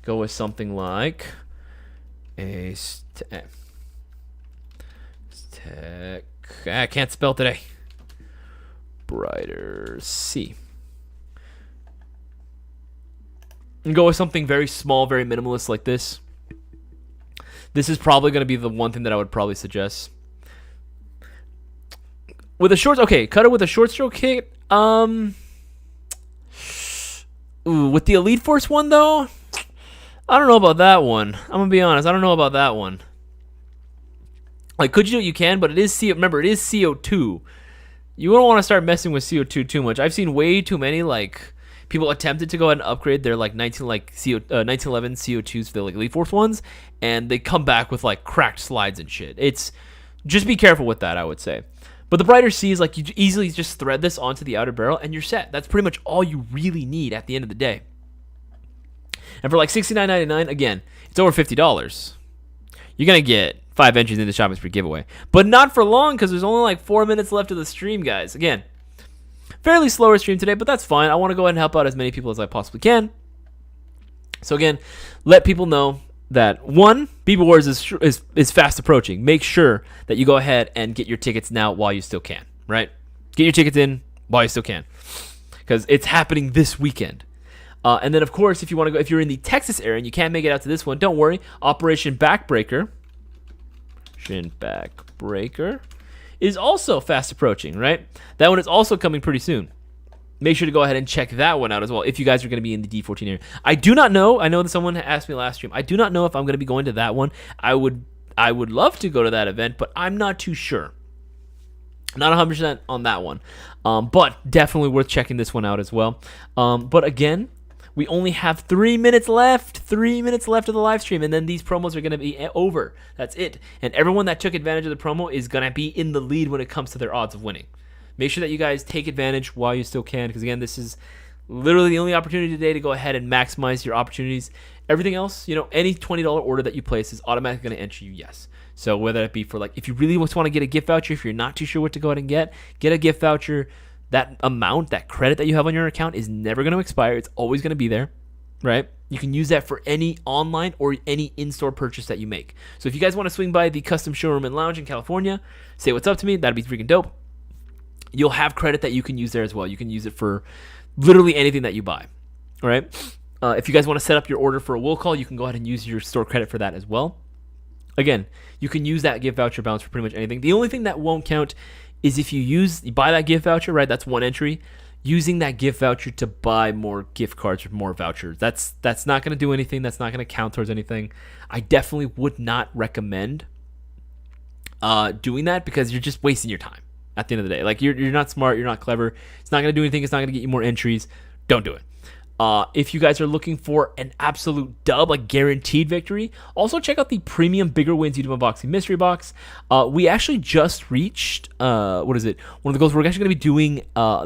Speaker 1: Go with something like a I can't spell today. Brighter C. And go with something very small, very minimalist like this. This is probably going to be the one thing that I would probably suggest. With a short, okay, cut it with a short stroke kit. With the Elite Force one though, I don't know about that one. I'm gonna be honest, I don't know about that one. Like, could you do it? You can, but it is remember, it is CO2. You don't want to start messing with CO2 too much. I've seen way too many like people attempted to go ahead and upgrade their like 1911 CO2s to the like Elite Force ones, and they come back with like cracked slides and shit. It's just be careful with that, I would say. But the Brighter C is like you easily just thread this onto the outer barrel and you're set. That's pretty much all you really need at the end of the day. And for like $69.99, again, it's over $50. You're gonna get 5 entries in the shopping spree giveaway, but not for long because there's only like 4 minutes left of the stream, guys. Again, fairly slower stream today, but that's fine. I want to go ahead and help out as many people as I possibly can. So again, let people know that BBWARS is fast approaching. Make sure that you go ahead and get your tickets now while you still can, right? Get your tickets in while you still can, because it's happening this weekend. And then, of course, if you want to go, if you're in the Texas area and you can't make it out to this one, don't worry. Operation Backbreaker is also fast approaching, right? That one is also coming pretty soon. Make sure to go ahead and check that one out as well if you guys are going to be in the D14 area. I do not know. I know that someone asked me last stream. I do not know if I'm going to be going to that one. I would love to go to that event, but I'm not too sure. Not 100% on that one. But definitely worth checking this one out as well. But again, we only have 3 minutes left. 3 minutes left of the live stream, and then these promos are going to be over. That's it. And everyone that took advantage of the promo is going to be in the lead when it comes to their odds of winning. Make sure that you guys take advantage while you still can, because again, this is literally the only opportunity today to go ahead and maximize your opportunities. Everything else, any $20 order that you place is automatically going to enter you yes. So whether it be for like, if you really just want to get a gift voucher, if you're not too sure what to go ahead and get a gift voucher. That amount, that credit that you have on your account is never going to expire. It's always going to be there, right? You can use that for any online or any in-store purchase that you make. So if you guys want to swing by the custom showroom and lounge in California, say what's up to me. That'd be freaking dope. You'll have credit that you can use there as well. You can use it for literally anything that you buy, all right? If you guys want to set up your order for a will call, you can go ahead and use your store credit for that as well. Again, you can use that gift voucher balance for pretty much anything. The only thing that won't count is if you buy that gift voucher, right? That's one entry. Using that gift voucher to buy more gift cards or more vouchers. That's not going to do anything. That's not going to count towards anything. I definitely would not recommend doing that because you're just wasting your time at the end of the day. Like you're not smart. You're not clever. It's not going to do anything. It's not going to get you more entries. Don't do it. If you guys are looking for an absolute dub, like guaranteed victory, also check out the premium Bigger Wins YouTube Unboxing Mystery Box. We actually just reached, one of the goals. We're actually going to be doing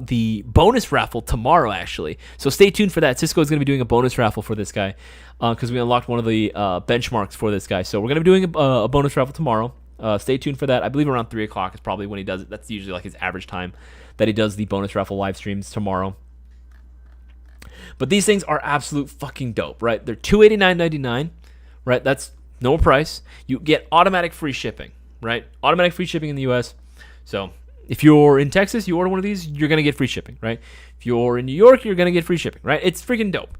Speaker 1: the bonus raffle tomorrow, actually. So stay tuned for that. Cisco is going to be doing a bonus raffle for this guy because we unlocked one of the benchmarks for this guy. So we're going to be doing a bonus raffle tomorrow. Stay tuned for that. I believe around 3 o'clock is probably when he does it. That's usually like his average time that he does the bonus raffle live streams tomorrow. But these things are absolute fucking dope, right? They're $289.99, right? That's no price. You get automatic free shipping, right? Automatic free shipping in the US. So if you're in Texas, you order one of these, you're going to get free shipping, right? If you're in New York, you're going to get free shipping, right? It's freaking dope.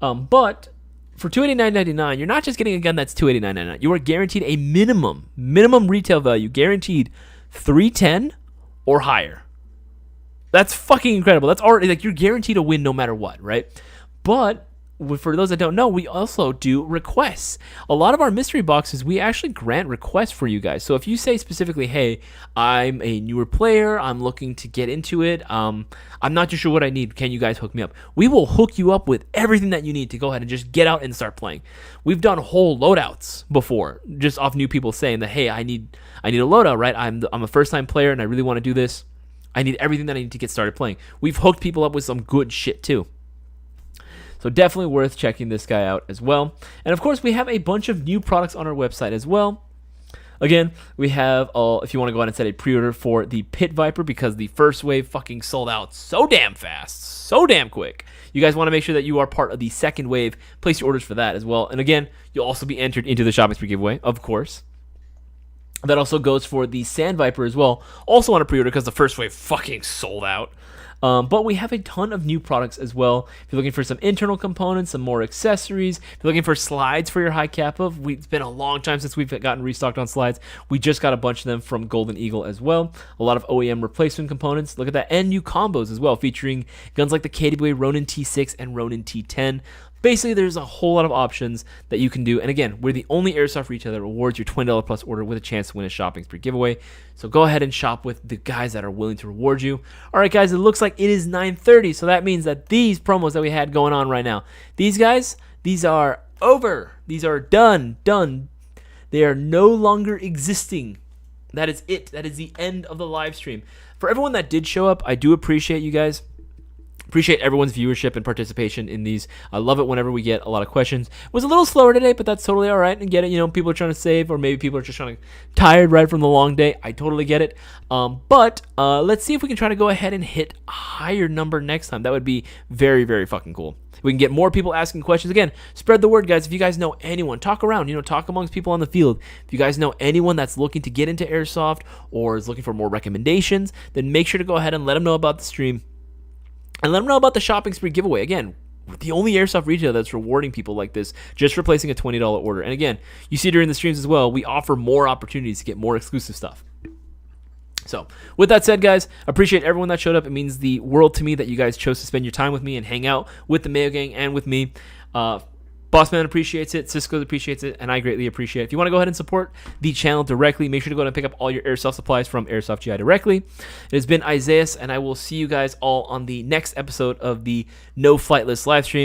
Speaker 1: But for $289.99, you're not just getting a gun that's $289.99. You are guaranteed a minimum retail value, guaranteed $310 or higher. That's fucking incredible. That's already, like, you're guaranteed a win no matter what, right? But for those that don't know, we also do requests. A lot of our mystery boxes, we actually grant requests for you guys. So if you say specifically, hey, I'm a newer player, I'm looking to get into it, I'm not too sure what I need, can you guys hook me up? We will hook you up with everything that you need to go ahead and just get out and start playing. We've done whole loadouts before, just off new people saying that, hey, I need a loadout, right? I'm a first-time player and I really want to do this. I need everything that I need to get started playing. We've hooked people up with some good shit too. So definitely worth checking this guy out as well. And of course, we have a bunch of new products on our website as well. Again, we have, if you want to go ahead and set a pre-order for the Pit Viper, because the first wave fucking sold out so damn fast, so damn quick. You guys want to make sure that you are part of the second wave. Place your orders for that as well. And again, you'll also be entered into the Shopping Spree giveaway, of course. That also goes for the Sand Viper as well. Also on a pre-order because the first wave fucking sold out. But we have a ton of new products as well. If you're looking for some internal components, some more accessories, if you're looking for slides for your high kappa, it's been a long time since we've gotten restocked on slides. We just got a bunch of them from Golden Eagle as well. A lot of OEM replacement components. Look at that. And new combos as well, featuring guns like the KWA Ronin T6 and Ronin T10. Basically, there's a whole lot of options that you can do. And again, we're the only airsoft retailer that rewards your $20 plus order with a chance to win a Shopping Spree giveaway. So go ahead and shop with the guys that are willing to reward you. All right, guys, it looks like it is 9:30. So that means that these promos that we had going on right now, these guys, these are over. These are done. They are no longer existing. That is it. That is the end of the live stream. For everyone that did show up, I do appreciate you guys. Appreciate everyone's viewership and participation in these. I love it whenever we get a lot of questions. It was a little slower today, but that's totally all right. And get it, people are trying to save, or maybe people are just tired right from the long day. I totally get it. But let's see if we can try to go ahead and hit a higher number next time. That would be very, very fucking cool. We can get more people asking questions. Again, spread the word, guys. If you guys know anyone, talk around, talk amongst people on the field. If you guys know anyone that's looking to get into Airsoft or is looking for more recommendations, then make sure to go ahead and let them know about the stream. And let them know about the Shopping Spree giveaway. Again, we're the only airsoft retailer that's rewarding people like this just for placing a $20 order. And again, you see during the streams as well, we offer more opportunities to get more exclusive stuff. So with that said, guys, appreciate everyone that showed up. It means the world to me that you guys chose to spend your time with me and hang out with the Mayo Gang and with me. Bossman appreciates it, Cisco appreciates it, and I greatly appreciate it. If you want to go ahead and support the channel directly, make sure to go ahead and pick up all your airsoft supplies from Airsoft GI directly. It has been Isaiah, and I will see you guys all on the next episode of the No Flight List live stream.